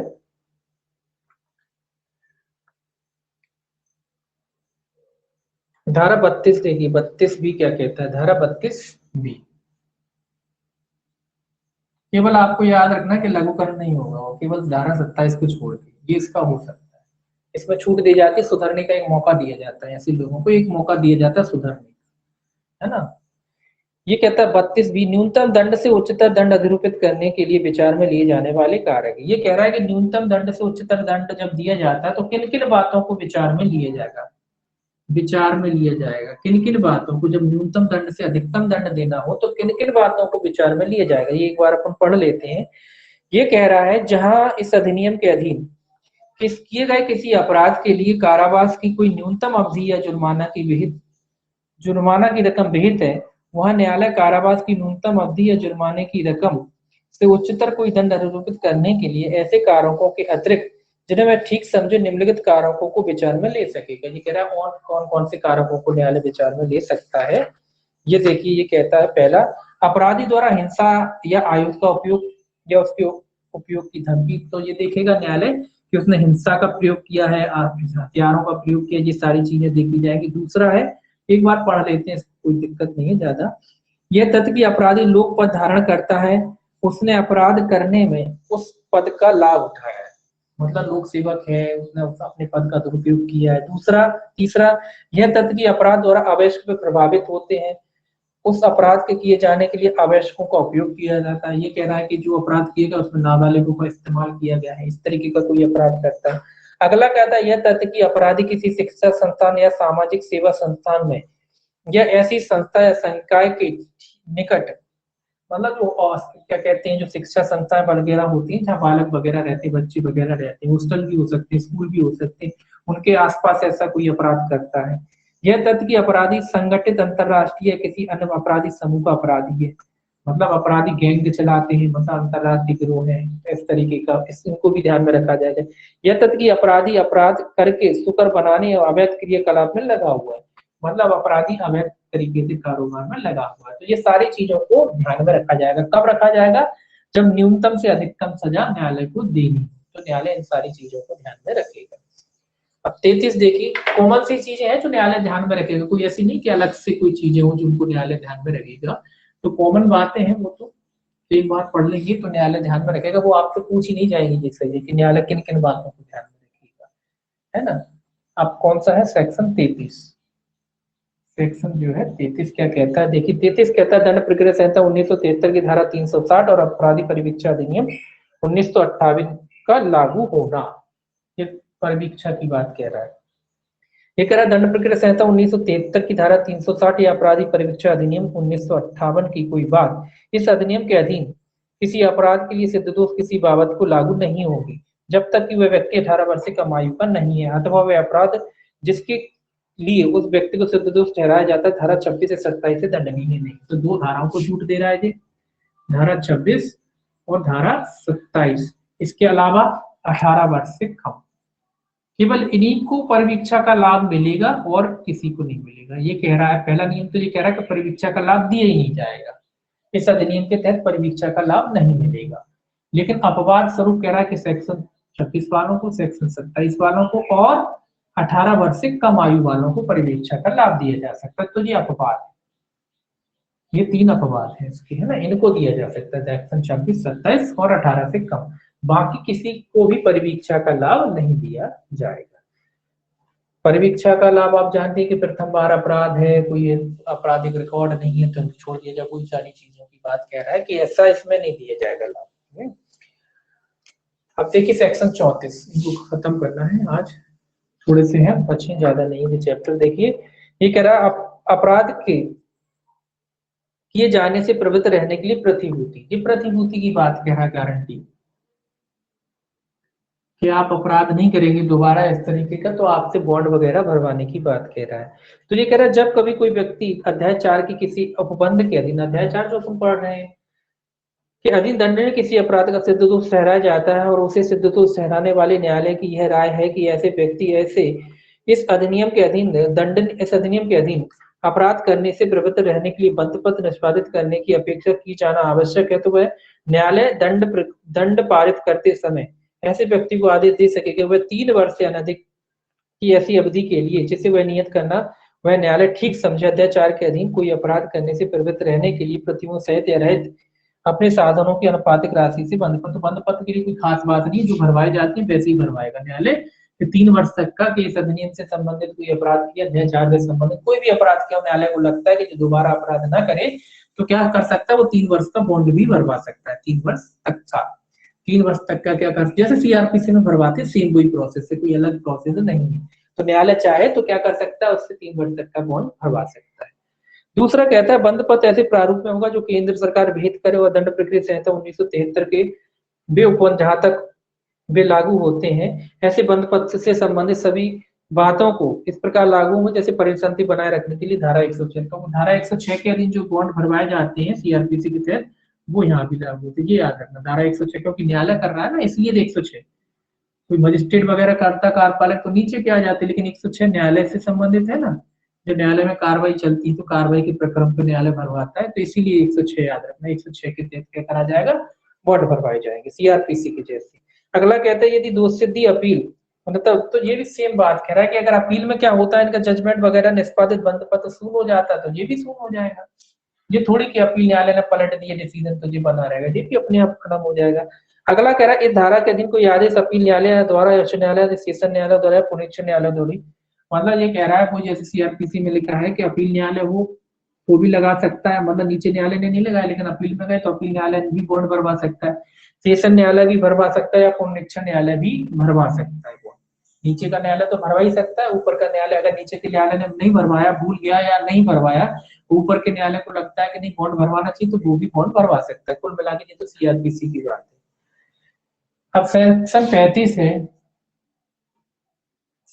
धारा 32 देखिए 32B क्या कहता है। धारा 32B केवल आपको याद रखना कि लघुकरण नहीं होगा, वो केवल धारा 27 को छोड़ के, ये इसका हो सकता है। इसमें छूट दी जाती है, सुधरने का एक मौका दिया जाता है, ऐसे लोगों को एक मौका दिया जाता है सुधरने का, है ना। ये कहता है 32B न्यूनतम दंड से उच्चतर दंड अधिरूपित करने के लिए विचार में लिए जाने वाले कारक। ये कह रहा है कि न्यूनतम दंड से उच्चतर दंड जब दिया जाता है तो किन किन बातों को विचार में लिया जाएगा, विचार में लिया जाएगा। किन किन बातों को, जब न्यूनतम दंड से अधिकतम दंड देना हो तो किन किन बातों को विचार में लिया जाएगा, ये एक बार अपन पढ़ लेते हैं। ये कह रहा है जहां इस अधिनियम के अधीन किए गए किसी अपराध के लिए कारावास की कोई न्यूनतम अवधि या जुर्माना की रकम विहित है, वहां न्यायालय कारावास की न्यूनतम अवधि या जुर्माने की रकम से उच्चतर कोई दंड आरोपित करने के लिए ऐसे कारकों के अतिरिक्त जिन्हें मैं ठीक समझे निम्नलिखित कारकों को विचार में ले सकेगा। ये कह रहा है कौन कौन से कारकों को न्यायालय विचार में ले सकता है। ये देखिए, ये कहता है पहला, अपराधी द्वारा हिंसा या आयुध का उपयोग या उसके उपयोग की धमकी, तो ये देखेगा न्यायालय कि उसने हिंसा का प्रयोग किया है, हथियारों का प्रयोग किया, ये सारी चीजें देखी जाएगी। दूसरा है, एक बार पढ़ लेते हैं, कोई दिक्कत नहीं है ज्यादा। यह तथ्य कि अपराधी लोक पद धारण करता है, उसने अपराध करने में उस पद का लाभ उठाया है, मतलब लोक सेवक है, उसने अपने पद का दुरुपयोग किया है। तीसरा, यह तथ्य कि अपराध द्वारा आवश्यक प्रभावित होते हैं, उस अपराध के किए जाने के लिए आवश्यकों का उपयोग किया जाता है। ये कह रहा है कि जो अपराध किया गया उसमें नाबालिगों का इस्तेमाल किया गया है, इस तरीके का कोई अपराध करता है। अगला कहता है यह तथ्य कि अपराधी किसी शिक्षा संस्थान या सामाजिक सेवा संस्थान में या ऐसी संस्था या संकाय के निकट, मतलब जो क्या कहते हैं, जो शिक्षा संस्थाएं वगैरह होती हैं जहाँ बालक वगैरह रहते हैं, बच्चे वगैरह रहते हैं, हॉस्टल भी हो सकते हैं, स्कूल भी हो सकते हैं, उनके आसपास ऐसा कोई अपराध करता है। यह तथ्य कि अपराधी संगठित अंतरराष्ट्रीय किसी अन्य अपराधी समूह का अपराधी है, मतलब अपराधी गैंग चलाते हैं, मतलब अंतरराष्ट्रीय गिरोह है, इस तरीके का, इनको भी ध्यान में रखा जाएगा। यह तथ्य कि अपराधी अपराध करके शुक्र बनाने और अवैध क्रियाकलाप में लगा हुआ है, मतलब अपराधी अवैध तरीके से कारोबार में लगा हुआ है। तो ये सारी चीजों को ध्यान में रखा जाएगा। कब रखा जाएगा? जब न्यूनतम से अधिकतम सजा न्यायालय को देनी, तो न्यायालय इन सारी चीजों को ध्यान में रखेगा। अब 33 देखिए, कॉमन सी चीजें हैं जो न्यायालय ध्यान में रखेगा, कोई ऐसी नहीं कि अलग से कोई चीजें हो जिनको न्यायालय ध्यान में रखेगा। तो कॉमन बातें हैं, वो तो एक बार पढ़ लेंगे तो न्यायालय ध्यान में रखेगा, वो आपसे पूछी नहीं जाएगी जैसे कि न्यायालय किन किन बातों को ध्यान में रखेगा, है ना। अब कौन सा है? सेक्शन 33। सेक्शन जो है 33 क्या कहता है, देखिए 33 कहता है दंड प्रक्रिया संहिता 1973 की धारा 360 और अपराधी परिवीक्षा अधिनियम 1958 का लागू होना, ये परिवीक्षा की बात कह रहा है। ये कह रहा है दंड प्रक्रिया संहिता 1973 की धारा 360 या अपराधी परिवीक्षा अधिनियम 1958 की कोई बात इस अधिनियम के अधीन किसी अपराध के लिए सिद्ध दोष किसी बाबत को लागू नहीं होगी जब तक कि वह व्यक्ति 18 वर्ष से कम आयु का नहीं है, अथवा वह अपराध जिसके लिए उस व्यक्ति को सिद्ध दोष ठहराया जाता है धारा 26 से 27 से दंडनीय नहीं। तो दो धाराओं को छूट दे रहा है जी, धारा 26 और धारा 27। इसके अलावा 18 वर्ष से कम, केवल इन्हीं को परिवीक्षा का लाभ मिलेगा और किसी को नहीं मिलेगा। ये कह रहा है पहला नियम, तो ये कह रहा है कि परिवीक्षा का लाभ दिया ही नहीं जाएगा, इस अधिनियम के तहत परिवीक्षा का लाभ नहीं मिलेगा। लेकिन अपवाद स्वरूप कह रहा है कि सेक्शन 26 वालों को, सेक्शन 27 वालों को और 18 वर्ष से कम आयु वालों को परिवीक्षा का लाभ दिया जा सकता है। तो ये अपवाद है, ये 3 अपवाद है इसके, है ना, इनको दिया जा सकता है सेक्शन 26, 27 और 18 से कम, बाकी किसी को भी परिवीक्षा का लाभ नहीं दिया जाएगा। परिवीक्षा का लाभ आप जानते हैं कि प्रथम बार अपराध है, कोई आपराधिक रिकॉर्ड नहीं है तो छोड़ दिया जाए, कोई सारी चीजों की बात कह रहा है कि ऐसा इसमें नहीं दिया जाएगा लाभ। अब देखिए सेक्शन 34, इनको खत्म करना है आज, थोड़े से हैं बचे, ज्यादा नहीं है चैप्टर। देखिए ये कह रहा है अपराध के किए जाने से प्रवृत्त रहने के लिए प्रतिभूति, ये प्रतिभूति की बात कह रहा है, गारंटी कि आप अपराध नहीं करेंगे दोबारा इस तरीके का, तो आपसे बॉन्ड वगैरह भरवाने की बात कह रहा है। तो ये कह रहा है जब कभी कोई व्यक्ति अध्याय 4 की किसी उपबंध के अधीन, अध्याय 4 जो तुम पढ़ रहे हैं के अधीन दंड में किसी अपराध का सिद्ध दोष ठहराया जाता है और उसे सिद्ध दोष ठहराने वाले न्यायालय की यह राय है कि ऐसे व्यक्ति ऐसे इस अधिनियम के अधीन अपराध करने से प्रवृत्त रहने के लिए बंधपत्र निष्पादित करने की अपेक्षा की जाना आवश्यक है, तो वह न्यायालय दंड पारित करते समय ऐसे व्यक्ति को आदेश दे सके कि वह 3 वर्ष से अनधिक की ऐसी अवधि के लिए जिसे वह नियत करना वह न्यायालय ठीक समझे अध्याय 4 के अधीन कोई अपराध करने से प्रवृत्त रहने के लिए प्रतिमों सहित या रहित अपने साधनों की अनुपातिक राशि से बंधपत्र के लिए कोई खास बात नहीं, जो भरवाए जाते हैं वैसे ही भरवाएगा न्यायालय। 3 वर्ष तक का कि इस अधिनियम से संबंधित कोई अपराध किया, अध्याय 4 से संबंधित कोई भी अपराध किया, न्यायालय को लगता है कि जो दोबारा अपराध ना करे तो क्या कर सकता है, वो 3 वर्ष का बॉन्ड भी भरवा सकता है। 3 वर्ष तक का, 3 वर्ष तक का क्या कर, जैसे सीआरपीसी में भरवाते सेम वही प्रोसेस है, कोई अलग प्रोसेस नहीं है। तो न्यायालय चाहे तो क्या कर सकता है, उससे 3 वर्ष तक का बॉन्ड भरवा सकता है। दूसरा कहता है बंद पत्र ऐसे प्रारूप में होगा जो केंद्र सरकार विहित करे और दंड प्रक्रिया संहिता 1973 के वे उपबंध जहां तक वे लागू होते हैं ऐसे बंद पत्र से संबंधित सभी बातों को इस प्रकार लागू हो जैसे परिसंधि बनाए रखने के लिए धारा 106 तो धारा 106 के अधीन जो बॉन्ड भरवाए जाते हैं सीआरपीसी के तहत वो यहाँ भी लागू होते हैं। ये याद रखना, धारा 106 क्योंकि न्यायालय कर रहा है ना, इसलिए 106। कोई मजिस्ट्रेट वगैरह करता कार्यपालक तो नीचे पे आ जाते, लेकिन 106 न्यायालय से संबंधित है ना, जो न्यायालय में कार्रवाई चलती है तो कार्रवाई के प्रक्रम को न्यायालय भरवाता है, तो इसीलिए 106 याद रखना, 106 के तहत क्या करा जाएगा, बॉन्ड भरवाए जाएंगे सीआरपीसी के जैसे। अगला कहता है यदि दोषसिद्धि अपील, मतलब तो ये भी सेम बात कह रहा है कि अगर अपील में क्या होता है, इनका जजमेंट वगैरह निष्पादित बंद पत्र शून्य हो जाता है तो ये भी शून्य हो जाएगा। ये थोड़ी कि अपील न्यायालय ने पलट दिया डिसीजन तो ये बना रहेगा, ये भी अपने आप खत्म हो जाएगा। अगला कह रहा है इस धारा के अधीन कोई आदेश अपील न्यायालय द्वारा, उच्च न्यायालय, सेशन न्यायालय द्वारा, पुनरीक्षण न्यायालय द्वारा, मतलब ये कह रहा है वो जैसे सीआरपीसी में लिखा है कि अपील न्यायालय वो भी लगा सकता है, मतलब नीचे न्यायालय ने नहीं लगाया लेकिन अपील में गए तो अपील न्यायालय भी बॉन्ड भरवा सकता है, सेशन न्यायालय भी भरवा सकता है या पुनरीक्षण न्यायालय भी भरवा सकता है बॉन्ड। नीचे का न्यायालय तो भरवा ही सकता है, ऊपर का न्यायालय अगर नीचे के न्यायालय ने नहीं भरवाया, भूल गया या नहीं भरवाया, ऊपर के न्यायालय को लगता है कि नहीं बॉन्ड भरवाना चाहिए तो वो भी बॉन्ड भरवा सकता है। कुल मिला के ये तो सीआरपीसी की बात है। अब सेक्शन 35 है।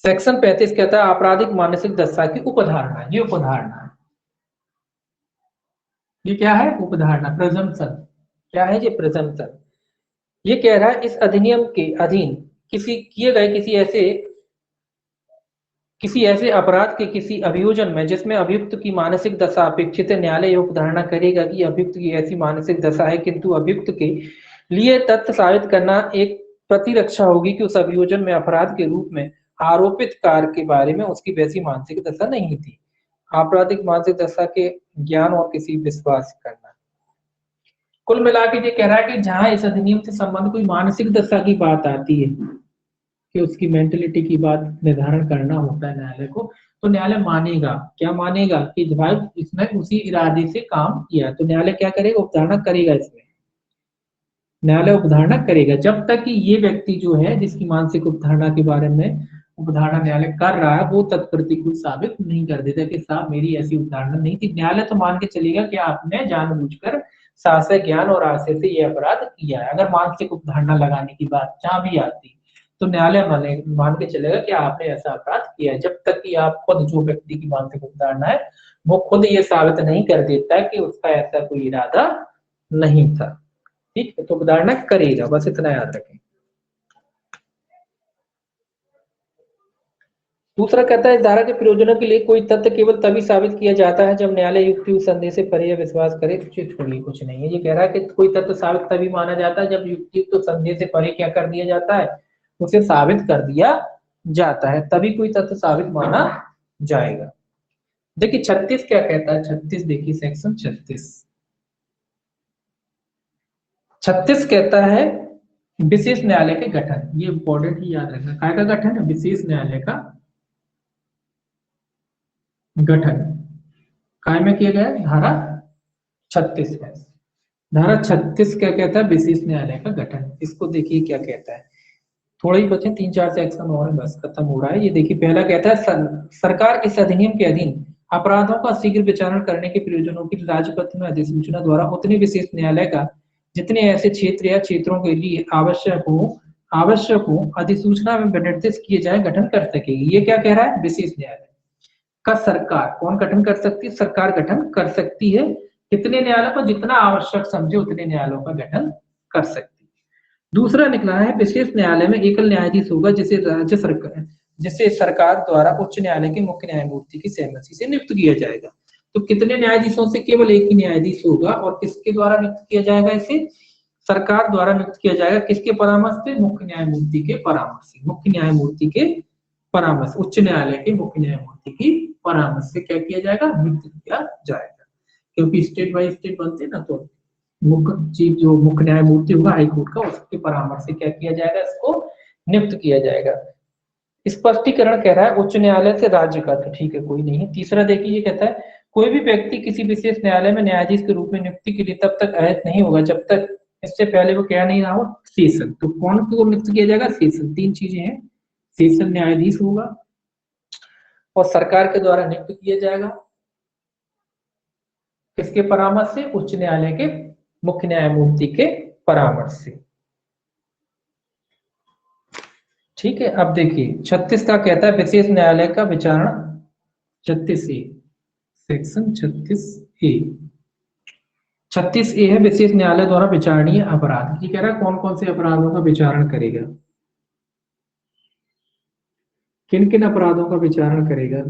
सेक्शन 35 कहता है आपराधिक मानसिक दशा की उपधारणा, ये उपधारणा है, ये क्या है, उपधारणा, प्रेजम्पशन। क्या है ये, प्रेजम्पशन। ये कह रहा है इस अधिनियम के अधीन किसी किए गए किसी ऐसे अपराध के किसी अभियोजन में जिसमें अभियुक्त की मानसिक दशा अपेक्षित है, न्यायालय यह उपधारणा करेगा कि अभियुक्त की ऐसी मानसिक दशा है किंतु अभियुक्त के लिए तथ्य साबित करना एक प्रतिरक्षा होगी कि उस अभियोजन में अपराध के रूप में आरोपित कार्य के बारे में उसकी वैसी मानसिक दशा नहीं थी। आपराधिक मानसिक दशा के ज्ञान और किसी विश्वास करना। कुल मिला के ये कह रहा है कि जहां इस अधिनियम से संबंध कोई मानसिक दशा की बात आती है कि उसकी मेंटलिटी की बात निर्धारण करना होता है न्यायालय को, तो न्यायालय मानेगा, क्या मानेगा कि भाई इसने उसी इरादे से काम किया, तो न्यायालय क्या करेगा, उपधारणा करेगा। इसमें न्यायालय उपधारणा करेगा जब तक कि ये व्यक्ति जो है जिसकी मानसिक उपधारणा के बारे में उपधारणा न्यायालय कर रहा है वो तत्प्रतिकूल साबित नहीं कर देता कि साहब मेरी ऐसी उपधारणा नहीं थी। न्यायालय तो मान के चलेगा कि आपने जानबूझकर शासक ज्ञान और आशय से ये अपराध किया है। अगर मानसिक उपधारणा लगाने की बात जहां भी आती तो न्यायालय मान के चलेगा कि आपने ऐसा अपराध किया है, जब तक कि आप खुद जो व्यक्ति की मानसिक उपधारणा है वो खुद ये साबित नहीं कर देता कि उसका ऐसा कोई इरादा नहीं था। ठीक है, तो उपधारणा करेगा, बस इतना याद रखें। दूसरा कहता है इस धारा के प्रयोजनों के लिए कोई तथ्य केवल तभी साबित किया जाता है जब न्यायालय युक्ति संदेह से परे विश्वास करे, तो छोड़िए कुछ नहीं है। ये कह रहा है कि कोई तथ्य साबित तभी माना जाता है जब युक्ति तो संदेह से परे क्या कर दिया जाता है, उसे साबित कर दिया जाता है, तभी कोई तथ्य साबित माना जाएगा। देखिए 36 क्या कहता है, 36 देखिए सेक्शन 36 कहता है विशेष न्यायालय के गठन। ये इंपॉर्टेंट ही याद रखना, काय का गठन है, विशेष न्यायालय का गठन काय में किया गया, धारा 36 है। धारा 36 क्या कहता है, विशेष न्यायालय का गठन। इसको देखिए क्या कहता है, थोड़ा ही बचे 3-4 सेक्शन और बस खत्म हो रहा है। ये देखिए पहला कहता है सरकार इस अधिनियम के अधीन अपराधों का शीघ्र विचारण करने के प्रयोजनों की राजपत्र में अधिसूचना द्वारा उतने विशेष न्यायालय का जितने ऐसे क्षेत्र या क्षेत्रों के लिए आवश्यक हो अधिसूचना में निर्देश किए जाए गठन कर सकेगी। ये क्या कह रहा है, विशेष न्यायालय का सरकार कौन गठन कर सकती है, सरकार गठन कर सकती है। कितने न्यायालयों का, जितना आवश्यक समझे उतने न्यायालयों का गठन कर सकती है। दूसरा निकला है विशेष न्यायालय में एकल न्यायाधीश होगा जिसे सरकार द्वारा उच्च न्यायालय के मुख्य न्यायमूर्ति की सहमति से नियुक्त किया जाएगा। तो कितने न्यायाधीशों से, केवल एक ही न्यायाधीश होगा और किसके द्वारा नियुक्त किया जाएगा, इसे सरकार द्वारा नियुक्त किया जाएगा। किसके परामर्श से, मुख्य न्यायमूर्ति के परामर्श से, मुख्य न्यायमूर्ति के परामर्श, उच्च न्यायालय के मुख्य न्यायमूर्ति की परामर्श से क्या किया जाएगा, नियुक्त किया जाएगा। क्योंकि स्टेट बाय स्टेट बनते ना, तो मुख्य चीफ जो मुख्य न्यायमूर्ति होगा हाई कोर्ट का, उसके परामर्श से क्या किया जाएगा, इसको नियुक्त किया जाएगा। स्पष्टीकरण कह रहा है उच्च न्यायालय से राज्य का, तो ठीक है कोई नहीं। तीसरा देखिए ये कहता है कोई भी व्यक्ति किसी विशेष न्यायालय में न्यायाधीश के रूप में नियुक्ति के लिए तब तक अहत नहीं होगा जब तक इससे पहले वो क्या नहीं रहा हो, सेशन। तो कौन को नियुक्त किया जाएगा, सेशन। 3 चीजें हैं, सेशन न्यायाधीश होगा, और सरकार के द्वारा नियुक्त किया जाएगा। किसके परामर्श से? उच्च न्यायालय के मुख्य न्यायमूर्ति के परामर्श से। ठीक है, अब देखिए 36 का कहता है विशेष न्यायालय का विचारण 36A, सेक्शन 36A है विशेष न्यायालय द्वारा विचारणीय अपराध। ये कह रहा है कौन कौन से अपराधों का विचारण करेगा, किन किन अपराधों का विचारण करेगा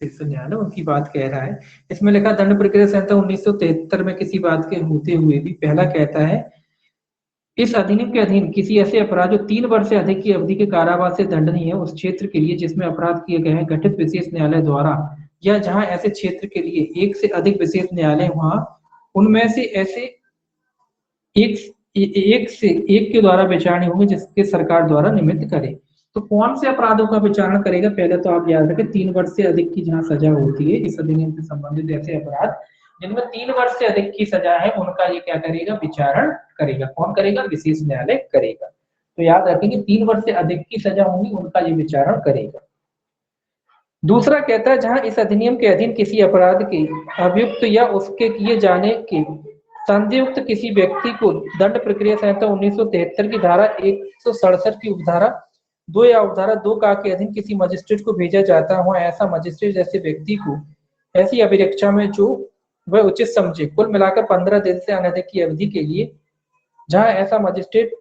सेक्शन न्यायालय, उनकी बात कह रहा है। इसमें लिखा दंड प्रक्रिया संहिता 1973 में किसी बात के होते हुए भी पहला कहता है इस अधिनियम के अधीन किसी ऐसे अपराध जो 3 वर्ष से अधिक की अवधि के कारावास से दंडनीय है उस क्षेत्र के लिए जिसमें अपराध किए गए हैं गठित विशेष न्यायालय द्वारा, या जहां ऐसे क्षेत्र के लिए एक से अधिक विशेष न्यायालय वहां उनमें से ऐसे एक के द्वारा विचारणी होंगे जिसके सरकार द्वारा निमित्त करे। तो कौन से अपराधों का विचारण करेगा? पहले तो आप याद रखें 3 वर्ष से अधिक की जहां सजा होती है इस अधिनियम से संबंधित ऐसे अपराध जिनमें 3 वर्ष से अधिक की सजा है उनका ये क्या करेगा? विचारण करेगा। कौन करेगा? विशेष न्यायालय करेगा। तो याद रखेंगे 3 वर्ष से अधिक की सजा होगी उनका ये विचारण करेगा। दूसरा कहता है जहां इस अधिनियम के अधीन किसी अपराध के अभियुक्त या उसके किए जाने के संदिग्ध किसी व्यक्ति को दंड प्रक्रिया संहिता 1973 की धारा 167 की उपधारा 2 या उपधारा 2 का के अधीन किसी मजिस्ट्रेट को भेजा जाता हो, ऐसा मजिस्ट्रेट जैसे व्यक्ति को ऐसी अभिरक्षा में जो वह उचित समझे कुल मिलाकर 15 दिन से अनधिक की अवधि के लिए, जहां ऐसा मजिस्ट्रेट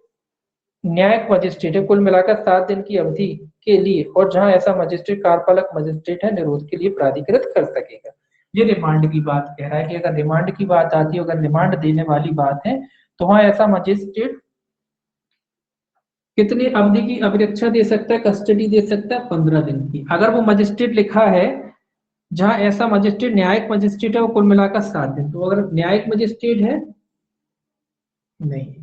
न्यायिक मजिस्ट्रेट है कुल मिलाकर 7 दिन की अवधि के लिए, और जहां ऐसा मजिस्ट्रेट कार्यपालक मजिस्ट्रेट है निरोध के लिए प्राधिकृत कर सकेगा। ये रिमांड की बात कह रहा है कि अगर रिमांड की बात आती है, अगर रिमांड देने वाली बात है तो वहां ऐसा मजिस्ट्रेट कितनी अवधि की अभिरक्षा दे सकता है, कस्टडी दे सकता है? 15 दिन की। अगर वो मजिस्ट्रेट लिखा है जहां ऐसा मजिस्ट्रेट न्यायिक मजिस्ट्रेट है वो कुल मिलाकर 7 दिन, तो अगर न्यायिक मजिस्ट्रेट है नहीं,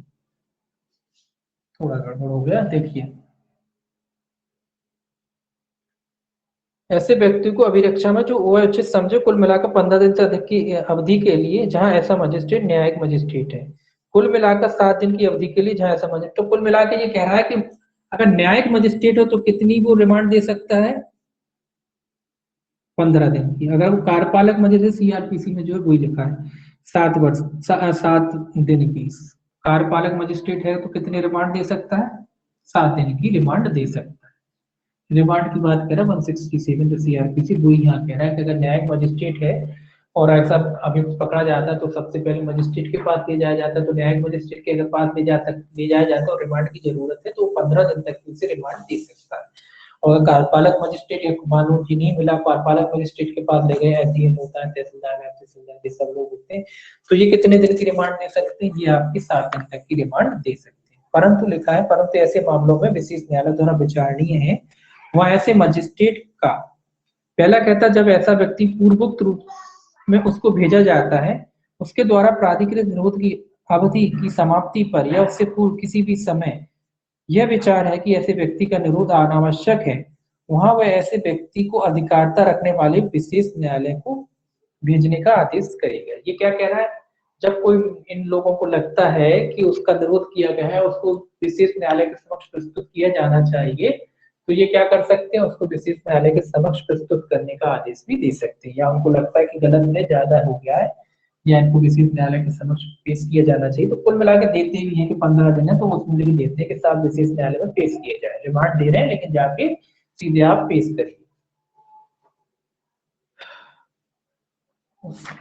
थोड़ा गड़बड़ हो गया। देखिए ऐसे व्यक्ति को अभिरक्षा में जो वो उचित समझे कुल मिलाकर 15 दिन से अधिक की अवधि के लिए, जहां ऐसा मजिस्ट्रेट न्यायिक मजिस्ट्रेट है कुल मिलाकर 7 दिन की अवधि के लिए, जहां ऐसा मजिस्ट्रेट, तो कुल मिलाकर ये कह रहा है कि अगर न्यायिक मजिस्ट्रेट हो तो कितनी वो रिमांड दे सकता है? 15 दिन की। अगर वो कार्यपालक मजिस्ट्रेट सीआरपीसी में जो है वही लिखा है 7 दिन की। कार्यपालक मजिस्ट्रेट है तो कितने रिमांड दे सकता है? 7 दिन की रिमांड दे सकता है। रिमांड की बात कर रहा है 167 जो सीआरपीसी, वो यहाँ कह रहा है कि अगर न्यायिक मजिस्ट्रेट है और ऐसा अभियुक्त पकड़ा जाता है तो सबसे पहले मजिस्ट्रेट के पास ले जाया जाता है, तो न्यायिक मजिस्ट्रेट के अगर पास ले जाया जाता है और रिमांड की जरूरत है तो 15 दिन तक उसे रिमांड दे सकता है। और कार्यपालक मजिस्ट्रेट एक मानो कि नहीं मिला, कार्यपालक मजिस्ट्रेट के पास ले गए, एसडीएम होता है, तहसीलदार ये सब लोग होते हैं, तो ये कितने दिन की रिमांड दे सकते हैं? ये आपकी 7 दिन तक की रिमांड दे सकते हैं। परंतु लिखा है परंतु ऐसे मामलों में विशेष न्यायालय द्वारा विचारणीय है वहां ऐसे मजिस्ट्रेट का, पहला कहता जब ऐसा व्यक्ति पूर्वोक्त रूप में उसको भेजा जाता है उसके द्वारा प्राधिकृत निरोध की अवधि की समाप्ति पर या उससे पूर्व किसी भी समय यह विचार है कि ऐसे व्यक्ति का निरोध अनावश्यक है, वहां वह ऐसे व्यक्ति को अधिकारिता रखने वाले विशेष न्यायालय को भेजने का आदेश करेगा। ये क्या कह रहा है? जब कोई इन लोगों को लगता है कि उसका निरोध किया गया है, उसको विशेष न्यायालय के समक्ष प्रस्तुत किया जाना चाहिए, तो ये क्या कर सकते हैं? उसको विशेष न्यायालय के समक्ष प्रस्तुत करने का आदेश भी दे सकते हैं। या उनको लगता है कि गलत है, ज्यादा हो गया है, या इनको विशेष न्यायालय के समक्ष पेश किया जाना चाहिए, तो कुल मिलाकर देते भी है कि 15 दिन है तो उसमें भी देते हैं कि साहब विशेष न्यायालय में पेश किए जाए। रिमांड दे रहे हैं लेकिन जाके सीधे आप पेश करिए।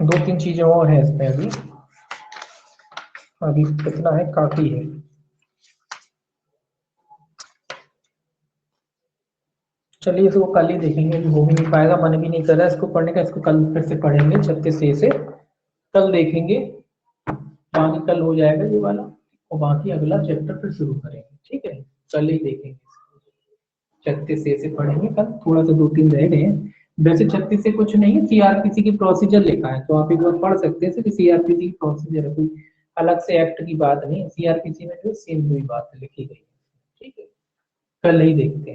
2-3 चीजें और है इसमें, अभी कितना है, काफी है। चलिए इसको कल ही देखेंगे, हो भी नहीं पाएगा, मन भी नहीं कर रहा है इसको पढ़ने का, इसको कल फिर से पढ़ेंगे 36 से कल देखेंगे, बाकी कल हो जाएगा ये वाला और बाकी अगला चैप्टर फिर शुरू करेंगे। ठीक है, कल ही देखेंगे 36 से पढ़ेंगे कल, थोड़ा सा 2-3 रह गए हैं। वैसे 36 से कुछ नहीं है, सीआरपीसी की प्रोसीजर लिखा है तो आप एक बार पढ़ सकते हैं। सीआरपीसी की प्रोसीजर है, कोई अलग से एक्ट की बात नहीं, सीआरपीसी में जो सेम वही बात लिखी गई है। ठीक है, कल ही देखते हैं।